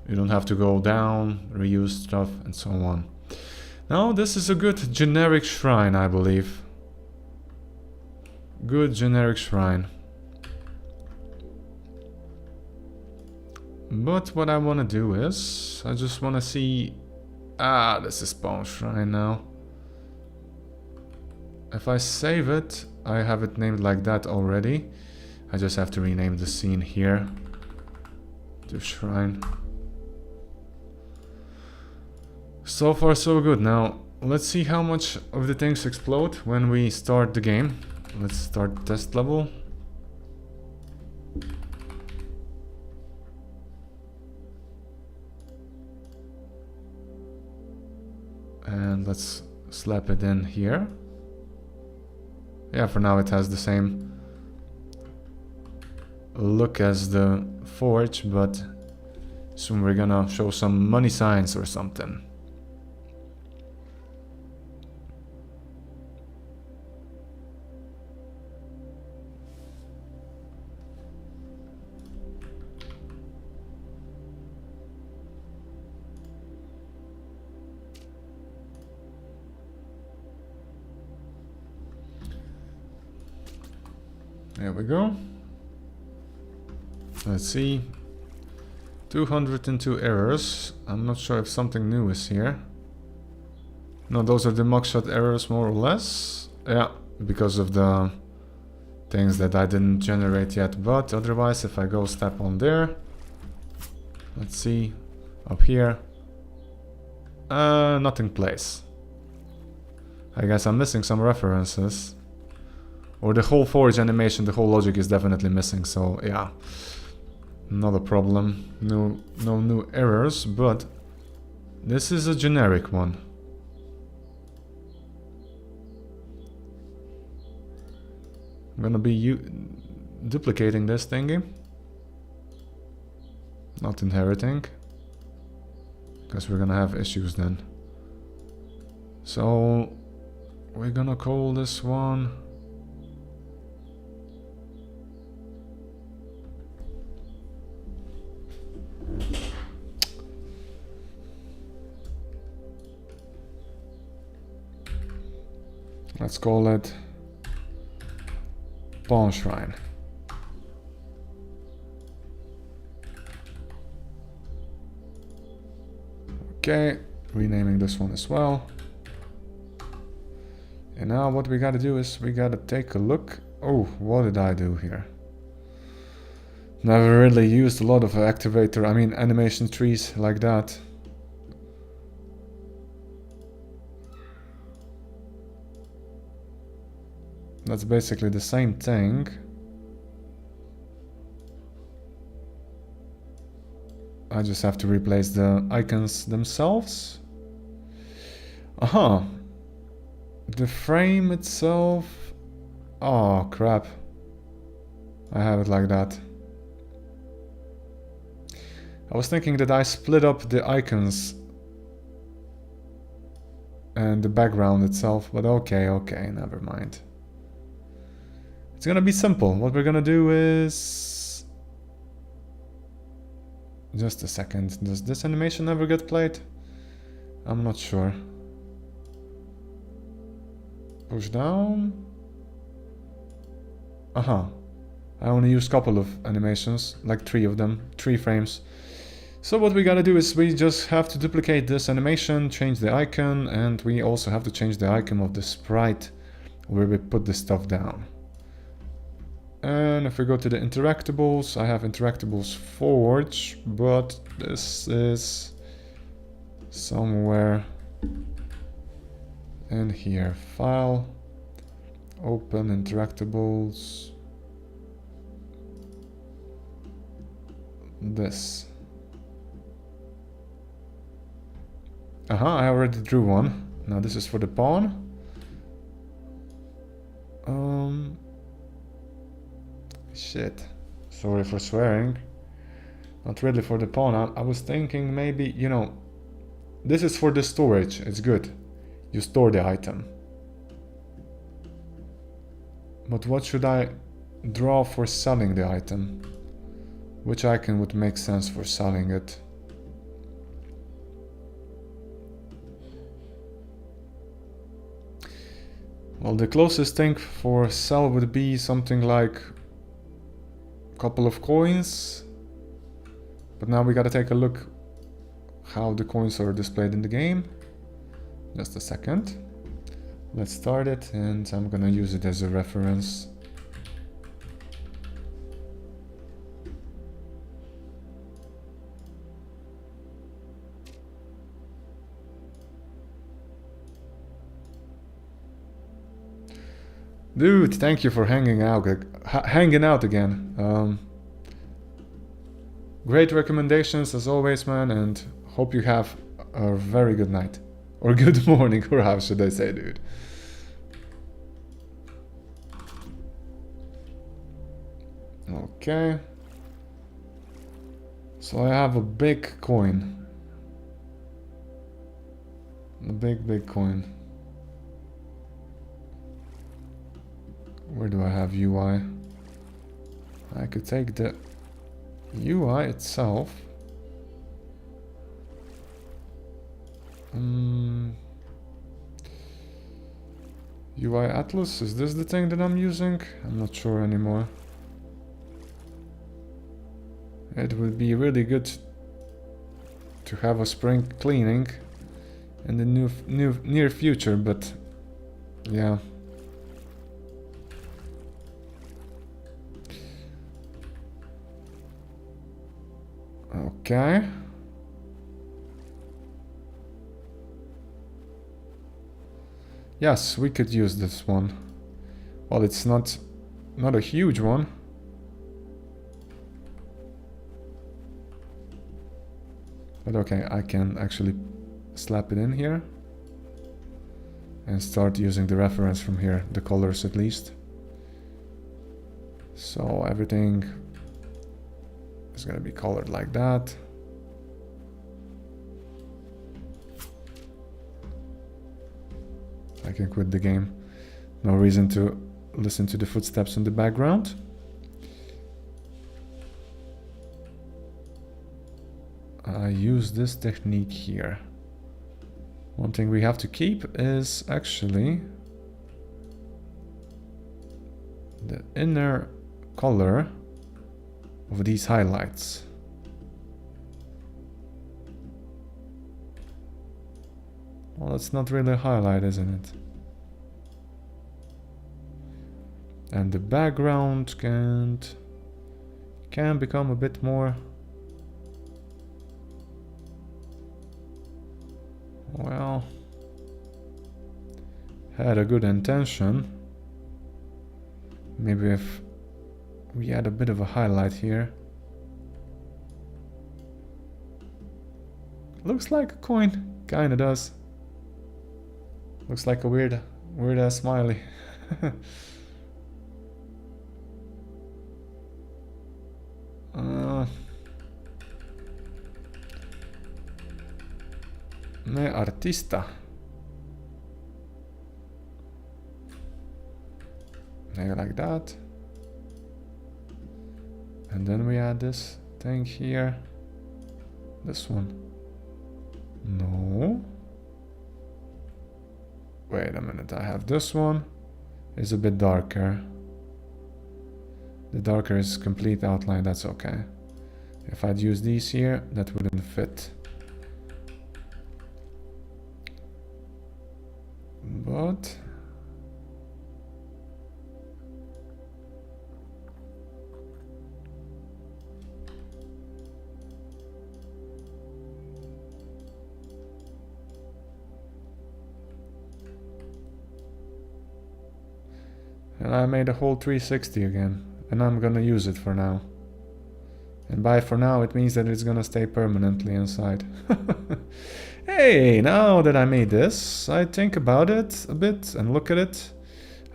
You don't have to go down, reuse stuff, and so on. Now, this is a good generic shrine, I believe. Good generic shrine. But what I want to do is, I just want to see... Ah, this is spawn shrine now. If I save it, I have it named like that already. I just have to rename the scene here to shrine. So far so good. Now, let's see how much of the things explode when we start the game. Let's start test level. And let's slap it in here. Yeah, for now it has the same look as the forge, but soon we're gonna show some money signs or something. There we go. Let's see. 202 errors. I'm not sure if something new is here. No, those are the mugshot errors more or less. Yeah, because of the things that I didn't generate yet. But otherwise, if I go step on there. Let's see. Up here. Nothing plays. I guess I'm missing some references. Or the whole forge animation, the whole logic is definitely missing, so yeah. Not a problem. No new errors, but this is a generic one. I'm gonna be duplicating this thingy. Not inheriting. Because we're gonna have issues then. So we're gonna call this one... Let's call it Pawn Shrine. Okay, renaming this one as well. And now what we gotta do is we gotta take a look. Oh, what did I do here? Never really used a lot of animation trees like that. That's basically the same thing. I just have to replace the icons themselves. Aha. The frame itself... Oh, crap. I have it like that. I was thinking that I split up the icons and the background itself, but okay, never mind. It's gonna be simple. What we're gonna do is... Just a second. Does this animation ever get played? I'm not sure. Push down. Aha. I only used a couple of animations, like 3 of them, 3 frames. So what we gotta do is we just have to duplicate this animation, change the icon, and we also have to change the icon of the sprite where we put the stuff down. And if we go to the interactables, I have interactables forge, but this is somewhere in here. File, open interactables, this. I already drew one. Now this is for the pawn. Shit. Sorry for swearing. Not really for the pawn. I was thinking maybe, you know, this is for the storage. It's good. You store the item. But what should I draw for selling the item? Which icon would make sense for selling it? Well, the closest thing for sell would be something like a couple of coins. But now we gotta take a look how the coins are displayed in the game. Just a second. Let's start it, and I'm gonna use it as a reference. Dude, thank you for hanging out again. Great recommendations as always, man, and hope you have a very good night. Or good morning, or how should I say, dude. Okay. So I have a big coin. A big coin. Where do I have UI? I could take the UI itself. UI Atlas, is this the thing that I'm using? I'm not sure anymore. It would be really good to have a spring cleaning in the near future, but yeah. Okay. Yes, we could use this one. Well, it's not a huge one. But okay, I can actually slap it in here and start using the reference from here, the colors at least. So everything is gonna be colored like that. I can quit the game. No reason to listen to the footsteps in the background. I use this technique here. One thing we have to keep is actually the inner color of these highlights. Well, it's not really a highlight, isn't it? And the background can become a bit more, well, had a good intention. Maybe if we add a bit of a highlight here. Looks like a coin, kinda does. Looks like a weird ass smiley. Me artista. Maybe like that. And then we add this thing here. This one. No. Wait a minute, I have this one. It's a bit darker. The darker is complete outline, that's okay. If I'd use these here, that wouldn't fit. But and I made a whole 360 again, and I'm gonna use it for now. And by for now, it means that it's gonna stay permanently inside. Hey, now that I made this, I think about it a bit and look at it.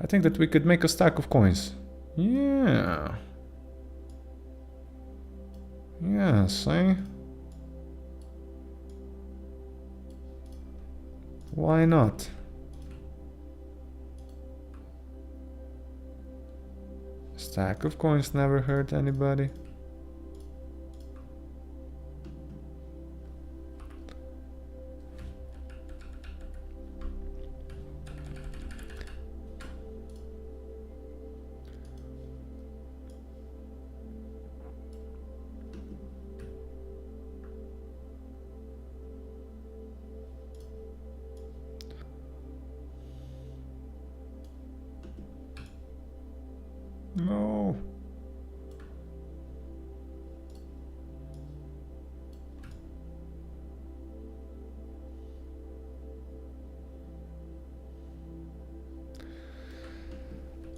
I think that we could make a stack of coins. Yeah. Yes, eh? Why not? A stack of coins never hurt anybody. No.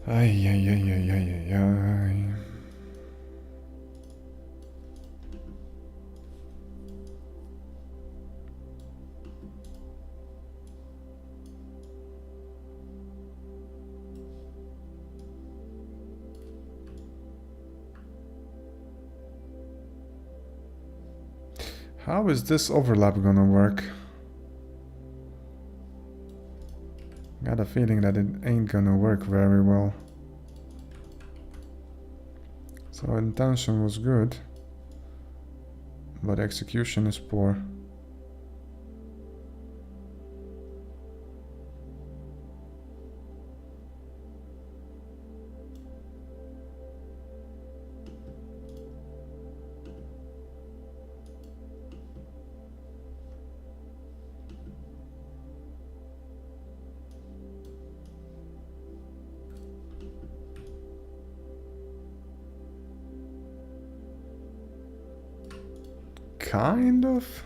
Ay, ay, ay, ay, ay, ay, ay. How is this overlap gonna work? Got a feeling that it ain't gonna work very well. So intention was good, but execution is poor. Kind of.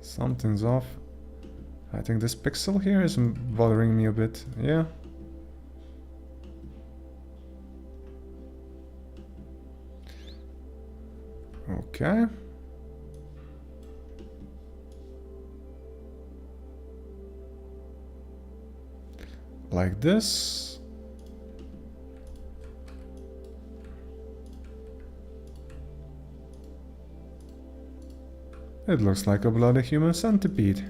Something's off. I think this pixel here is bothering me a bit. Yeah. Okay. Like this. It looks like a bloody human centipede.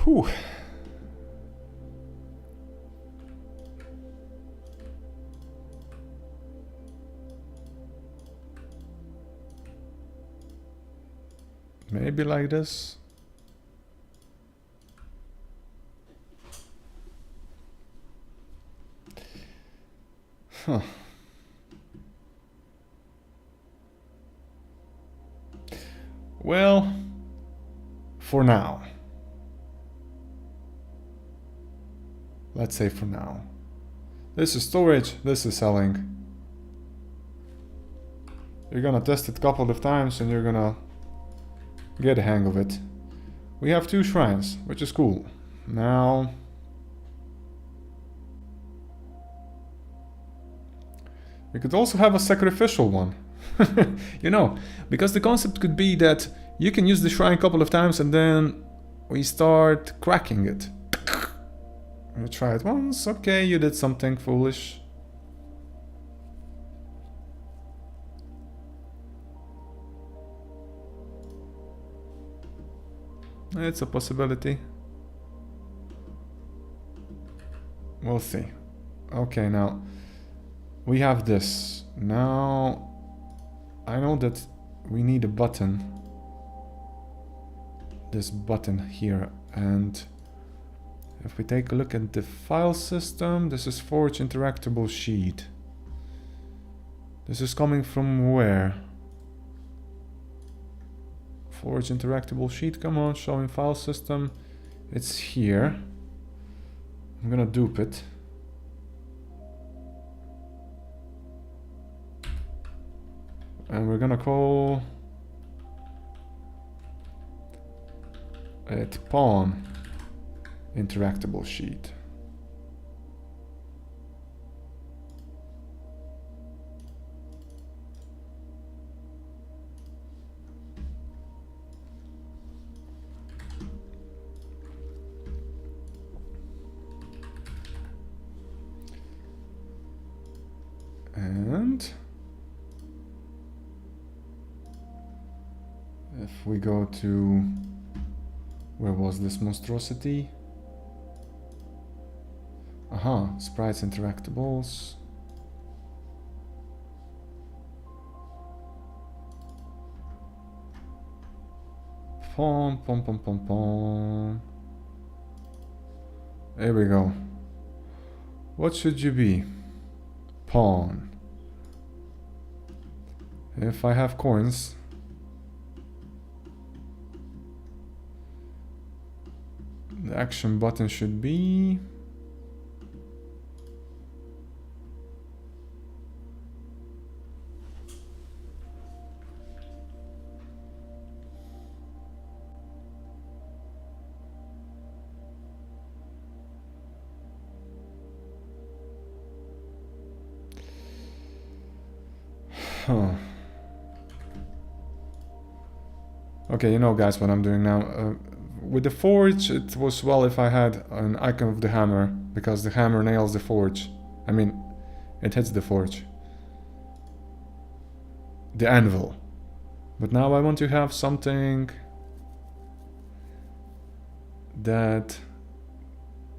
Whew. Maybe like this. Huh. Well, for now. Let's say for now. This is storage, this is selling. You're gonna test it a couple of times and you're gonna get a hang of it. We have 2 shrines, which is cool. Now, we could also have a sacrificial one. You know, because the concept could be that you can use the shrine a couple of times and then we start cracking it. You try it once, okay, you did something foolish. It's a possibility. We'll see. Okay, now we have this. Now I know that we need a button. This button here, and if we take a look at the file system, this is Forge interactable sheet. This is coming from where? Forge interactable sheet, come on, showing file system. It's here. I'm gonna dupe it. And we're gonna call it pawn interactable sheet. And if we go to, where was this monstrosity? Aha, sprites interactables. Pom pom pom pom pom. There we go. What should you be? Pawn. If I have coins, the action button should be Okay, you know guys what I'm doing now. With the forge, it was well if I had an icon of the hammer, because the hammer nails the forge. I mean, it hits the forge. The anvil. But now I want to have something that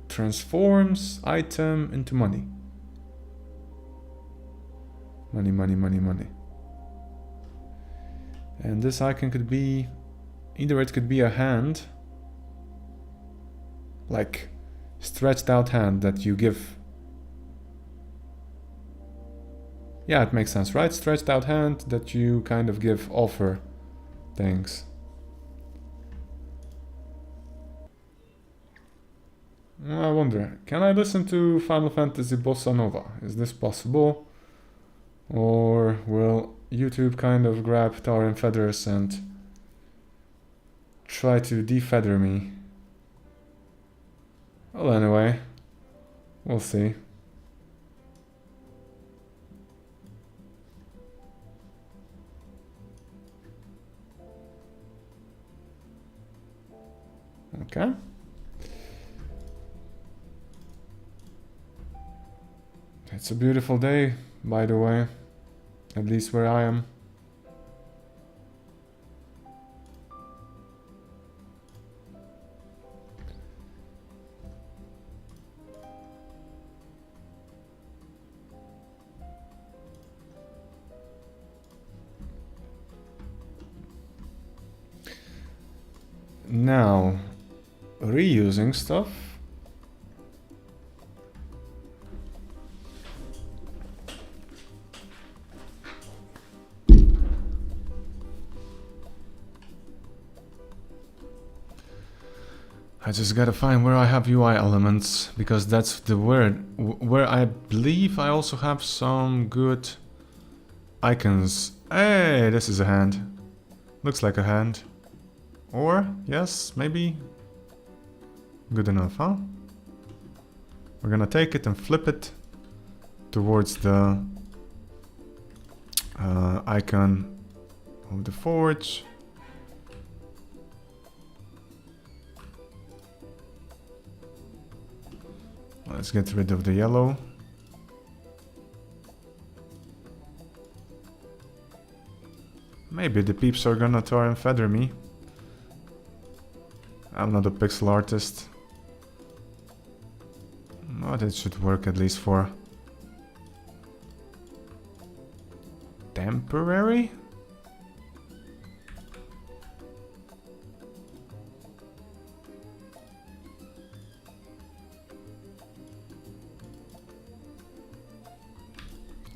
transforms item into money. Money, money, money, money. And this icon could be, either it could be a hand, like stretched out hand that you give. Yeah, it makes sense, right? Stretched out hand that you kind of give offer things. I wonder, can I listen to Final Fantasy Bossa Nova? Is this possible? Or will YouTube kind of grab tar and feathers and try to defeather me? Well, anyway, we'll see. Okay. It's a beautiful day, by the way, at least where I am. Now, reusing stuff. I just gotta find where I have UI elements, because that's the word where I believe I also have some good icons. Hey, this is a hand. Looks like a hand. Or, yes, maybe. Good enough, huh? We're gonna take it and flip it towards the icon of the forge. Let's get rid of the yellow. Maybe the peeps are gonna tar and feather me. I'm not a pixel artist. But it should work at least for temporary.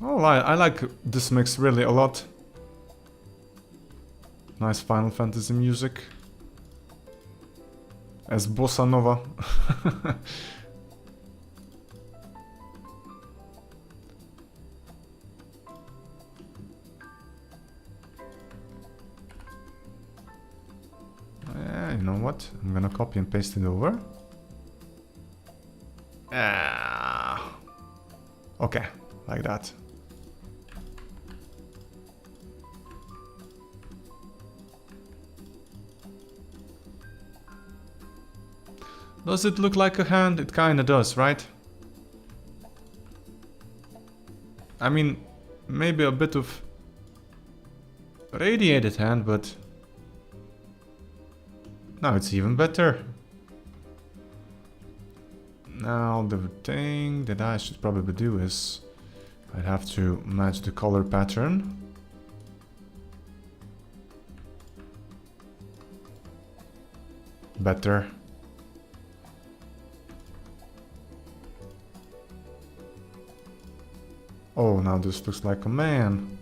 Oh, I like this mix really a lot. Nice Final Fantasy music. As bossa nova. Yeah, you know what? I'm gonna copy and paste it over. Okay, like that. Does it look like a hand? It kinda does, right? I mean, maybe a bit of radiated hand, but now it's even better. Now the thing that I should probably do is I'd have to match the color pattern. Better. Oh, now this looks like a man.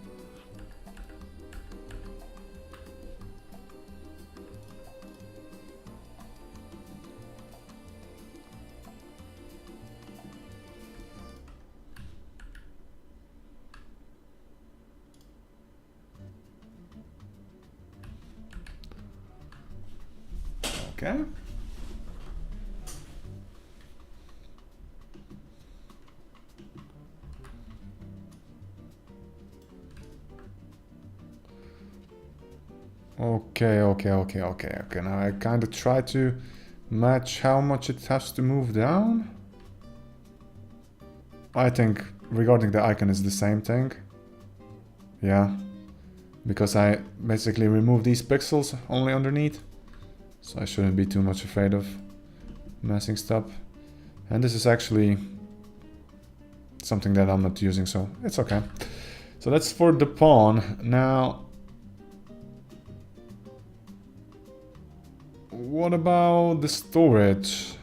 Okay. Okay. Now I kind of try to match how much it has to move down. I think regarding the icon is the same thing. Yeah. Because I basically remove these pixels only underneath. So I shouldn't be too much afraid of messing stuff. And this is actually something that I'm not using, so it's okay. So that's for the pawn. Now, what about the storage?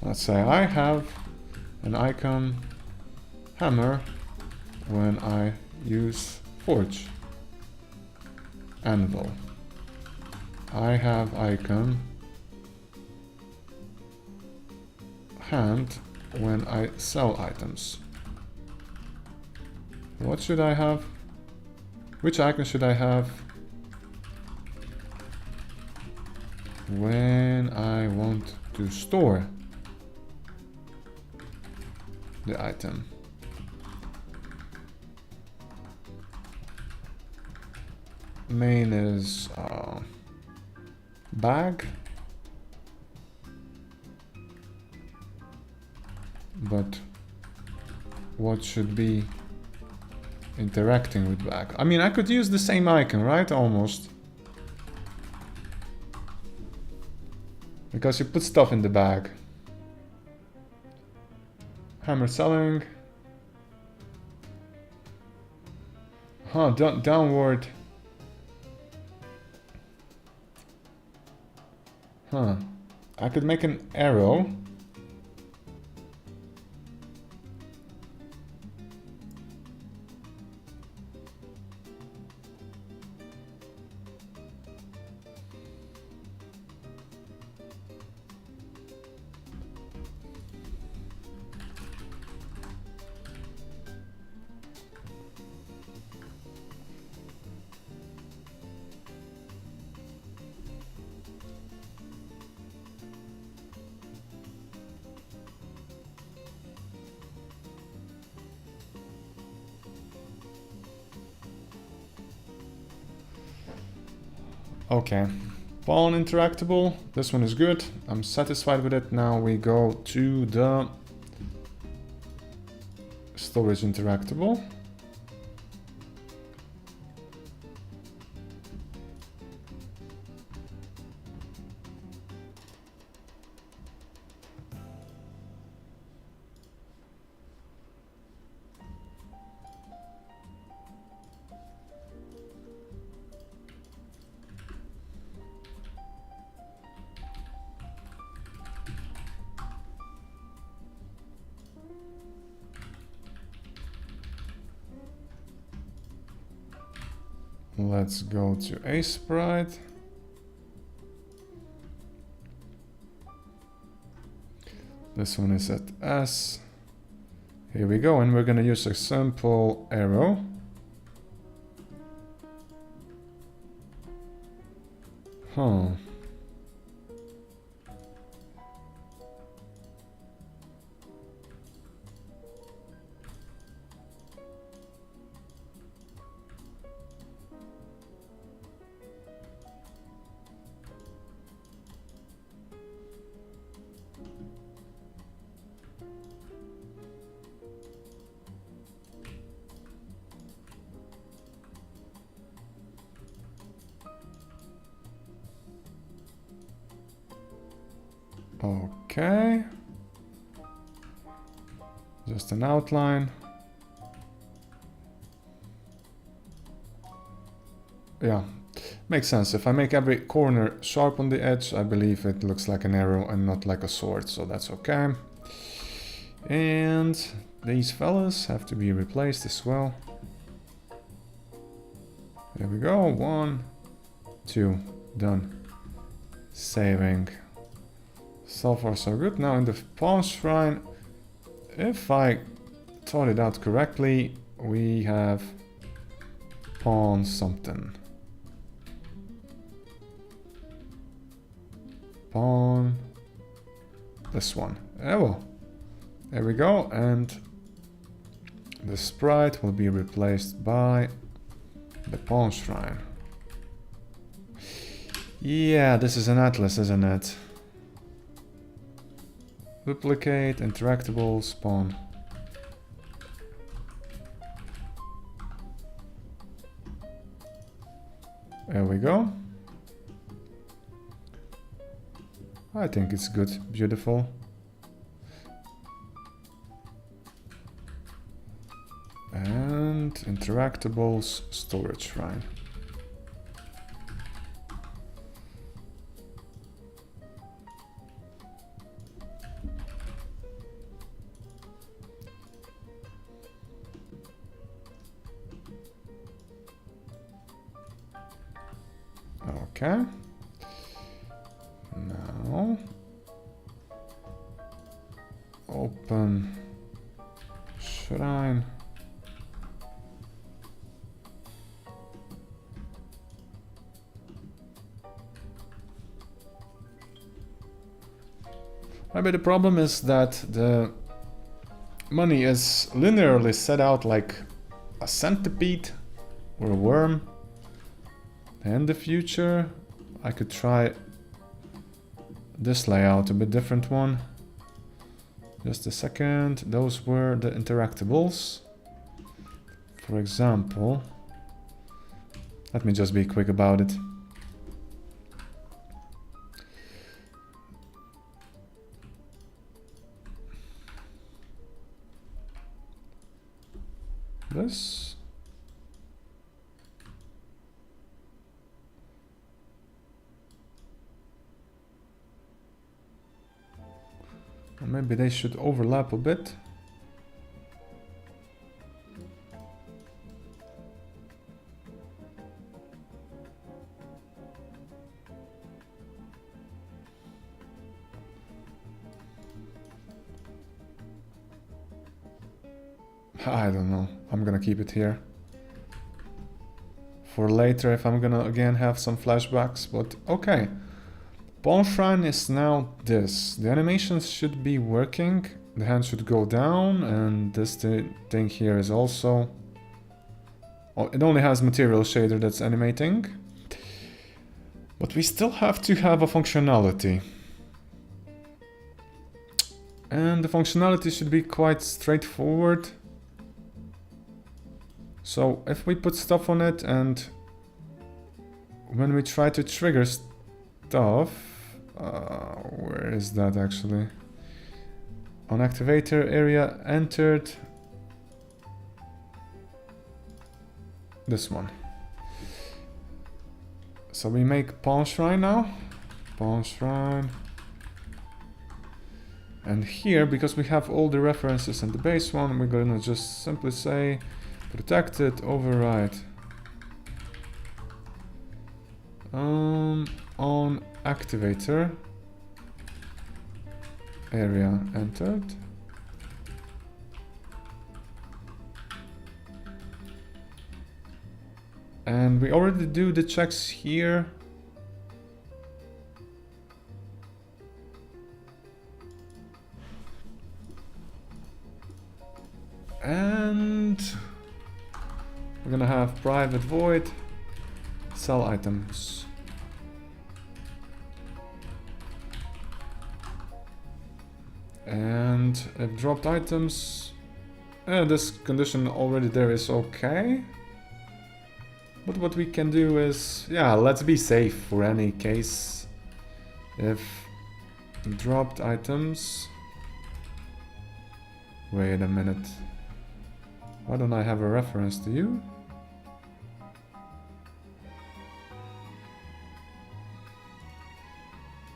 Let's say I have an icon hammer when I use forge. Anvil. I have icon hand when I sell items. What should I have? Which icon should I have when I want to store the item? Main is bag, but what should be interacting with bag? I mean, I could use the same icon, right? Almost. Because you put stuff in the bag. Hammer selling. Huh, downward. Huh. I could make an arrow. Okay, pawn interactable. This one is good. I'm satisfied with it. Now we go to the storage interactable. Let's go to A sprite. This one is at S. Here we go, and we're gonna use a simple arrow. Huh. Okay. Just an outline. Yeah, makes sense. If I make every corner sharp on the edge, I believe it looks like an arrow and not like a sword, so that's okay. And these fellas have to be replaced as well. There we go. 1, 2, done. Saving. So far so good. Now in the pawn shrine, if I thought it out correctly, we have pawn something. Pawn this one. Oh, there we go. And the sprite will be replaced by the pawn shrine. Yeah, this is an atlas, isn't it? Duplicate, interactable, spawn. There we go. I think it's good, beautiful. And interactables, storage shrine. Okay. Now open shrine. Maybe the problem is that the money is linearly set out like a centipede or a worm. In the future, I could try this layout, a bit different one. Just a second. Those were the interactables. For example, let me just be quick about it. This. Or maybe they should overlap a bit. I don't know. I'm gonna keep it here for later if I'm gonna again have some flashbacks, but okay. Pawn shrine is now this. The animations should be working. The hand should go down, and this thing here is also... Oh, it only has material shader that's animating. But we still have to have a functionality. And the functionality should be quite straightforward. So if we put stuff on it and when we try to trigger stuff, where is that actually? On activator area entered. This one. So we make pawn shrine now. Pawn shrine. And here, because we have all the references in the base one, we're gonna just simply say protected override On activator, area entered. And we already do the checks here. And we're gonna have private void, sell items. And if dropped items, this condition already there is okay. But what we can do is, yeah, let's be safe for any case. If dropped items, wait a minute. Why don't I have a reference to you?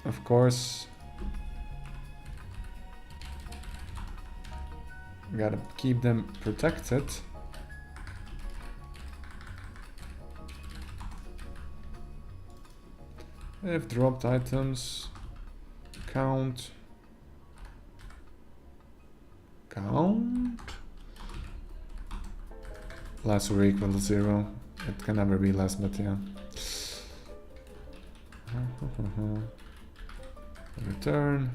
Of course. Gotta keep them protected. If dropped items, count. Less or equal to 0. It can never be less, but yeah. Return.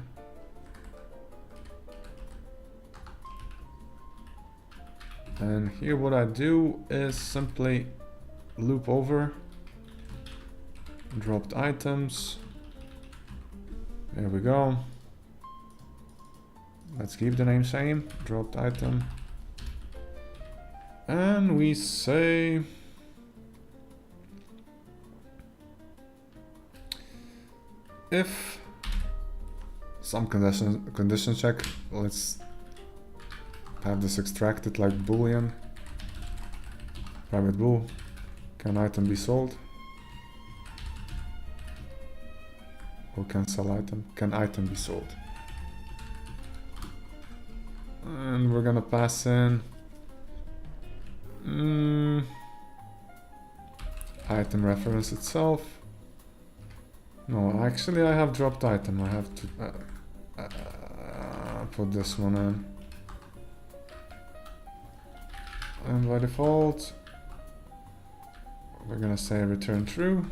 And here what I do is simply loop over dropped items. There we go. Let's keep the name same, dropped item. And we say if some condition check, let's have this extracted like boolean. Private bool, can item be sold? Or can sell item? Can item be sold? And we're gonna pass in item reference itself. No, actually I have dropped item. I have to put this one in. And by default, we're gonna say return true.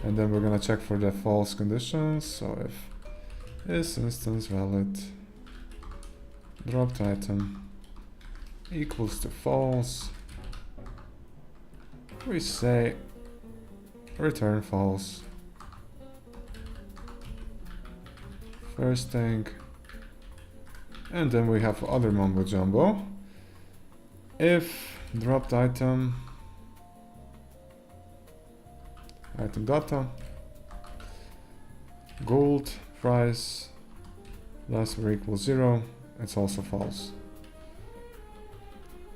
And then we're gonna check for the false conditions. So if is instance valid, dropped item equals to false, we say return false. First thing. And then we have other mumbo jumbo. If dropped item data gold price less or equals 0, it's also false.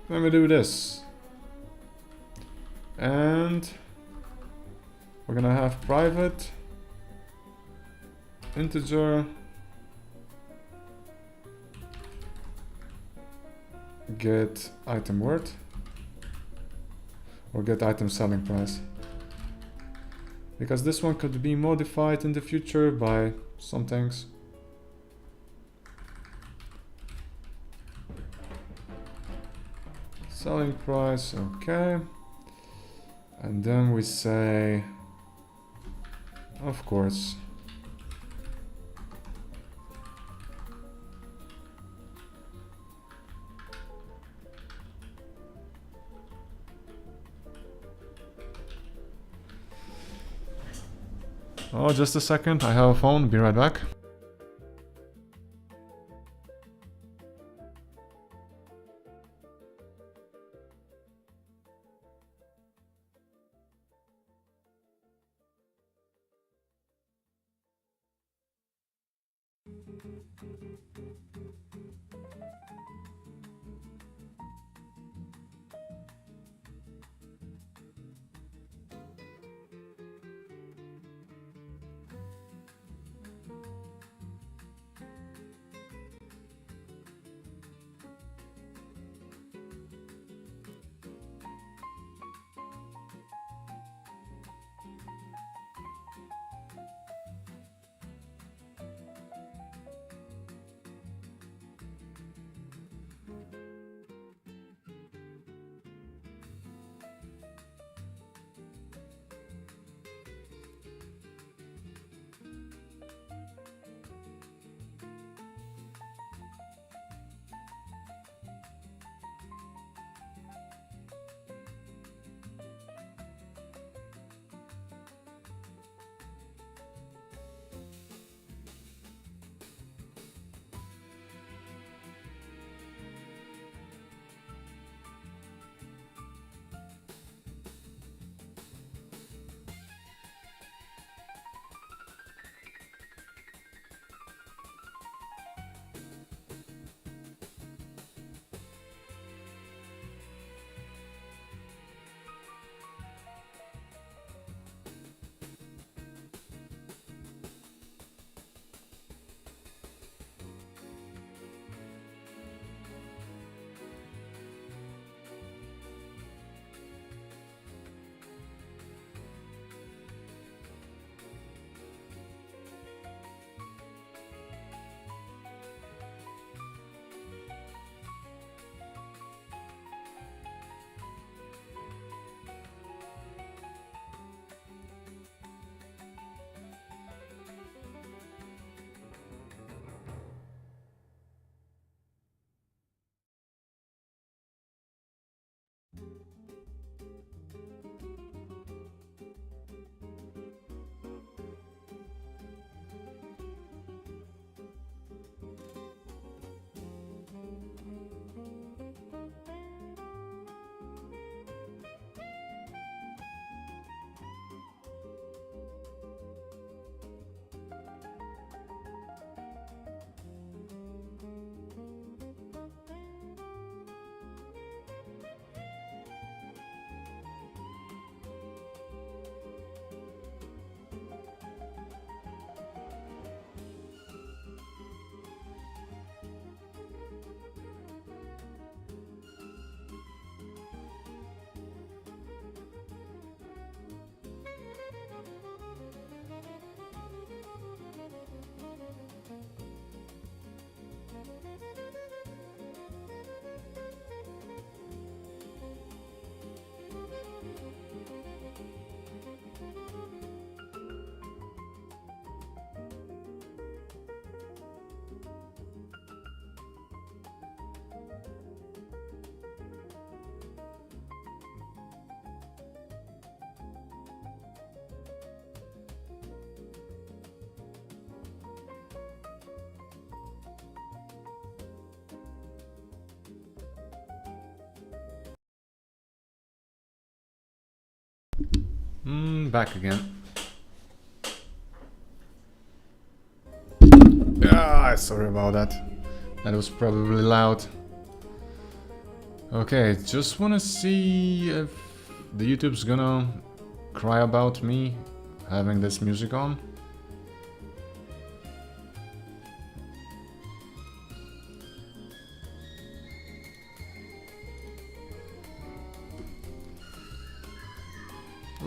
Then we do this, and we're gonna have private integer get item worth or get item selling price, because this one could be modified in the future by some things. Selling price, okay. And then we say, of course, oh, just a second, I have a phone, be right back. Back again. Ah, sorry about that. That was probably loud. Okay, just wanna see if the YouTube's gonna cry about me having this music on.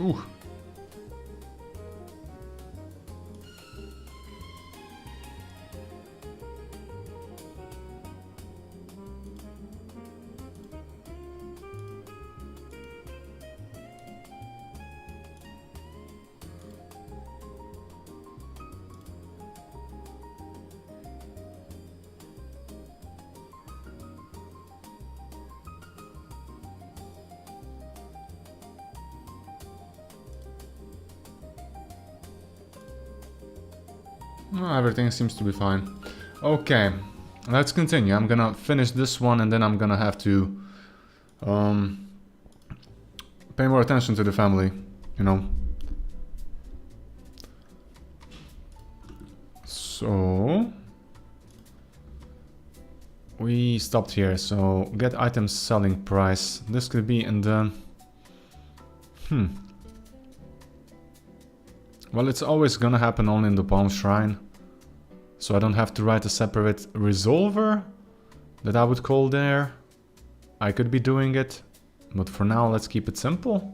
Ooh. Oh, everything seems to be fine. Okay, let's continue. I'm gonna finish this one and then I'm gonna have to pay more attention to the family, you know. So we stopped here, so get item selling price. This could be in the... Well, it's always gonna happen only in the Palm Shrine. So I don't have to write a separate resolver that I would call there. I could be doing it, but for now let's keep it simple.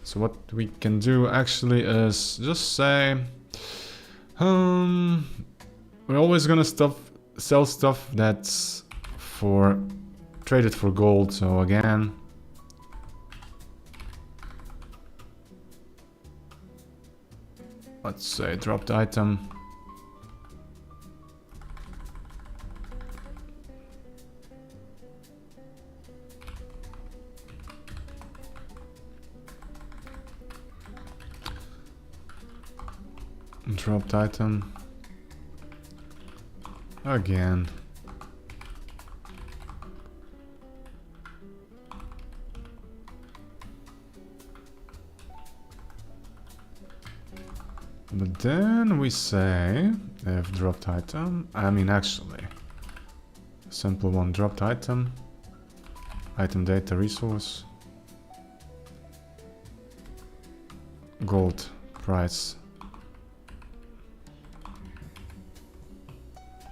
So what we can do actually is just say... we're always gonna sell stuff that's traded for gold, so again... Let's say dropped item. Dropped item. Again. But then we say, if dropped item, I mean actually, simple one, dropped item, item data resource, gold price.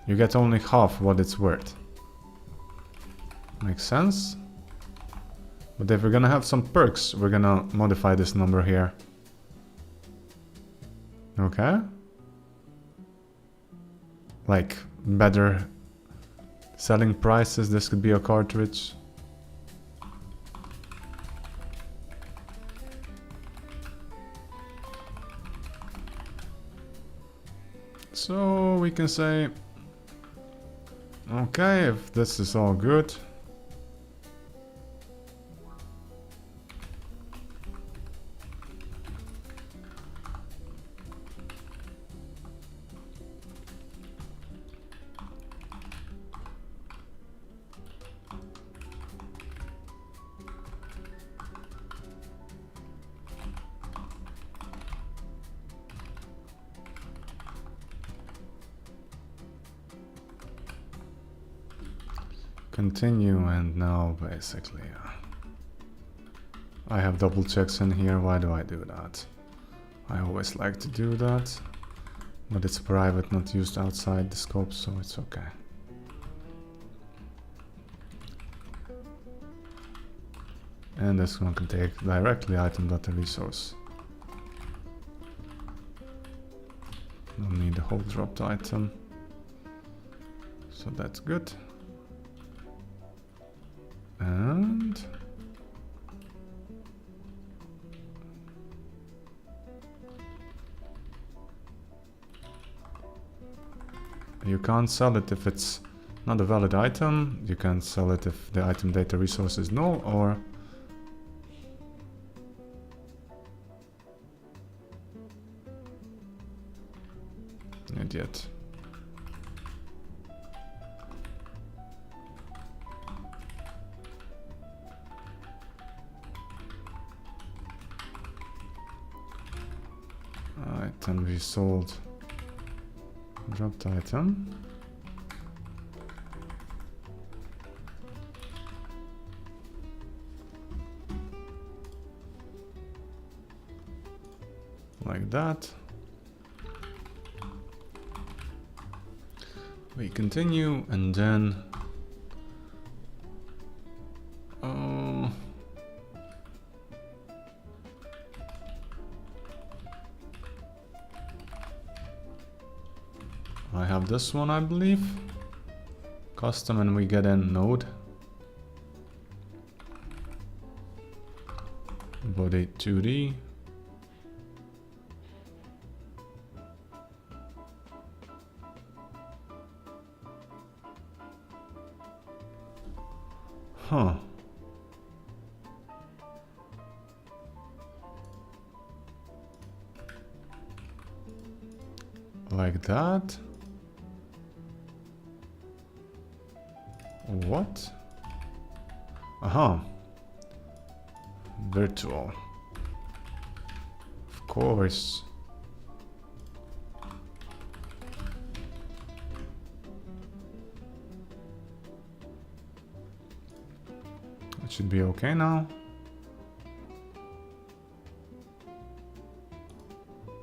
You get only half what it's worth. Makes sense? But if we're gonna have some perks, we're gonna modify this number here. Okay. Like better selling prices, this could be a cartridge. So we can say, okay, if this is all good. Continue, and now basically I have double checks in here. Why do I do that? I always like to do that, but it's private, not used outside the scope, so it's okay. And this one can take directly item data resource. Don't need the whole dropped item, so that's good. And you can't sell it if it's not a valid item. You can sell it if the item data resource is null or not yet. and we sold dropped item. Like that. We continue and then I have this one, I believe. Custom, and we get a node. Body 2D. Huh. Like that. What? Aha. Virtual. Of course. It should be okay now.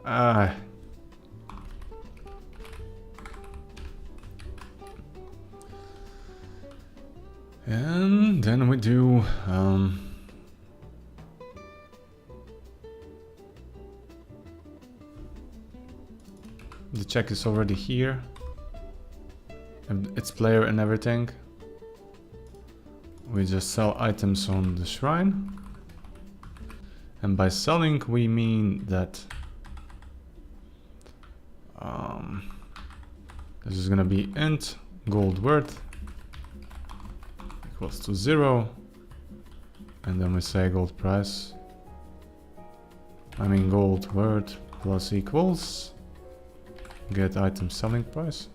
Ah. And then we do the check is already here. And it's player and everything. We just sell items on the shrine. And by selling we mean that this is gonna be int gold worth equals to 0, and then we say gold price, I mean gold worth plus equals get item selling price,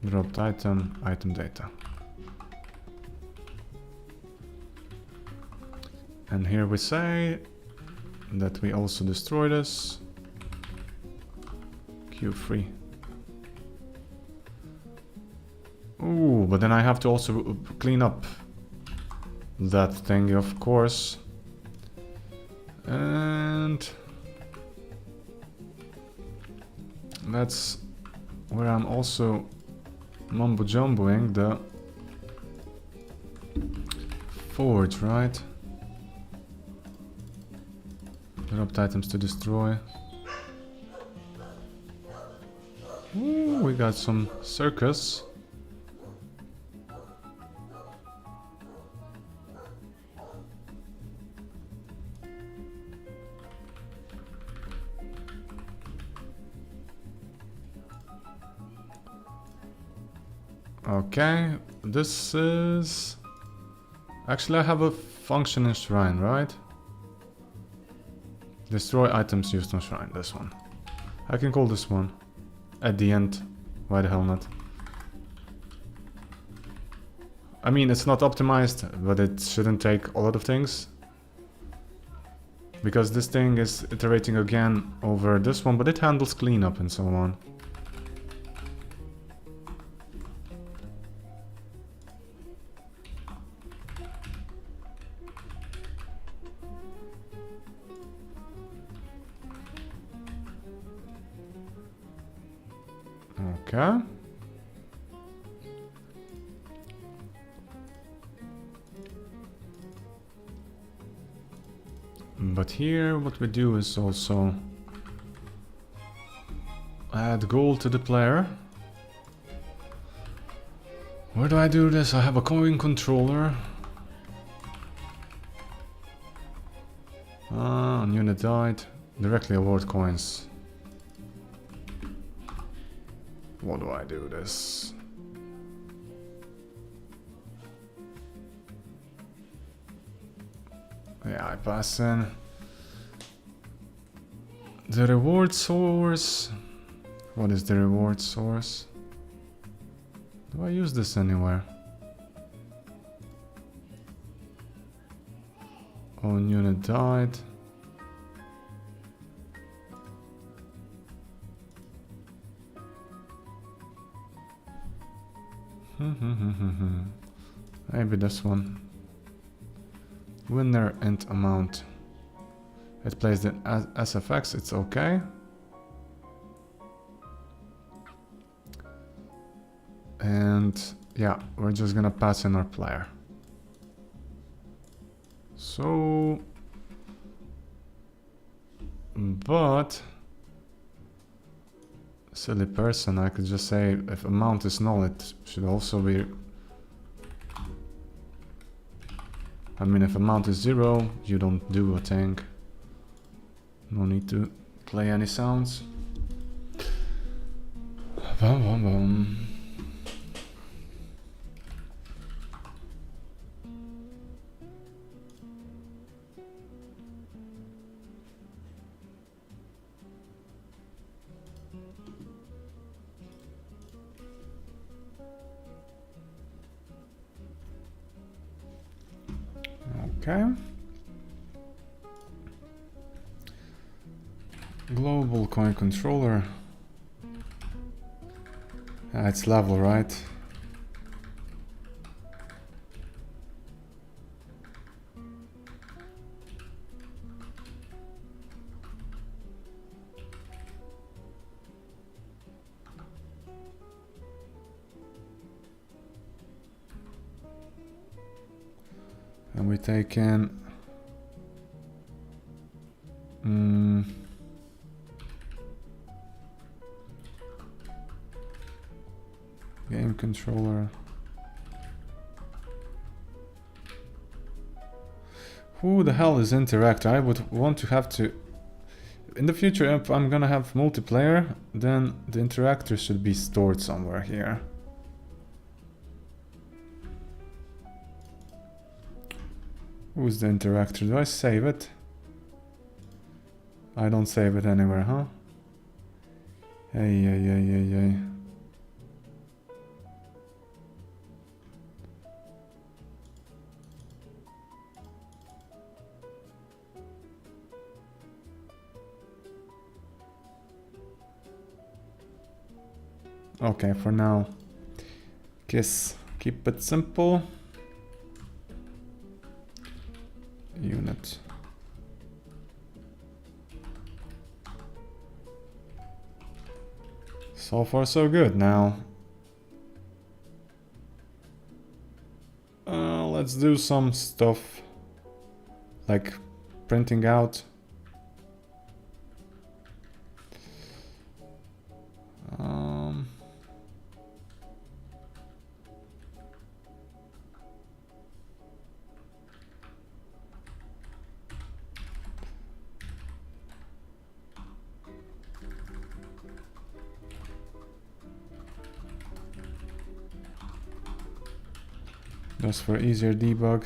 dropped item, item data. And here we say that we also destroy this Q3. Ooh, but then I have to also clean up that thing, of course. And that's where I'm also mumbo-jumboing the forge, right? Dropped items to destroy. Ooh, we got some circus. Okay, this is... Actually, I have a functioning shrine, right? Destroy items used on shrine, this one. I can call this one at the end. Why the hell not? I mean, it's not optimized, but it shouldn't take a lot of things. Because this thing is iterating again over this one, but it handles cleanup and so on. Okay. But here what we do is also add gold to the player. Where do I do this? I have a coin controller. On unit died. Directly award coins. What do I do this? Yeah, I pass in. The reward source. What is the reward source? Do I use this anywhere? On unit died. Maybe this one. Winner and amount. It plays the SFX, it's okay. And yeah, we're just gonna pass in our player. So, but silly person, I could just say if amount is null, it should also be. I mean, if amount is 0, you don't do a thing. No need to play any sounds. Bum, bum, bum. Okay. Global coin controller. It's level, right? And we take in game controller. Who the hell is Interact? I would want to have to... In the future, if I'm gonna have multiplayer, then the interactor should be stored somewhere here. Who's the interactor? Do I save it? I don't save it anywhere, huh? Hey. Okay, for now, guess keep it simple. Unit. So far so good. Now let's do some stuff like printing out. Just for easier debug.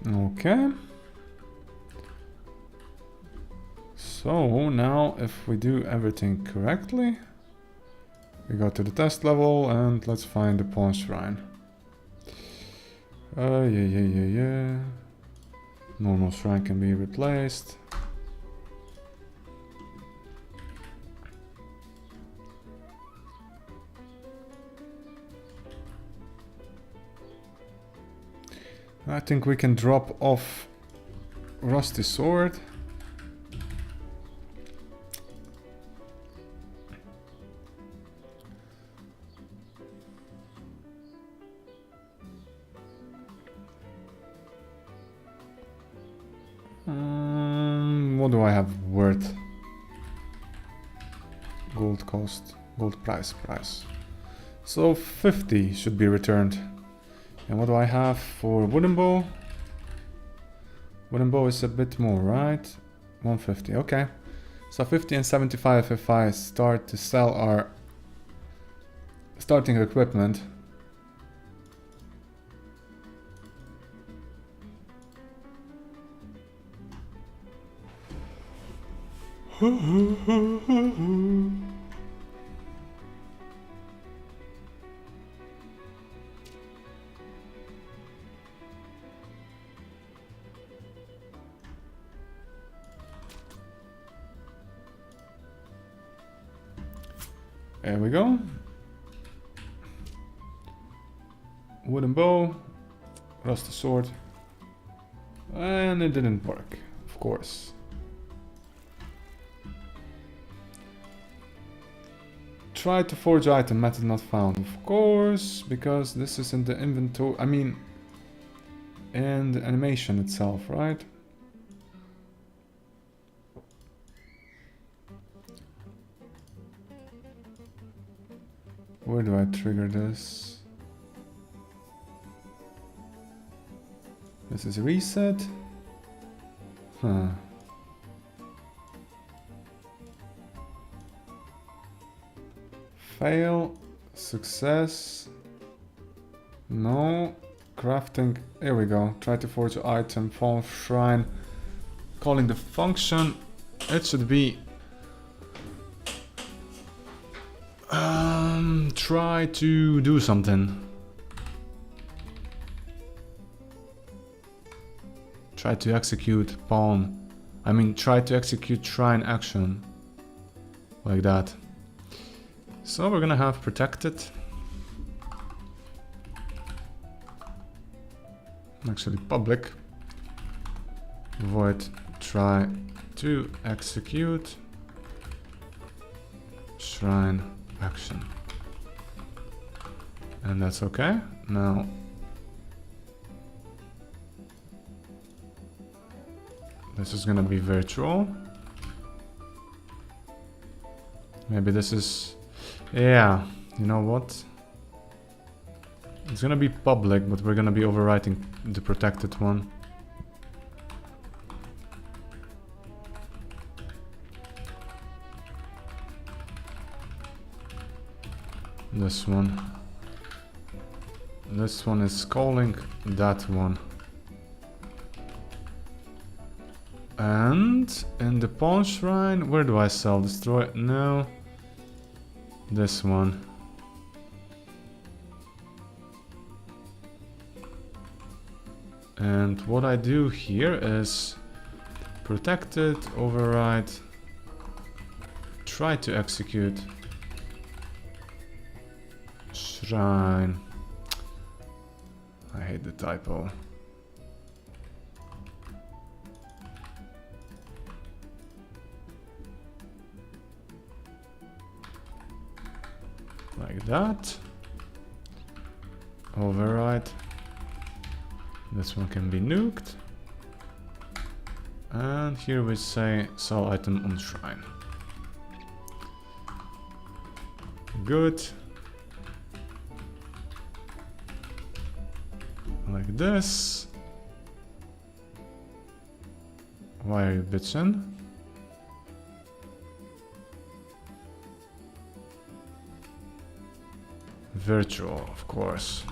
Okay. So now if we do everything correctly, we go to the test level and let's find the pawn shrine. Yeah. Normal shrine can be replaced. I think we can drop off Rusty Sword. What do I have worth? Gold cost, gold price. So 50 should be returned. And what do I have for wooden bow? Wooden bow is a bit more, right? 150, okay. So 50 and 75 if I start to sell our starting equipment. There we go. Wooden bow, rusty sword, and it didn't work, of course. Try to forge item, method not found, of course, because this is in the inventory, I mean, in the animation itself, right? Where do I trigger this? This is reset. Huh. Fail. Success. No. Crafting. Here we go. Try to forge an item. Fallen shrine. Calling the function. It should be... try to do something. Try to execute pawn. I mean, try to execute shrine action. Like that. So we're gonna have protected. Actually public. Void try to execute shrine action. And that's okay. Now this is gonna be virtual. Maybe this is... yeah, you know what? It's gonna be public, but we're gonna be overwriting the protected one. This one. This one is calling that one. And in the pawn shrine, where do I sell? Destroy? No. This one. And what I do here is protected, override, try to execute shrine. I hate the typo. Like that. Override. This one can be nuked. And here we say sell item on shrine. Good. Like this. Why are you bitching? Virtual, of course.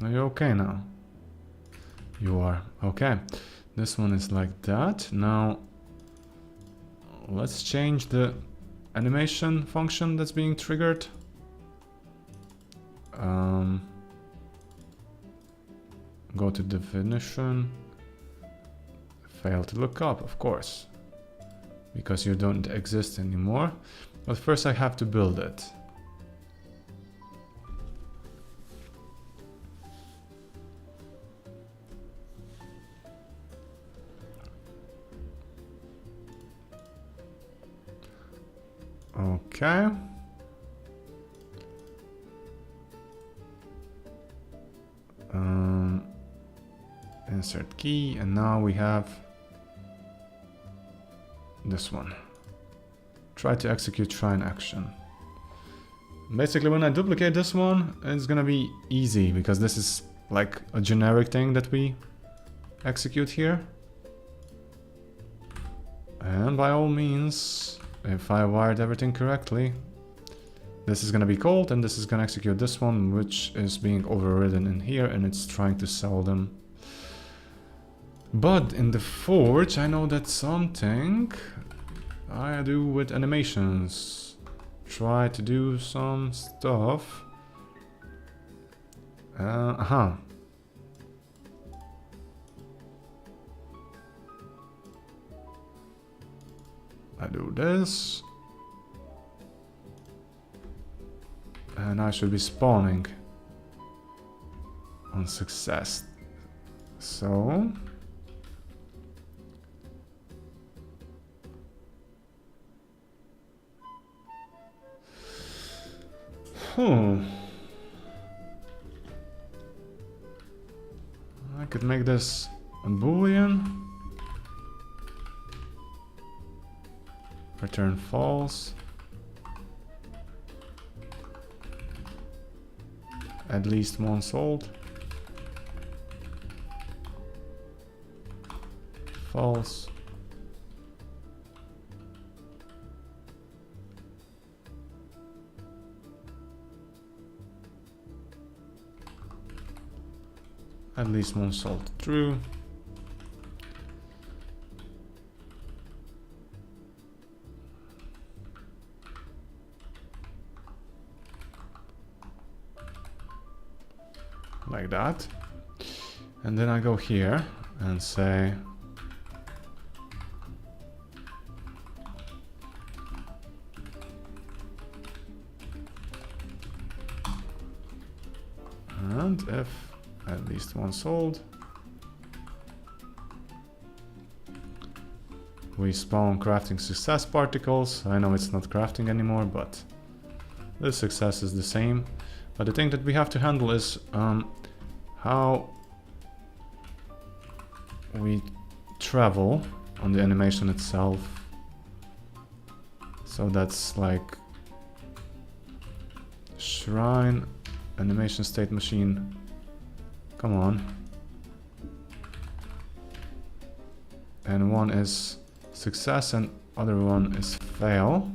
Are you okay now? You are. Okay. This one is like that. Now, let's change the animation function that's being triggered. Go to definition. Fail to look up, of course. Because you don't exist anymore. But first I have to build it. Okay. Insert key, and now we have this one. Try to execute shrine action. Basically, when I duplicate this one, it's gonna be easy because this is like a generic thing that we execute here. And by all means, if I wired everything correctly, this is gonna be called and this is gonna execute this one, which is being overridden in here, and it's trying to sell them. But in the forge, I know that's something I do with animations. Try to do some stuff. I do this. And I should be spawning on success. So... I could make this a boolean. Return false. At least one sold. False. At least one sold. True. Like that. And then I go here and say and if at least one sold, we spawn crafting success particles. I know it's not crafting anymore, but the success is the same. But the thing that we have to handle is how we travel on the animation itself. So that's like shrine, animation state machine. Come on. And one is success and other one is fail.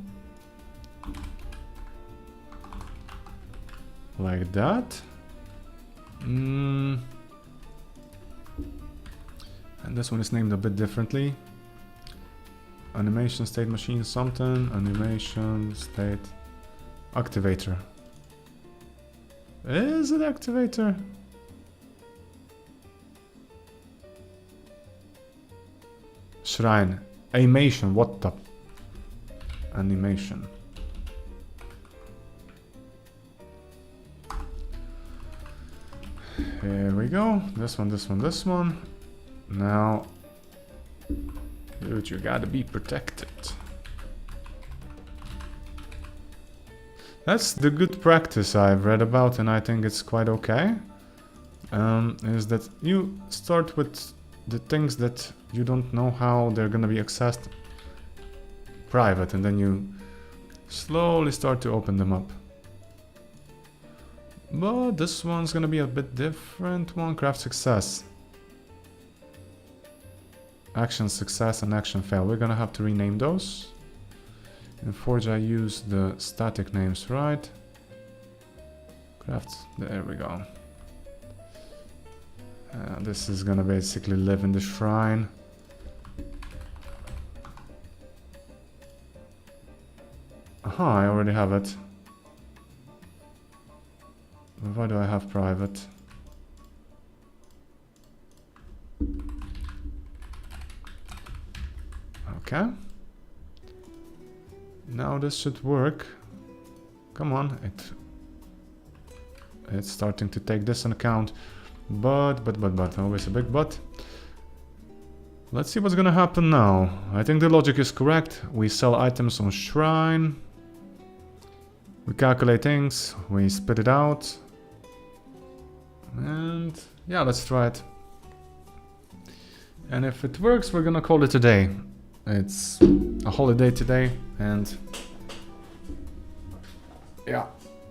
Like that. And this one is named a bit differently. Animation state machine something. Animation state activator. Is it activator? Shrine. Animation. What the? Animation. Here we go. This one, this one, this one. Now, dude, you gotta be protected. That's the good practice I've read about, and I think it's quite okay. Is that you start with the things that you don't know how they're gonna be accessed private, and then you slowly start to open them up. But this one's gonna be a bit different one. Craft success. Action success and action fail. We're gonna have to rename those. In Forge I use the static names, right? Craft, there we go. This is gonna basically live in the shrine. Aha, I already have it. Why do I have private? Okay. Now this should work. Come on, it's starting to take this into account. But, always a big but. Let's see what's gonna happen now. I think the logic is correct. We sell items on shrine. We calculate things, we spit it out. And yeah, let's try it. And if it works, we're gonna call it a day. It's a holiday today, and yeah,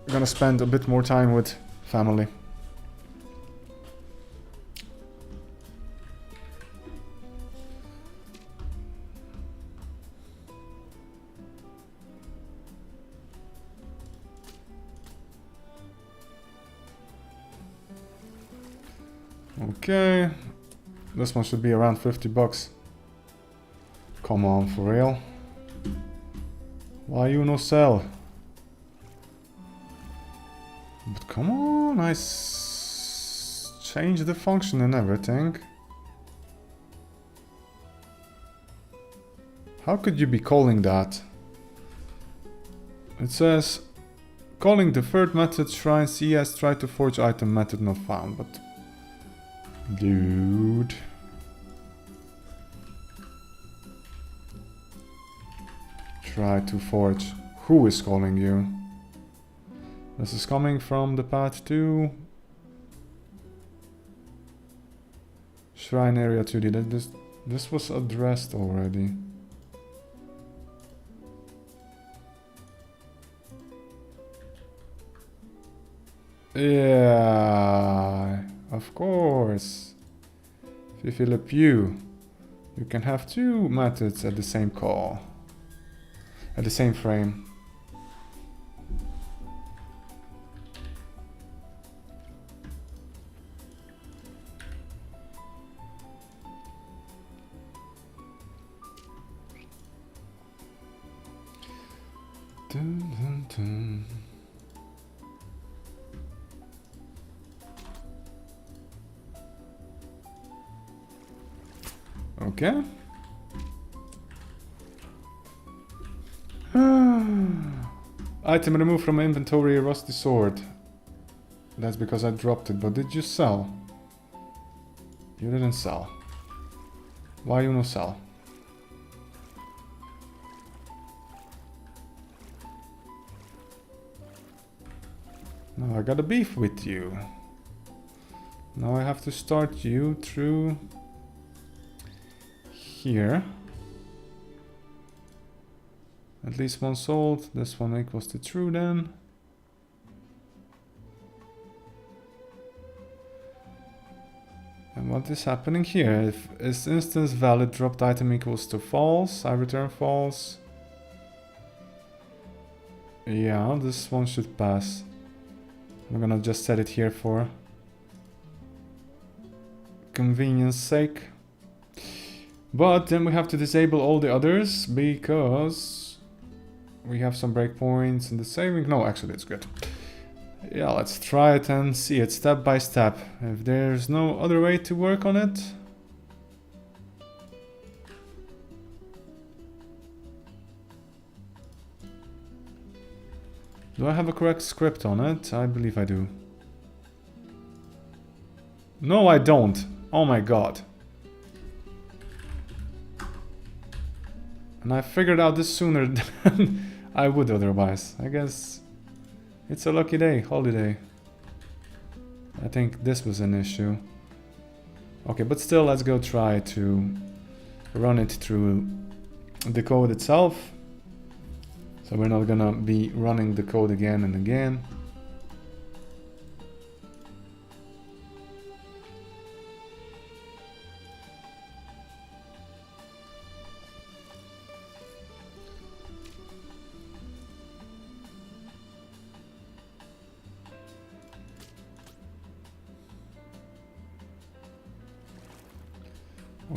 we're gonna spend a bit more time with family. Okay, This one should be around 50 bucks. Come on, for real? Why you no sell? But come on, change the function and everything. How could you be calling that? It says, calling the third method shrine CS, try to forge item method not found, but... Dude... Try to forge. Who is calling you? This is coming from the path to... Shrine area 2D. This was addressed already. Yeah, of course. If you fill a pew, you can have two methods at the same call. At the same frame. Dun, dun, dun. Okay. Item removed from inventory, a rusty sword. That's because I dropped it, but did you sell? You didn't sell. Why you no sell? Now I got a beef with you. Now I have to start you through here. At least one sold. This one equals to true then. And what is happening here? If is instance valid, dropped item equals to false, I return false. Yeah, this one should pass. I'm gonna just set it here for convenience sake. But then we have to disable all the others because we have some breakpoints in the saving. No, actually it's good. Yeah, let's try it and see it step by step. If there's no other way to work on it. Do I have a correct script on it? I believe I do. No, I don't. Oh my god. And I figured out this sooner than I would otherwise. I guess it's a lucky day, holiday. I think this was an issue. Okay, but still, let's go try to run it through the code itself. So we're not gonna be running the code again and again.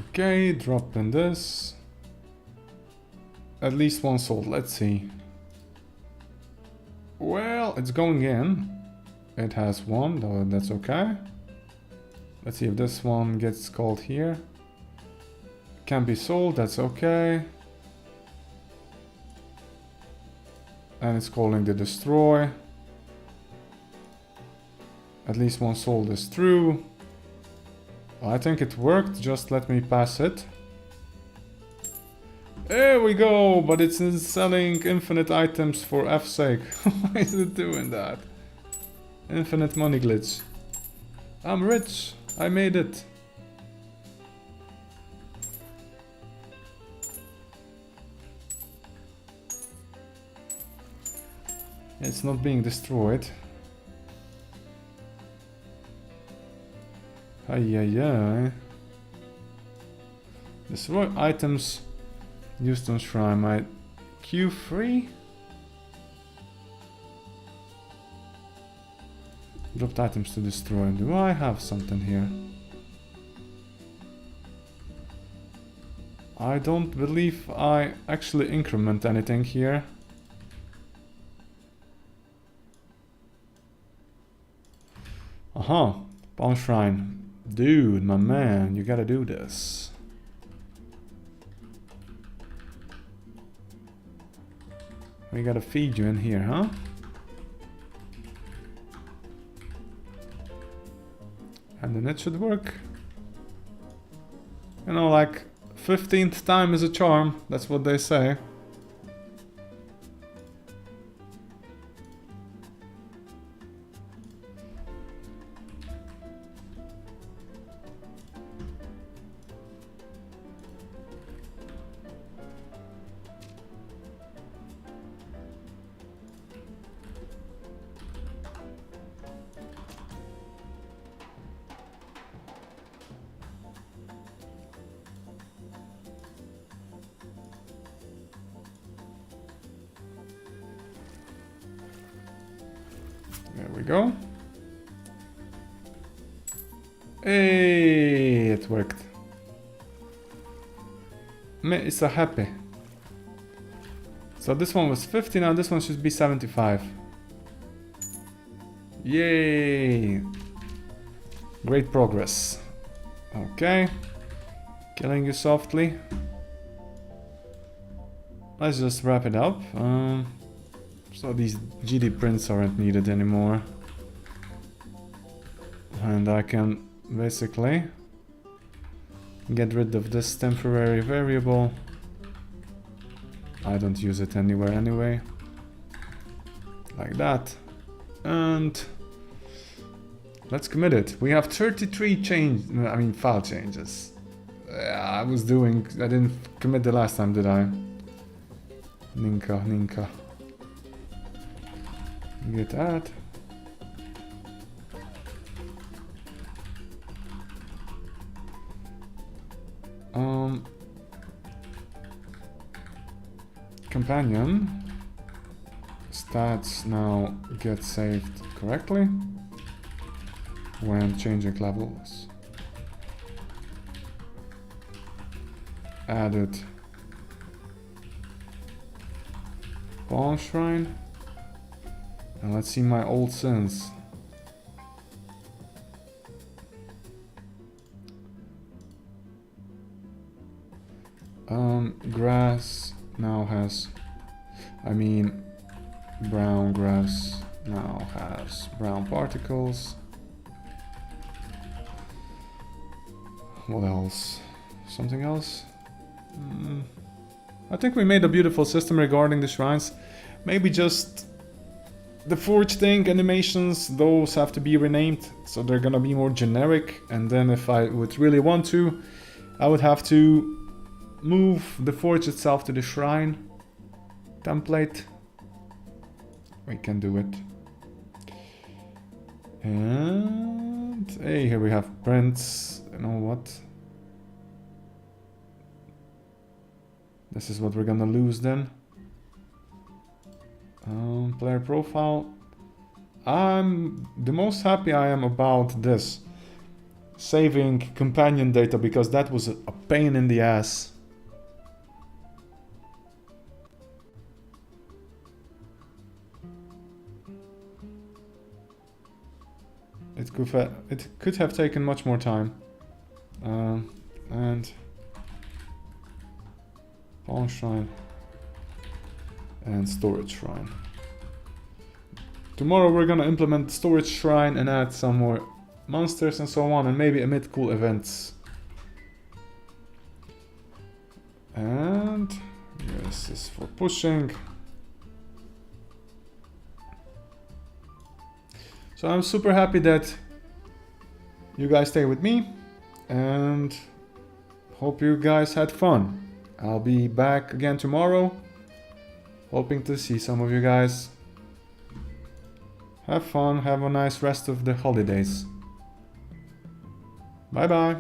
Okay, drop in this. At least one sold, let's see. Well, it's going in. It has one, though that's okay. Let's see if this one gets called here. Can be sold, that's okay. And it's calling the destroy. At least one sold is through. I think it worked, just let me pass it. There we go, but it's selling infinite items for F's sake. Why is it doing that? Infinite money glitch. I'm rich, I made it. It's not being destroyed. Ay ay ay. Destroy items used on shrine. My Q3? Dropped items to destroy. Do I have something here? I don't believe I actually increment anything here. Aha, Pawn Shrine. Dude, my man, you gotta do this. We gotta feed you in here, huh? And then it should work. You know, like 15th time is a charm, that's what they say. There we go. Hey, it worked. Me is so happy. So this one was 50, now this one should be 75. Yay! Great progress. Okay. Killing you softly. Let's just wrap it up. So these GD prints aren't needed anymore. And I can basically get rid of this temporary variable. I don't use it anywhere anyway. Like that. And let's commit it. We have 33 file changes. I didn't commit the last time, did I? Ninka. Get that. Companion stats now get saved correctly when changing levels. Added Pawn Shrine. And let's see my old sins. Grass now has, brown grass now has brown particles. What else? Something else? I think we made a beautiful system regarding the shrines. Maybe just the forge thing, animations, those have to be renamed, so they're gonna be more generic. And then if I would really want to, I would have to move the forge itself to the shrine template. We can do it. And hey, here we have prints. You know what? This is what we're gonna lose then. Player profile. I'm the most happy I am about this. Saving companion data, because that was a pain in the ass. It could have taken much more time. And Pawn Shrine and Storage Shrine. Tomorrow we're gonna implement Storage Shrine and add some more monsters and so on, and maybe emit cool events. And this is for pushing. So I'm super happy that you guys stay with me, and hope you guys had fun. I'll be back again tomorrow, hoping to see some of you guys. Have fun, have a nice rest of the holidays. Bye bye.